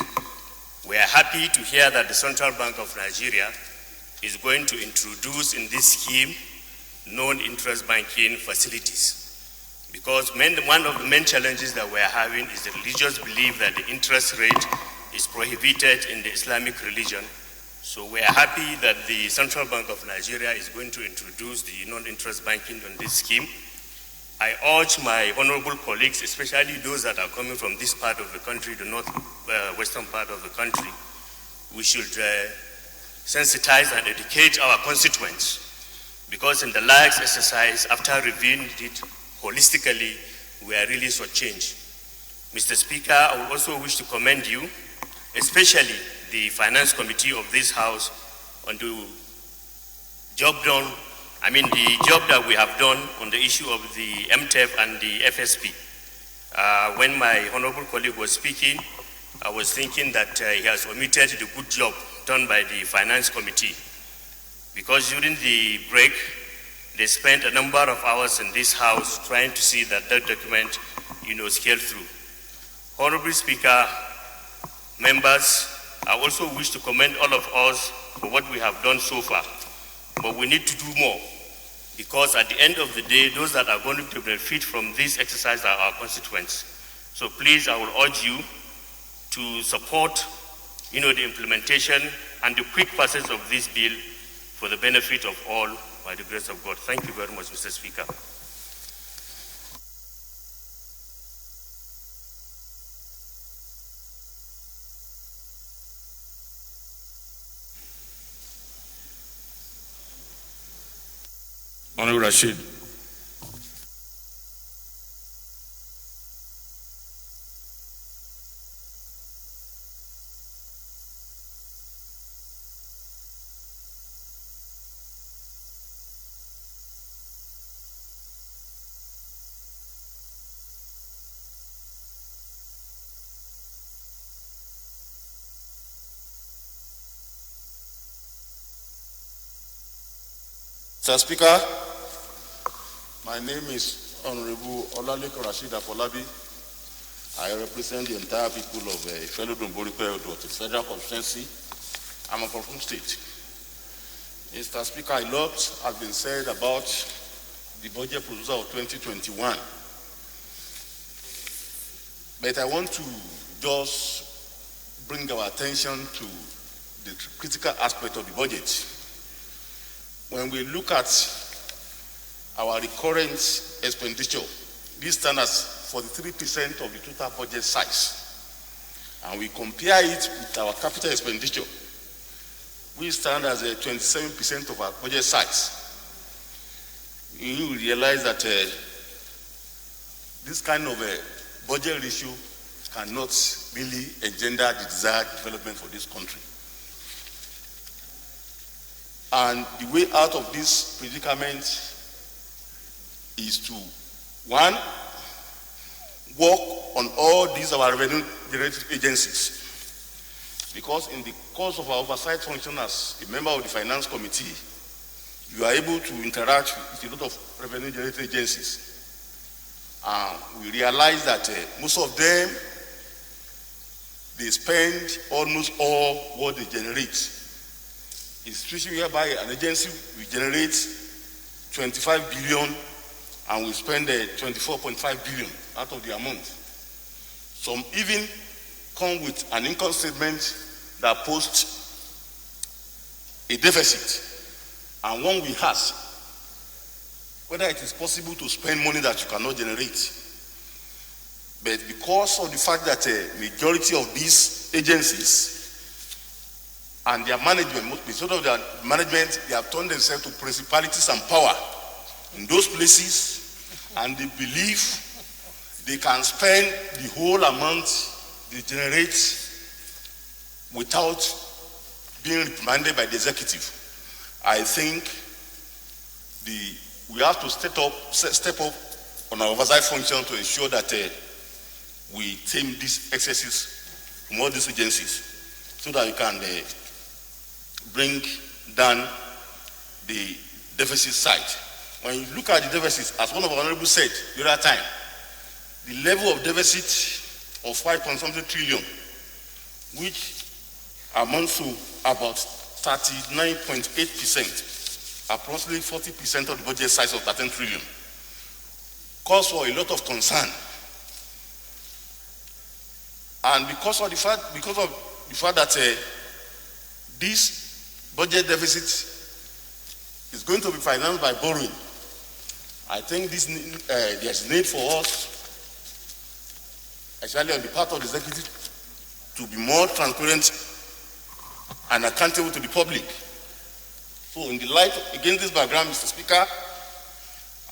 We are happy to hear that the Central Bank of Nigeria is going to introduce in this scheme non-interest banking facilities. Because one of the main challenges that we are having is the religious belief that the interest rate is prohibited in the Islamic religion. So we are happy that the Central Bank of Nigeria is going to introduce the non-interest banking on this scheme. I urge my honorable colleagues, especially those that are coming from this part of the country, the northwestern part of the country, we should sensitize and educate our constituents, because in the last exercise, after reviewing it holistically, we are really shortchanged. Mr. Speaker, I would also wish to commend you, especially the Finance Committee of this House, on the job that we have done on the issue of the MTEF and the FSP. When my honorable colleague was speaking, I was thinking that he has omitted the good job done by the Finance Committee, because during the break, they spent a number of hours in this House trying to see that that document, scaled through. Honorable Speaker, members, I also wish to commend all of us for what we have done so far, but we need to do more, because at the end of the day, those that are going to benefit from this exercise are our constituents. So please, I will urge you to support the implementation and the quick passage of this bill for the benefit of all, by the grace of God. Thank you very much, Mr. Speaker. Honorable Rashid. Mr. Speaker, my name is Honorable Olaleko Rashid Afolabi. I represent the entire people of the Federal Constituency. I'm from Osun State. Mr. Speaker, a lot has been said about the budget proposal of 2021. But I want to just bring our attention to the critical aspect of the budget. When we look at our recurrent expenditure, this stands as 43% of the total budget size, and we compare it with our capital expenditure, we stand as 27% of our budget size. You will realize that this kind of a budget ratio cannot really engender the desired development for this country. And the way out of this predicament is to, one, work on all these our revenue generating agencies. Because in the course of our oversight function as a member of the Finance Committee, you are able to interact with a lot of revenue generating agencies. We realize that most of them, they spend almost all what they generate. Especially whereby an agency will generate 25 billion and we spend 24.5 billion out of the amount. Some even come with an income statement that posts a deficit. And one will ask whether it is possible to spend money that you cannot generate. But because of the fact that a majority of these agencies and their management, because of their management, they have turned themselves to principalities and power in those places and they believe they can spend the whole amount they generate without being reprimanded by the executive. I think we have to step up on our oversight function to ensure that we tame these excesses from all these agencies so that we can bring down the deficit side. When you look at the deficit, as one of our honorables said the other time, the level of deficit of 5.something trillion, which amounts to about 39.8%, approximately 40% of the budget size of 13 trillion, calls for a lot of concern. And because of the fact that this budget deficit is going to be financed by borrowing, I think there's need for us, especially on the part of the executive, to be more transparent and accountable to the public. So in the light, against this background, Mr. Speaker,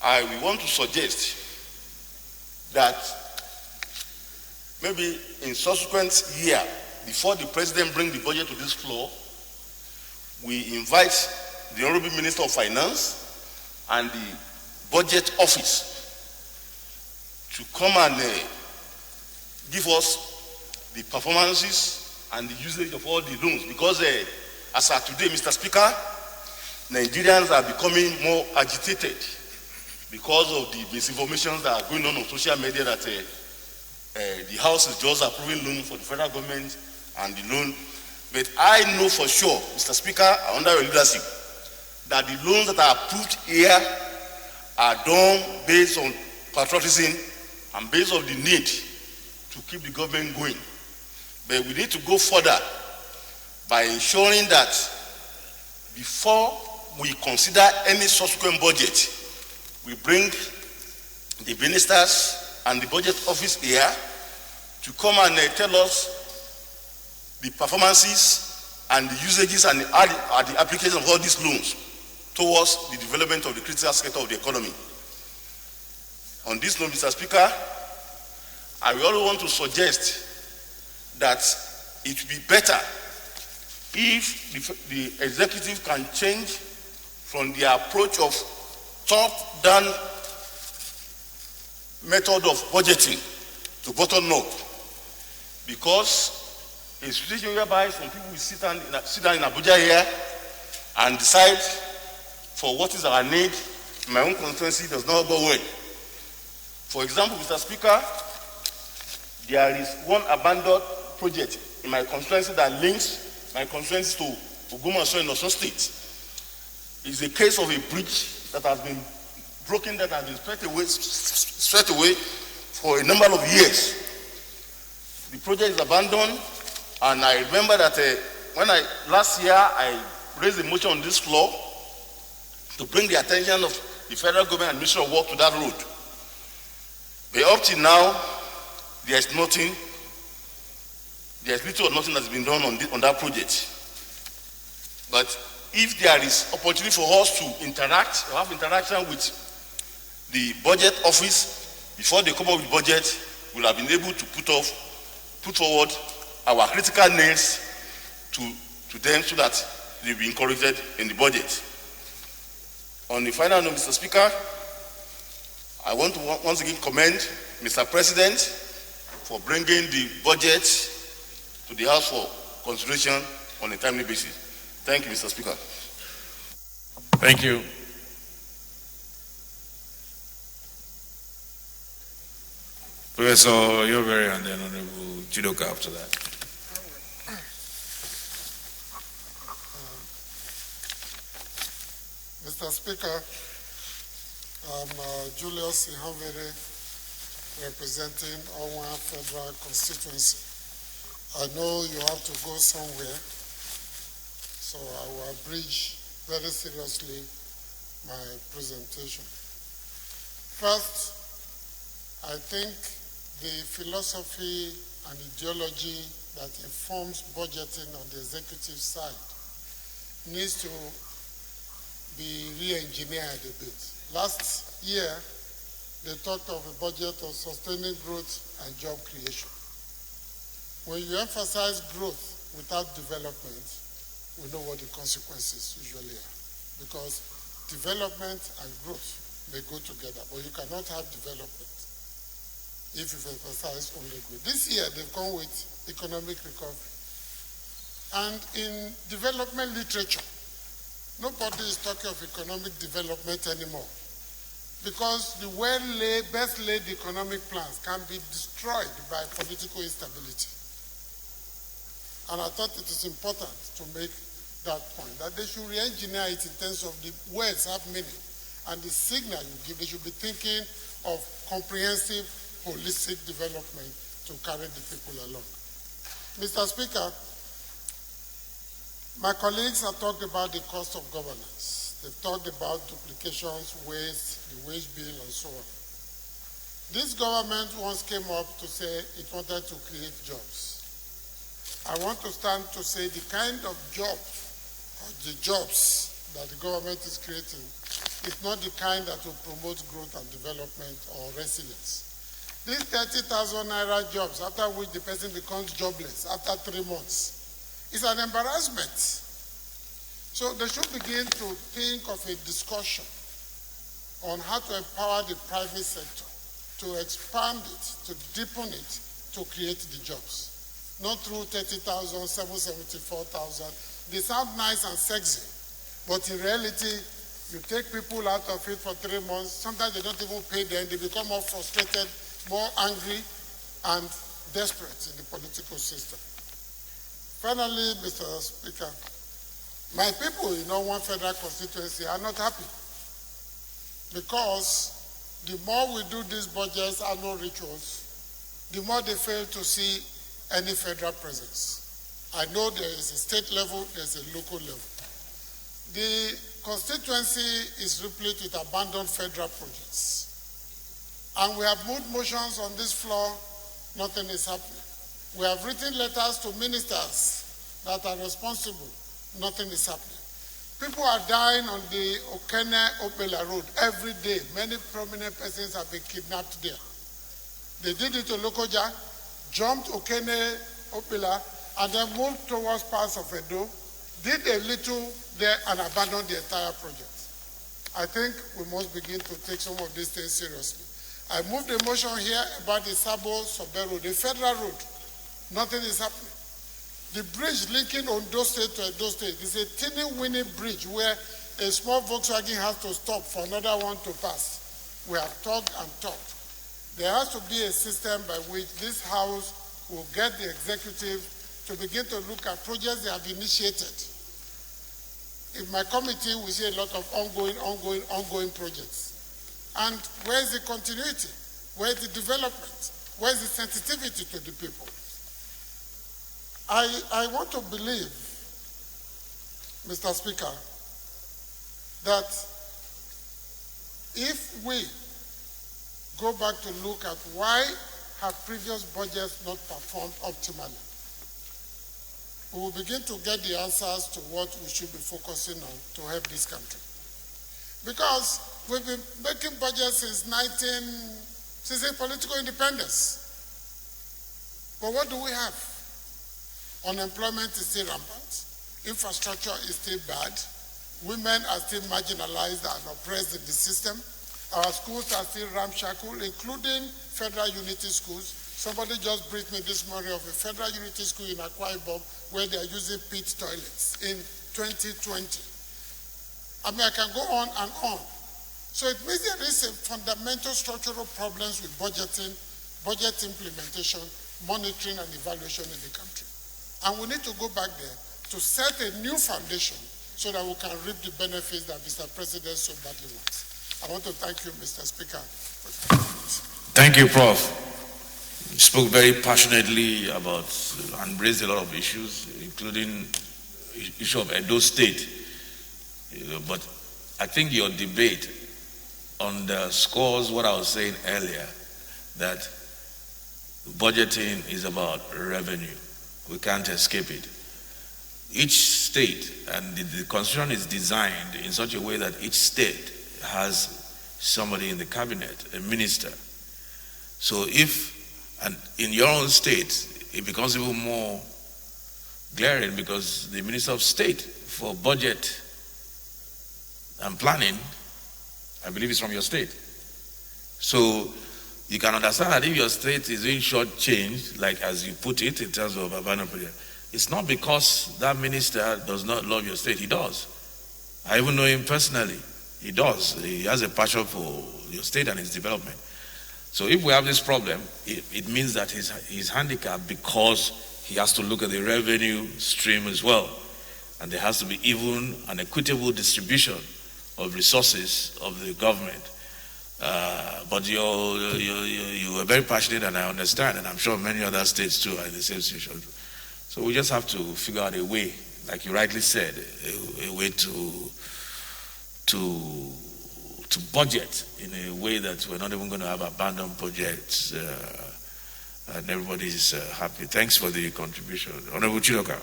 I want to suggest that maybe in subsequent year, before the President brings the budget to this floor, we invite the Honorable Minister of Finance and the Budget Office to come and give us the performances and the usage of all the loans, because as of today, Mr. Speaker, Nigerians are becoming more agitated because of the misinformation that are going on social media that the House is just approving loan for the federal government and the loan. But I know for sure, Mr. Speaker, under your leadership, that the loans that are approved here are done based on patriotism and based on the need to keep the government going. But we need to go further by ensuring that before we consider any subsequent budget, we bring the ministers and the budget office here to come and tell us the performances and the usages and the application of all these loans towards the development of the critical sector of the economy. On this note, Mr. Speaker, I will also want to suggest that it would be better if the executive can change from the approach of top-down method of budgeting to bottom-up, because a situation whereby some people will sit down in Abuja here and decide for what is our need in my own constituency does not go well. For example, Mr. Speaker, there is one abandoned project in my constituency that links my constituency to Ogbomoso in Osun State. It's a case of a bridge that has been broken, that has been swept away for a number of years. The project is abandoned, and I remember that last year I raised a motion on this floor to bring the attention of the federal government and Ministry of Work to that road. But up till now, there's little or nothing that's been done on that project. But if there is opportunity for us to interact or have interaction with the budget office before they come up with budget, we'll have been able to put forward our critical needs to them so that they'll be encouraged in the budget. On the final note, Mr. Speaker, I want to once again commend Mr. President for bringing the budget to the House for consideration on a timely basis. Thank you, Mr. Speaker. Thank you. Professor Yoberi and then Honorable Chidoka after that. Mr. Speaker, I'm Julius Ihanvere, representing Owa Federal Constituency. I know you have to go somewhere, so I will abridge very seriously my presentation. First, I think the philosophy and ideology that informs budgeting on the executive side needs to be re-engineered a bit. Last year, they talked of a budget of sustaining growth and job creation. When you emphasize growth without development, we know what the consequences usually are. Because development and growth may go together, but you cannot have development if you emphasize only growth. This year, they've come with economic recovery. And in development literature, nobody is talking of economic development anymore, because the best laid economic plans can be destroyed by political instability. And I thought it is important to make that point, that they should re-engineer it in terms of the words have meaning and the signal you give. They should be thinking of comprehensive, holistic development to carry the people along. Mr. Speaker, my colleagues have talked about the cost of governance. They've talked about duplications, waste, the wage bill, and so on. This government once came up to say it wanted to create jobs. I want to stand to say the kind of the jobs that the government is creating is not the kind that will promote growth and development or resilience. These 30,000 naira jobs, after which the person becomes jobless after 3 months, is an embarrassment. So they should begin to think of a discussion on how to empower the private sector, to expand it, to deepen it, to create the jobs. Not through 30,000, 774,000. They sound nice and sexy, but in reality, you take people out of it for 3 months, sometimes they don't even pay them, they become more frustrated, more angry, and desperate in the political system. Finally, Mr. Speaker, my people in one federal constituency are not happy, because the more we do these budgets, annual rituals, the more they fail to see any federal presence. I know there is a state level, there's a local level. The constituency is replete with abandoned federal projects. And we have moved motions on this floor, nothing is happening. We have written letters to ministers that are responsible, nothing is happening. People are dying on the Okene-Opela Road every day. Many prominent persons have been kidnapped there. They did it to Lokoja, jumped Okene-Opela, and then moved towards parts of Edo, did a little there and abandoned the entire project. I think we must begin to take some of these things seriously. I moved a motion here about the Sabo-Sobe Road, the federal road. Nothing is happening. The bridge linking Ondo State to Edo State is a teeny-weeny bridge where a small Volkswagen has to stop for another one to pass. We have talked and talked. There has to be a system by which this House will get the executive to begin to look at projects they have initiated. In my committee, we see a lot of ongoing projects. And where is the continuity? Where is the development? Where is the sensitivity to the people? I want to believe, Mr. Speaker, that if we go back to look at why have previous budgets not performed optimally, we will begin to get the answers to what we should be focusing on to help this country. Because we've been making budgets since the political independence. But what do we have? Unemployment is still rampant. Infrastructure is still bad. Women are still marginalized and oppressed in the system. Our schools are still ramshackle, including federal unity schools. Somebody just briefed me this morning of a federal unity school in Akwa Ibom where they are using pit toilets in 2020. I mean, I can go on and on. So it means there is a fundamental structural problems with budgeting, budget implementation, monitoring and evaluation in the country. And we need to go back there to set a new foundation so that we can reap the benefits that Mr. President so badly wants. I want to thank you, Mr. Speaker. Thank you, Prof. You spoke very passionately about and raised a lot of issues, including the issue of Edo State. But I think your debate underscores what I was saying earlier, that budgeting is about revenue. We can't escape it. Each state, and the constitution is designed in such a way that each state has somebody in the cabinet, a minister. So if, and in your own state, it becomes even more glaring because the Minister of State for Budget and Planning, I believe is from your state. So you can understand that if your state is in short change, like as you put it in terms of urban project, it's not because that minister does not love your state. He does. I even know him personally. He does. He has a passion for your state and its development. So if we have this problem, it means that he's handicapped because he has to look at the revenue stream as well. And there has to be even an equitable distribution of resources of the government. But you are very passionate, and I understand, and I'm sure many other states too are in the same situation. So we just have to figure out a way, like you rightly said, a way to budget in a way that we're not even going to have abandoned projects, and everybody's happy. Thanks for the contribution. Honorable Chidoka.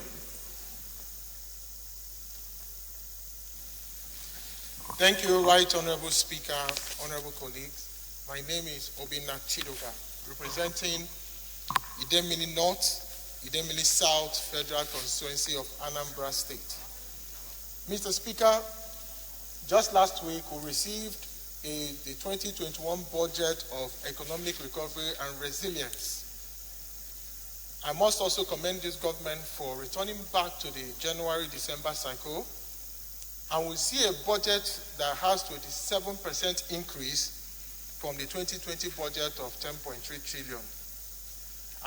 Thank you, Right Honorable Speaker, honorable colleagues. My name is Obinna Chidoka, representing Idemili North, Idemili South Federal Constituency of Anambra State. Mr. Speaker, just last week we received the 2021 budget of economic recovery and resilience. I must also commend this government for returning back to the January-December cycle, and we see a budget that has 27% increase from the 2020 budget of 10.3 trillion.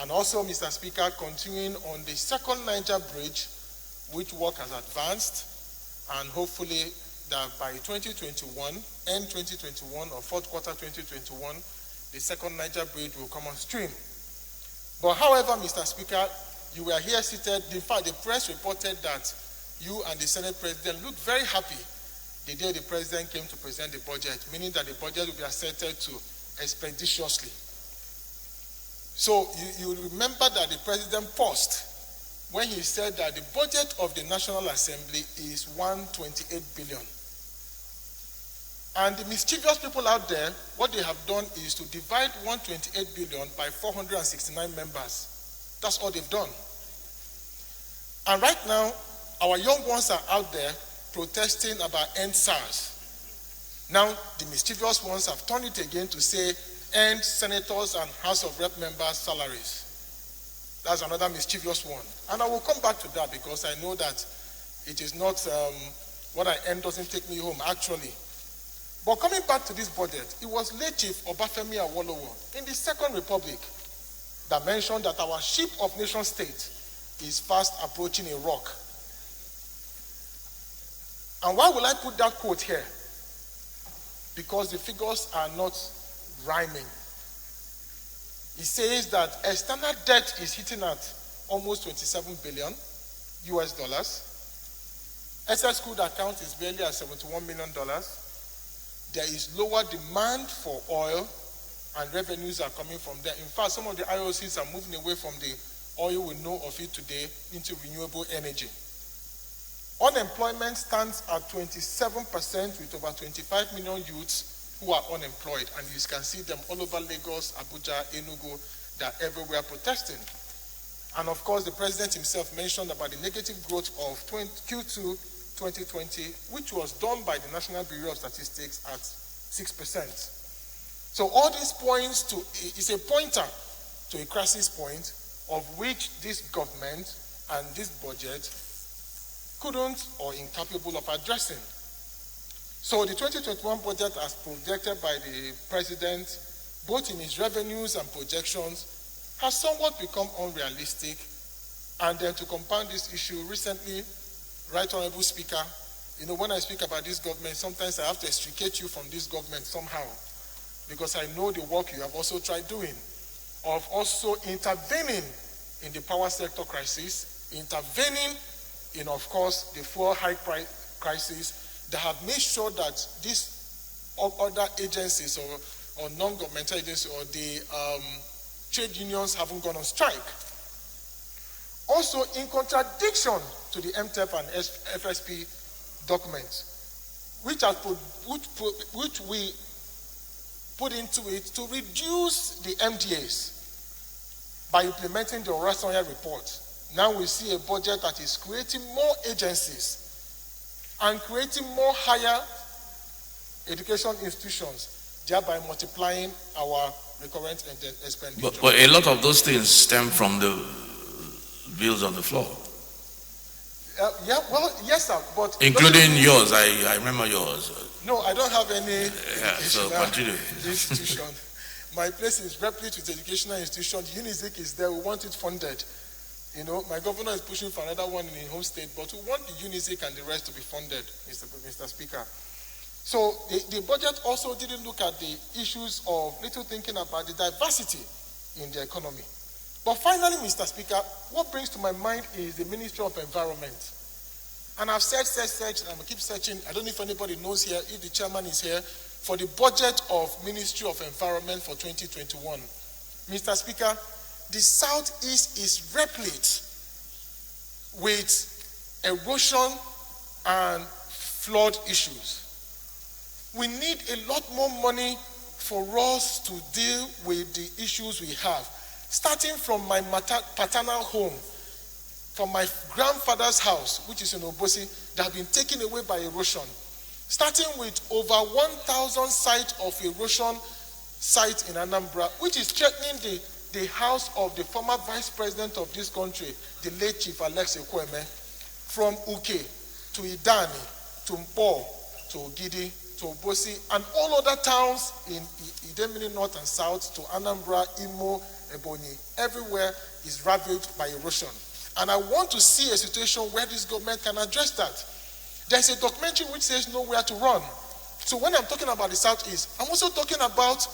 And also, Mr. Speaker, continuing on the second Niger bridge, which work has advanced, and hopefully that by 2021, end 2021 or fourth quarter 2021, the second Niger bridge will come on stream. But however, Mr. Speaker, you were here seated. In fact, the press reported that you and the Senate President looked very happy the day the President came to present the budget, meaning that the budget will be accepted to expeditiously. So you remember that the President paused when he said that the budget of the National Assembly is 128 billion. And the mischievous people out there, what they have done is to divide 128 billion by 469 members. That's all they've done. And right now, our young ones are out there protesting about end SARS. Now, the mischievous ones have turned it again to say end senators and House of Rep members' salaries. That's another mischievous one. And I will come back to that because I know that it is not what I end doesn't take me home, actually. But coming back to this budget, it was late Chief Obafemi Awolowo in the Second Republic that mentioned that our ship of nation state is fast approaching a rock. And why will I put that quote here? Because the figures are not rhyming. He says that external debt is hitting at almost 27 billion US dollars. SS crude account is barely at $71 million. There is lower demand for oil and revenues are coming from there. In fact, some of the IOCs are moving away from the oil we know of it today into renewable energy. Unemployment stands at 27% with over 25 million youths who are unemployed. And you can see them all over Lagos, Abuja, Enugu, they're everywhere protesting. And of course, the president himself mentioned about the negative growth of Q2 2020, which was done by the National Bureau of Statistics at 6%. So all these points to, is a pointer to a crisis point of which this government and this budget couldn't or incapable of addressing. So the 2021 budget as projected by the president, both in his revenues and projections, has somewhat become unrealistic. And then to compound this issue, recently, Right Honorable Speaker, you know, when I speak about this government, sometimes I have to extricate you from this government somehow, because I know the work you have also tried doing, of also intervening in the power sector crisis, intervening in, of course, the fuel high price crisis, that have made sure that these other agencies or non-governmental agencies or the trade unions haven't gone on strike. Also, in contradiction to the MTEP and FSP documents, which we put into it to reduce the MDAs by implementing the Orasonya report. Now we see a budget that is creating more agencies and creating more higher education institutions, thereby multiplying our recurrent expenditure. But a lot of those things stem from the bills on the floor. Yeah, well, yes, sir, but... Including yours, I remember yours. No, I don't have any so continue. institution. My place is replete with educational institutions. UNIZIC is there. We want it funded. You know, my governor is pushing for another one in his home state, but we want the UNIZIC and the rest to be funded, Mr. Speaker. So the budget also didn't look at the issues of little thinking about the diversity in the economy. But finally, Mr. Speaker, what brings to my mind is the Ministry of Environment. And I've searched, and I'm going to keep searching. I don't know if anybody knows here, if the chairman is here, for the budget of Ministry of Environment for 2021. Mr. Speaker, the Southeast is replete with erosion and flood issues. We need a lot more money for us to deal with the issues we have. Starting from my paternal home, from my grandfather's house, which is in Obosi, that have been taken away by erosion. Starting with over 1,000 sites of erosion sites in Anambra, which is threatening the house of the former vice president of this country, the late Chief Alex Ekweme, from Uke to Idani, to Mpo, to Ogidi, to Obosi, and all other towns in Idemili North and South, to Anambra, Imo, Ebonyi, everywhere is ravaged by erosion. And I want to see a situation where this government can address that. There's a documentary which says nowhere to run. So when I'm talking about the Southeast, I'm also talking about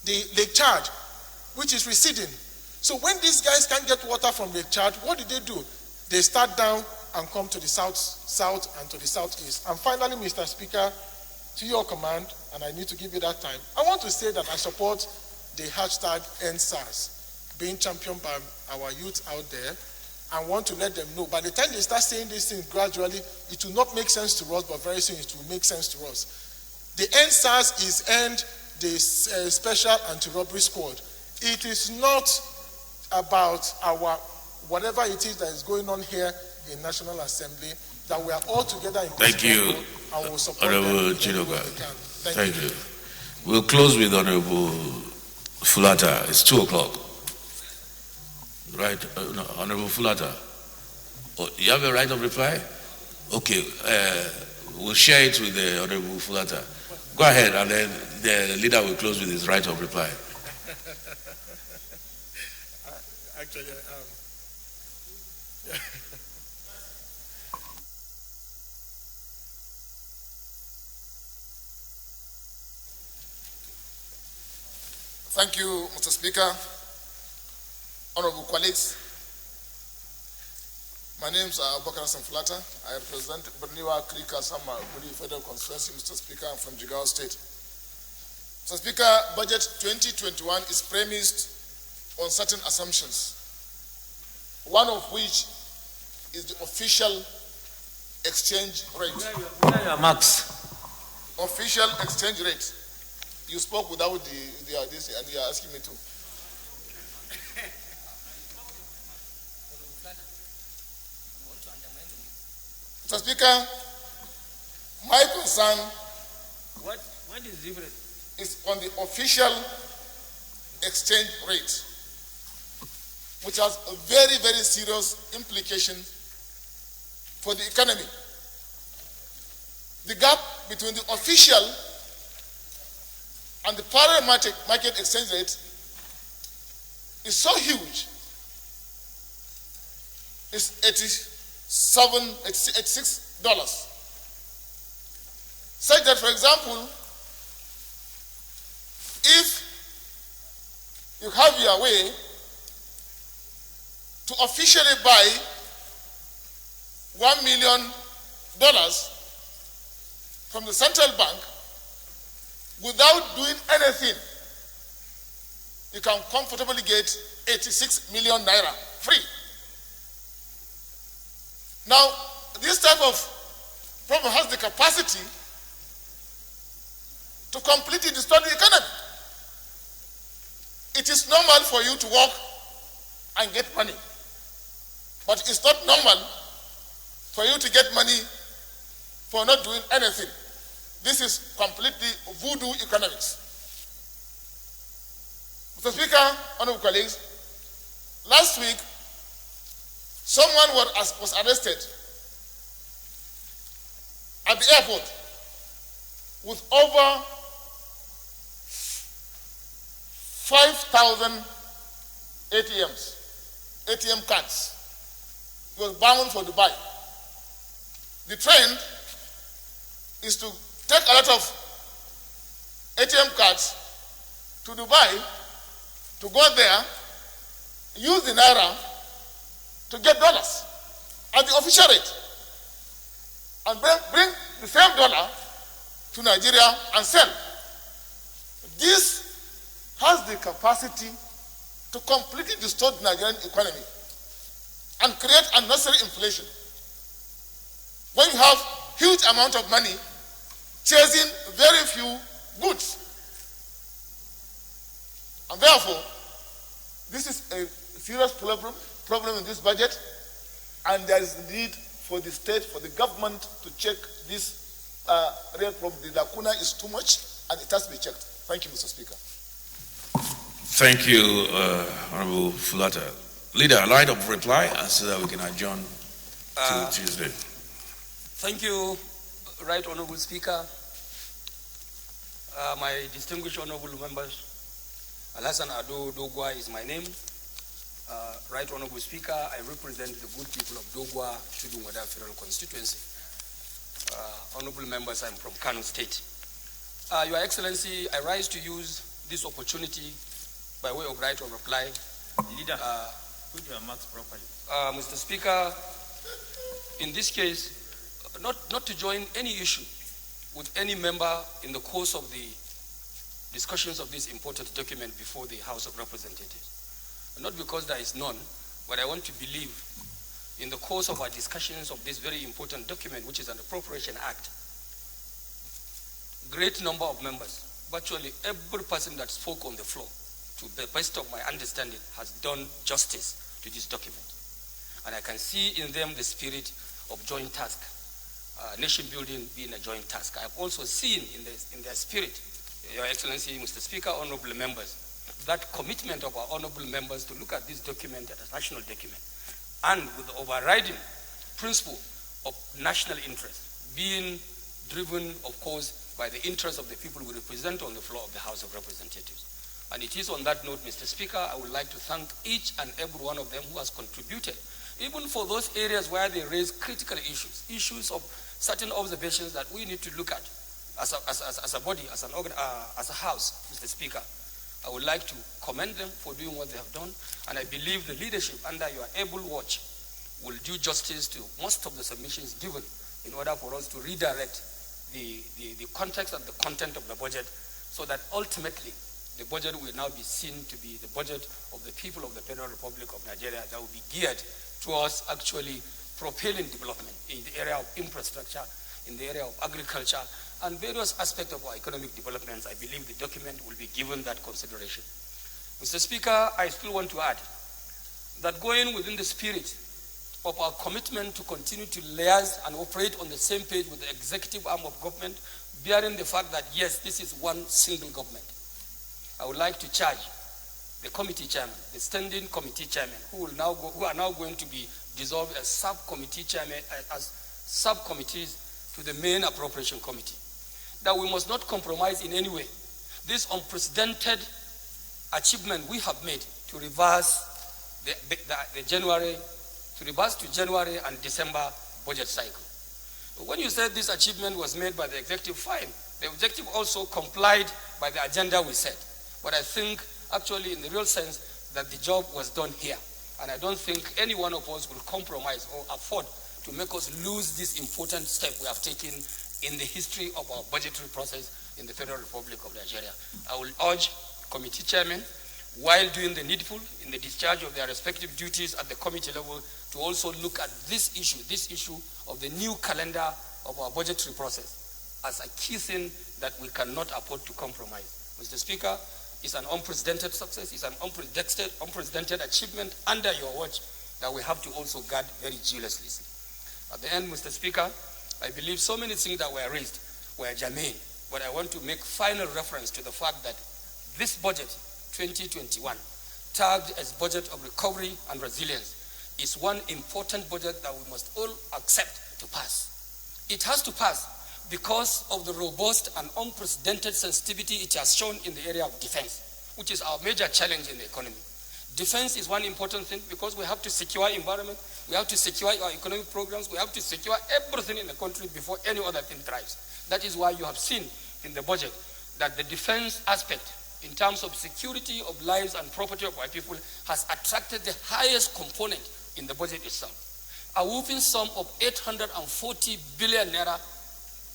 the Lake Chad, which is receding. So when these guys can't get water from Lake Chad, what do? They start down and come to the south and to the southeast. And finally, Mr. Speaker, to your command, and I need to give you that time, I want to say that I support the hashtag #EndSARS being championed by our youth out there. I want to let them know, by the time they start saying these things gradually, it will not make sense to us, but very soon it will make sense to us. The #EndSARS is end the Special Anti-Robbery Squad. It is not about our, whatever it is that is going on here in National Assembly, that we are all together in this Thank you, and will support Honorable them Chidoka. Thank you. We'll close with Honorable Fulata. It's 2 o'clock. Right, no, Honorable Fulata. Oh, you have a right of reply? Okay, we'll share it with the Honorable Fulata. Go ahead, and then the leader will close with his right of reply. Actually, Thank you, Mr. Speaker. Honorable colleagues, my name is Bakar Samflata. I represent Berniwa Krika Sama Buri Federal Constituency, Mr. Speaker. I'm from Jigawa State. Mr. Speaker, Budget 2021 is premised on certain assumptions, one of which is the official exchange rate. Official exchange rate. You spoke without this, and you are asking me to. Mr. Speaker, my concern what is different? Is on the official exchange rate, which has a very, very serious implication for the economy. The gap between the official and the parallel market exchange rate is so huge. It's $86. Such that, for example, if you have your way to officially buy $1 million from the central bank without doing anything, you can comfortably get 86 million naira free. Now, this type of problem has the capacity to completely distort the economy. It is normal for you to work and get money, but it's not normal for you to get money for not doing anything. This is completely voodoo economics. Mr. Speaker, honorable colleagues, last week, someone was arrested at the airport with over 5,000 ATM cards. He was bound for Dubai. The trend is to take a lot of ATM cards to Dubai, to go there, use the Naira to get dollars at the official rate, and bring the same dollar to Nigeria and sell. This has the capacity to completely distort the Nigerian economy and create unnecessary inflation. When you have huge amount of money chasing very few goods. And therefore, this is a serious problem in this budget, and there is a need for the state, for the government to check this real problem. The lacuna is too much, and it has to be checked. Thank you, Mr. Speaker. Thank you, Honorable Fulata. Leader, light of reply, so that we can adjourn till Tuesday. Thank you, Right Honorable Speaker. My distinguished honorable members, Alhassan Ado Dogwa is my name. Right Honorable Speaker, I represent the good people of Dogwa, Chudungwada Federal Constituency. Honorable members, I'm from Kano State. Your Excellency, I rise to use this opportunity by way of right of reply. Leader, put your marks properly. Mr. Speaker, in this case, not to join any issue with any member in the course of the discussions of this important document before the House of Representatives. Not because there is none, but I want to believe in the course of our discussions of this very important document, which is an Appropriation Act, great number of members, virtually every person that spoke on the floor, to the best of my understanding, has done justice to this document. And I can see in them the spirit of joint task, nation building being a joint task. I have also seen in their spirit, Your Excellency, Mr. Speaker, honorable members, that commitment of our honorable members to look at this document as a national document, and with the overriding principle of national interest, being driven, of course, by the interests of the people we represent on the floor of the House of Representatives. And it is on that note, Mr. Speaker, I would like to thank each and every one of them who has contributed, even for those areas where they raise critical issues of certain observations that we need to look at as a body, as a House, Mr. Speaker. I would like to commend them for doing what they have done, and I believe the leadership under your able watch will do justice to most of the submissions given in order for us to redirect the context and the content of the budget, so that ultimately the budget will now be seen to be the budget of the people of the Federal Republic of Nigeria that will be geared towards actually propelling development in the area of infrastructure, in the area of agriculture, and various aspects of our economic developments. I believe the document will be given that consideration. Mr. Speaker, I still want to add that going within the spirit of our commitment to continue to liaise and operate on the same page with the executive arm of government, bearing the fact that, yes, this is one single government, I would like to charge the committee chairman, the standing committee chairman, who are now going to be dissolved as subcommittee chairman, as subcommittees to the main appropriation committee, that we must not compromise in any way this unprecedented achievement we have made to reverse to January and December budget cycle. When you said this achievement was made by the executive, fine. The executive also complied by the agenda we set. But I think actually in the real sense that the job was done here. And I don't think any one of us will compromise or afford to make us lose this important step we have taken in the history of our budgetary process in the Federal Republic of Nigeria. I will urge committee chairmen, while doing the needful in the discharge of their respective duties at the committee level, to also look at this issue of the new calendar of our budgetary process, as a key thing that we cannot afford to compromise. Mr. Speaker, it's an unprecedented success, it's an unprecedented achievement under your watch that we have to also guard very jealously. At the end, Mr. Speaker, I believe so many things that were raised were germane, but I want to make final reference to the fact that this budget, 2021, tagged as budget of recovery and resilience, is one important budget that we must all accept to pass. It has to pass because of the robust and unprecedented sensitivity it has shown in the area of defense, which is our major challenge in the economy. Defense is one important thing because we have to secure environment, we have to secure our economic programs, we have to secure everything in the country before any other thing thrives. That is why you have seen in the budget that the defense aspect in terms of security of lives and property of our people has attracted the highest component in the budget itself. A whopping sum of 840 billion naira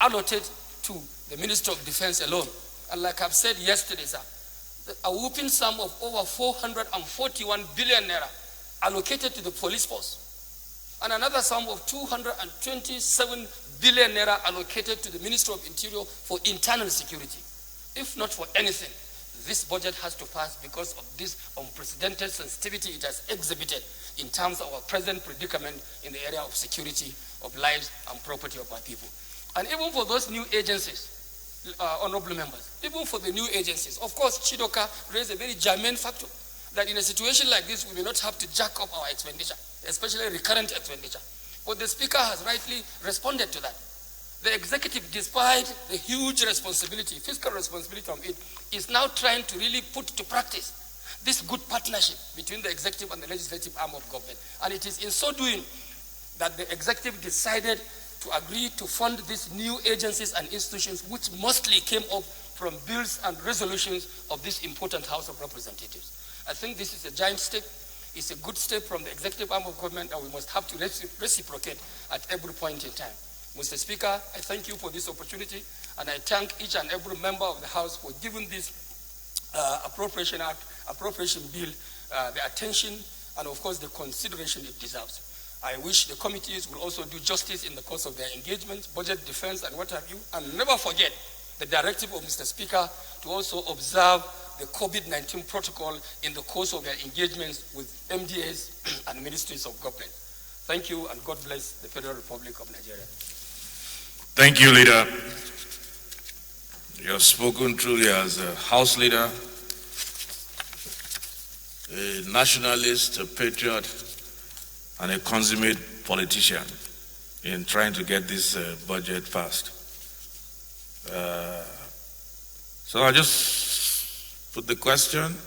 allocated to the Ministry of Defense alone. And like I've said yesterday, sir, a whopping sum of over 441 billion naira allocated to the police force. And another sum of 227 billion naira allocated to the Ministry of Interior for internal security. If not for anything, this budget has to pass because of this unprecedented sensitivity it has exhibited in terms of our present predicament in the area of security of lives and property of our people. And even for those new agencies, honorable members, even for the new agencies, of course, Chidoka raised a very germane factor that in a situation like this, we may not have to jack up our expenditure, especially recurrent expenditure. But the Speaker has rightly responded to that. The executive, despite the huge responsibility, fiscal responsibility on it, is now trying to really put to practice this good partnership between the executive and the legislative arm of government. And it is in so doing that the executive decided to agree to fund these new agencies and institutions which mostly came up from bills and resolutions of this important House of Representatives. I think this is a giant step. It's a good step from the executive arm of government that we must have to reciprocate at every point in time. Mr. Speaker, I thank you for this opportunity, and I thank each and every member of the House for giving this appropriation bill the attention and, of course, the consideration it deserves. I wish the committees will also do justice in the course of their engagement, budget, defense, and what have you, and never forget the directive of Mr. Speaker to also observe the COVID-19 protocol in the course of their engagements with MDAs and ministries of government. Thank you, and God bless the Federal Republic of Nigeria. Thank you, Leader. You have spoken truly as a House Leader, a nationalist, a patriot, and a consummate politician in trying to get this budget passed. So I just put the question.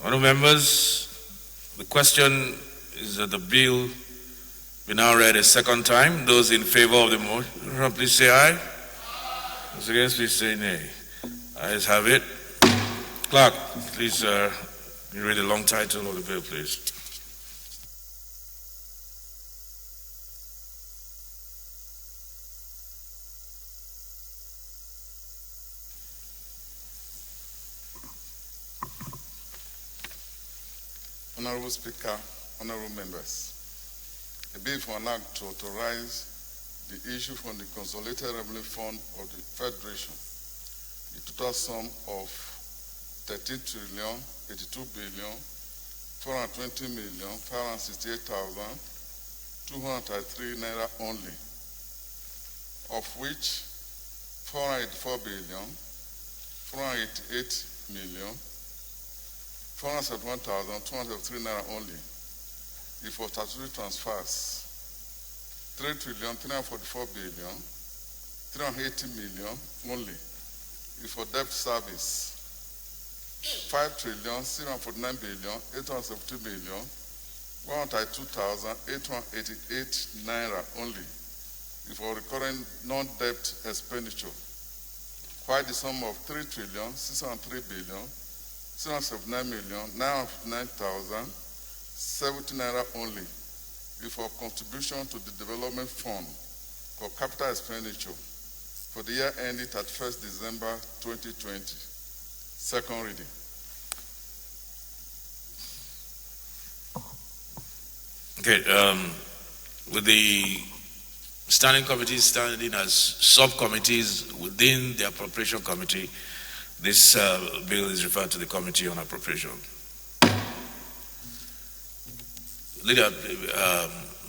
Honourable members, the question is that the bill be now read a second time. Those in favor of the motion, please say aye. Those against, please say nay. Ayes have it. Clerk, please read the long title of the bill, please. Honorable Speaker, honorable members, a bill for an act to authorize the issue from the Consolidated Revenue Fund of the Federation, the total sum of 13,82,420,568,233 naira only, of which 484,488,471,203 naira only is for statutory transfers, 3,344,380,000,000 only is for debt service, 5,709,870,132,888 naira only is for recurring non-debt expenditure, while the sum of 3,603,959,070 naira only is for contribution to the development fund for capital expenditure for the year ending 31st December 2020. Second reading. Okay, with the standing committees standing as subcommittees within the appropriation committee. This bill is referred to the Committee on Appropriation. Leader,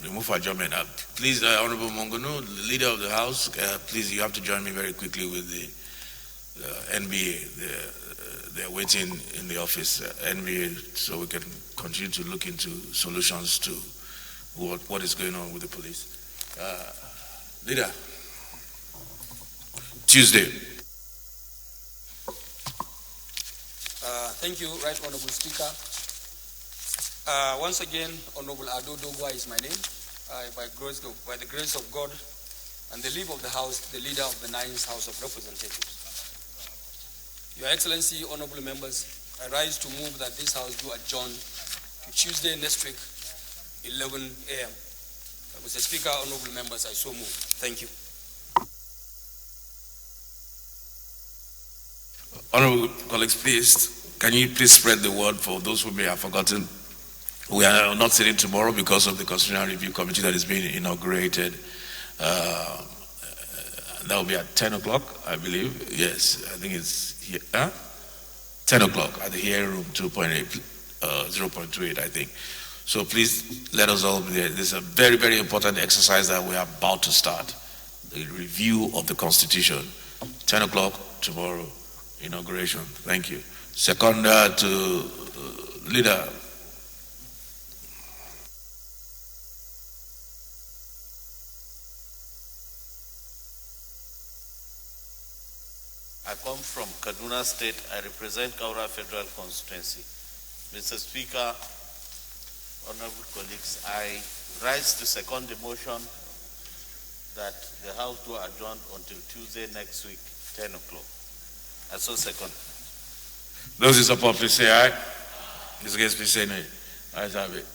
remove for adjournment. Please, Honorable Mongono, the Leader of the House, please, you have to join me very quickly with the NBA. They're waiting in the office, NBA, so we can continue to look into solutions to what is going on with the police. Leader, Tuesday. Thank you, Right Honorable Speaker. Once again, Honorable Ado Dogwa is my name. By the grace of God and the leave of the House, the Leader of the 9th House of Representatives. Your Excellency, Honorable Members, I rise to move that this House do adjourn to Tuesday next week, 11 a.m. Mr. Speaker, Honorable Members, I so move. Thank you. Honorable colleagues, please, can you please spread the word for those who may have forgotten? We are not sitting tomorrow because of the Constitutional Review Committee that is being inaugurated. That will be at 10 o'clock, I believe. Yes, I think it's here. 10 o'clock at the hearing room 2.8, 0.28, I think. So please let us all be there. This is a very, very important exercise that we are about to start. The review of the Constitution. 10 o'clock tomorrow, inauguration. Thank you. Second to Leader. I come from Kaduna State. I represent Kaura Federal Constituency. Mr. Speaker, honorable colleagues, I rise to second the motion that the House do adjourn until Tuesday next week, 10 o'clock. I so second. Those in support, please say aye. Those against, please say nay. Ayes have it.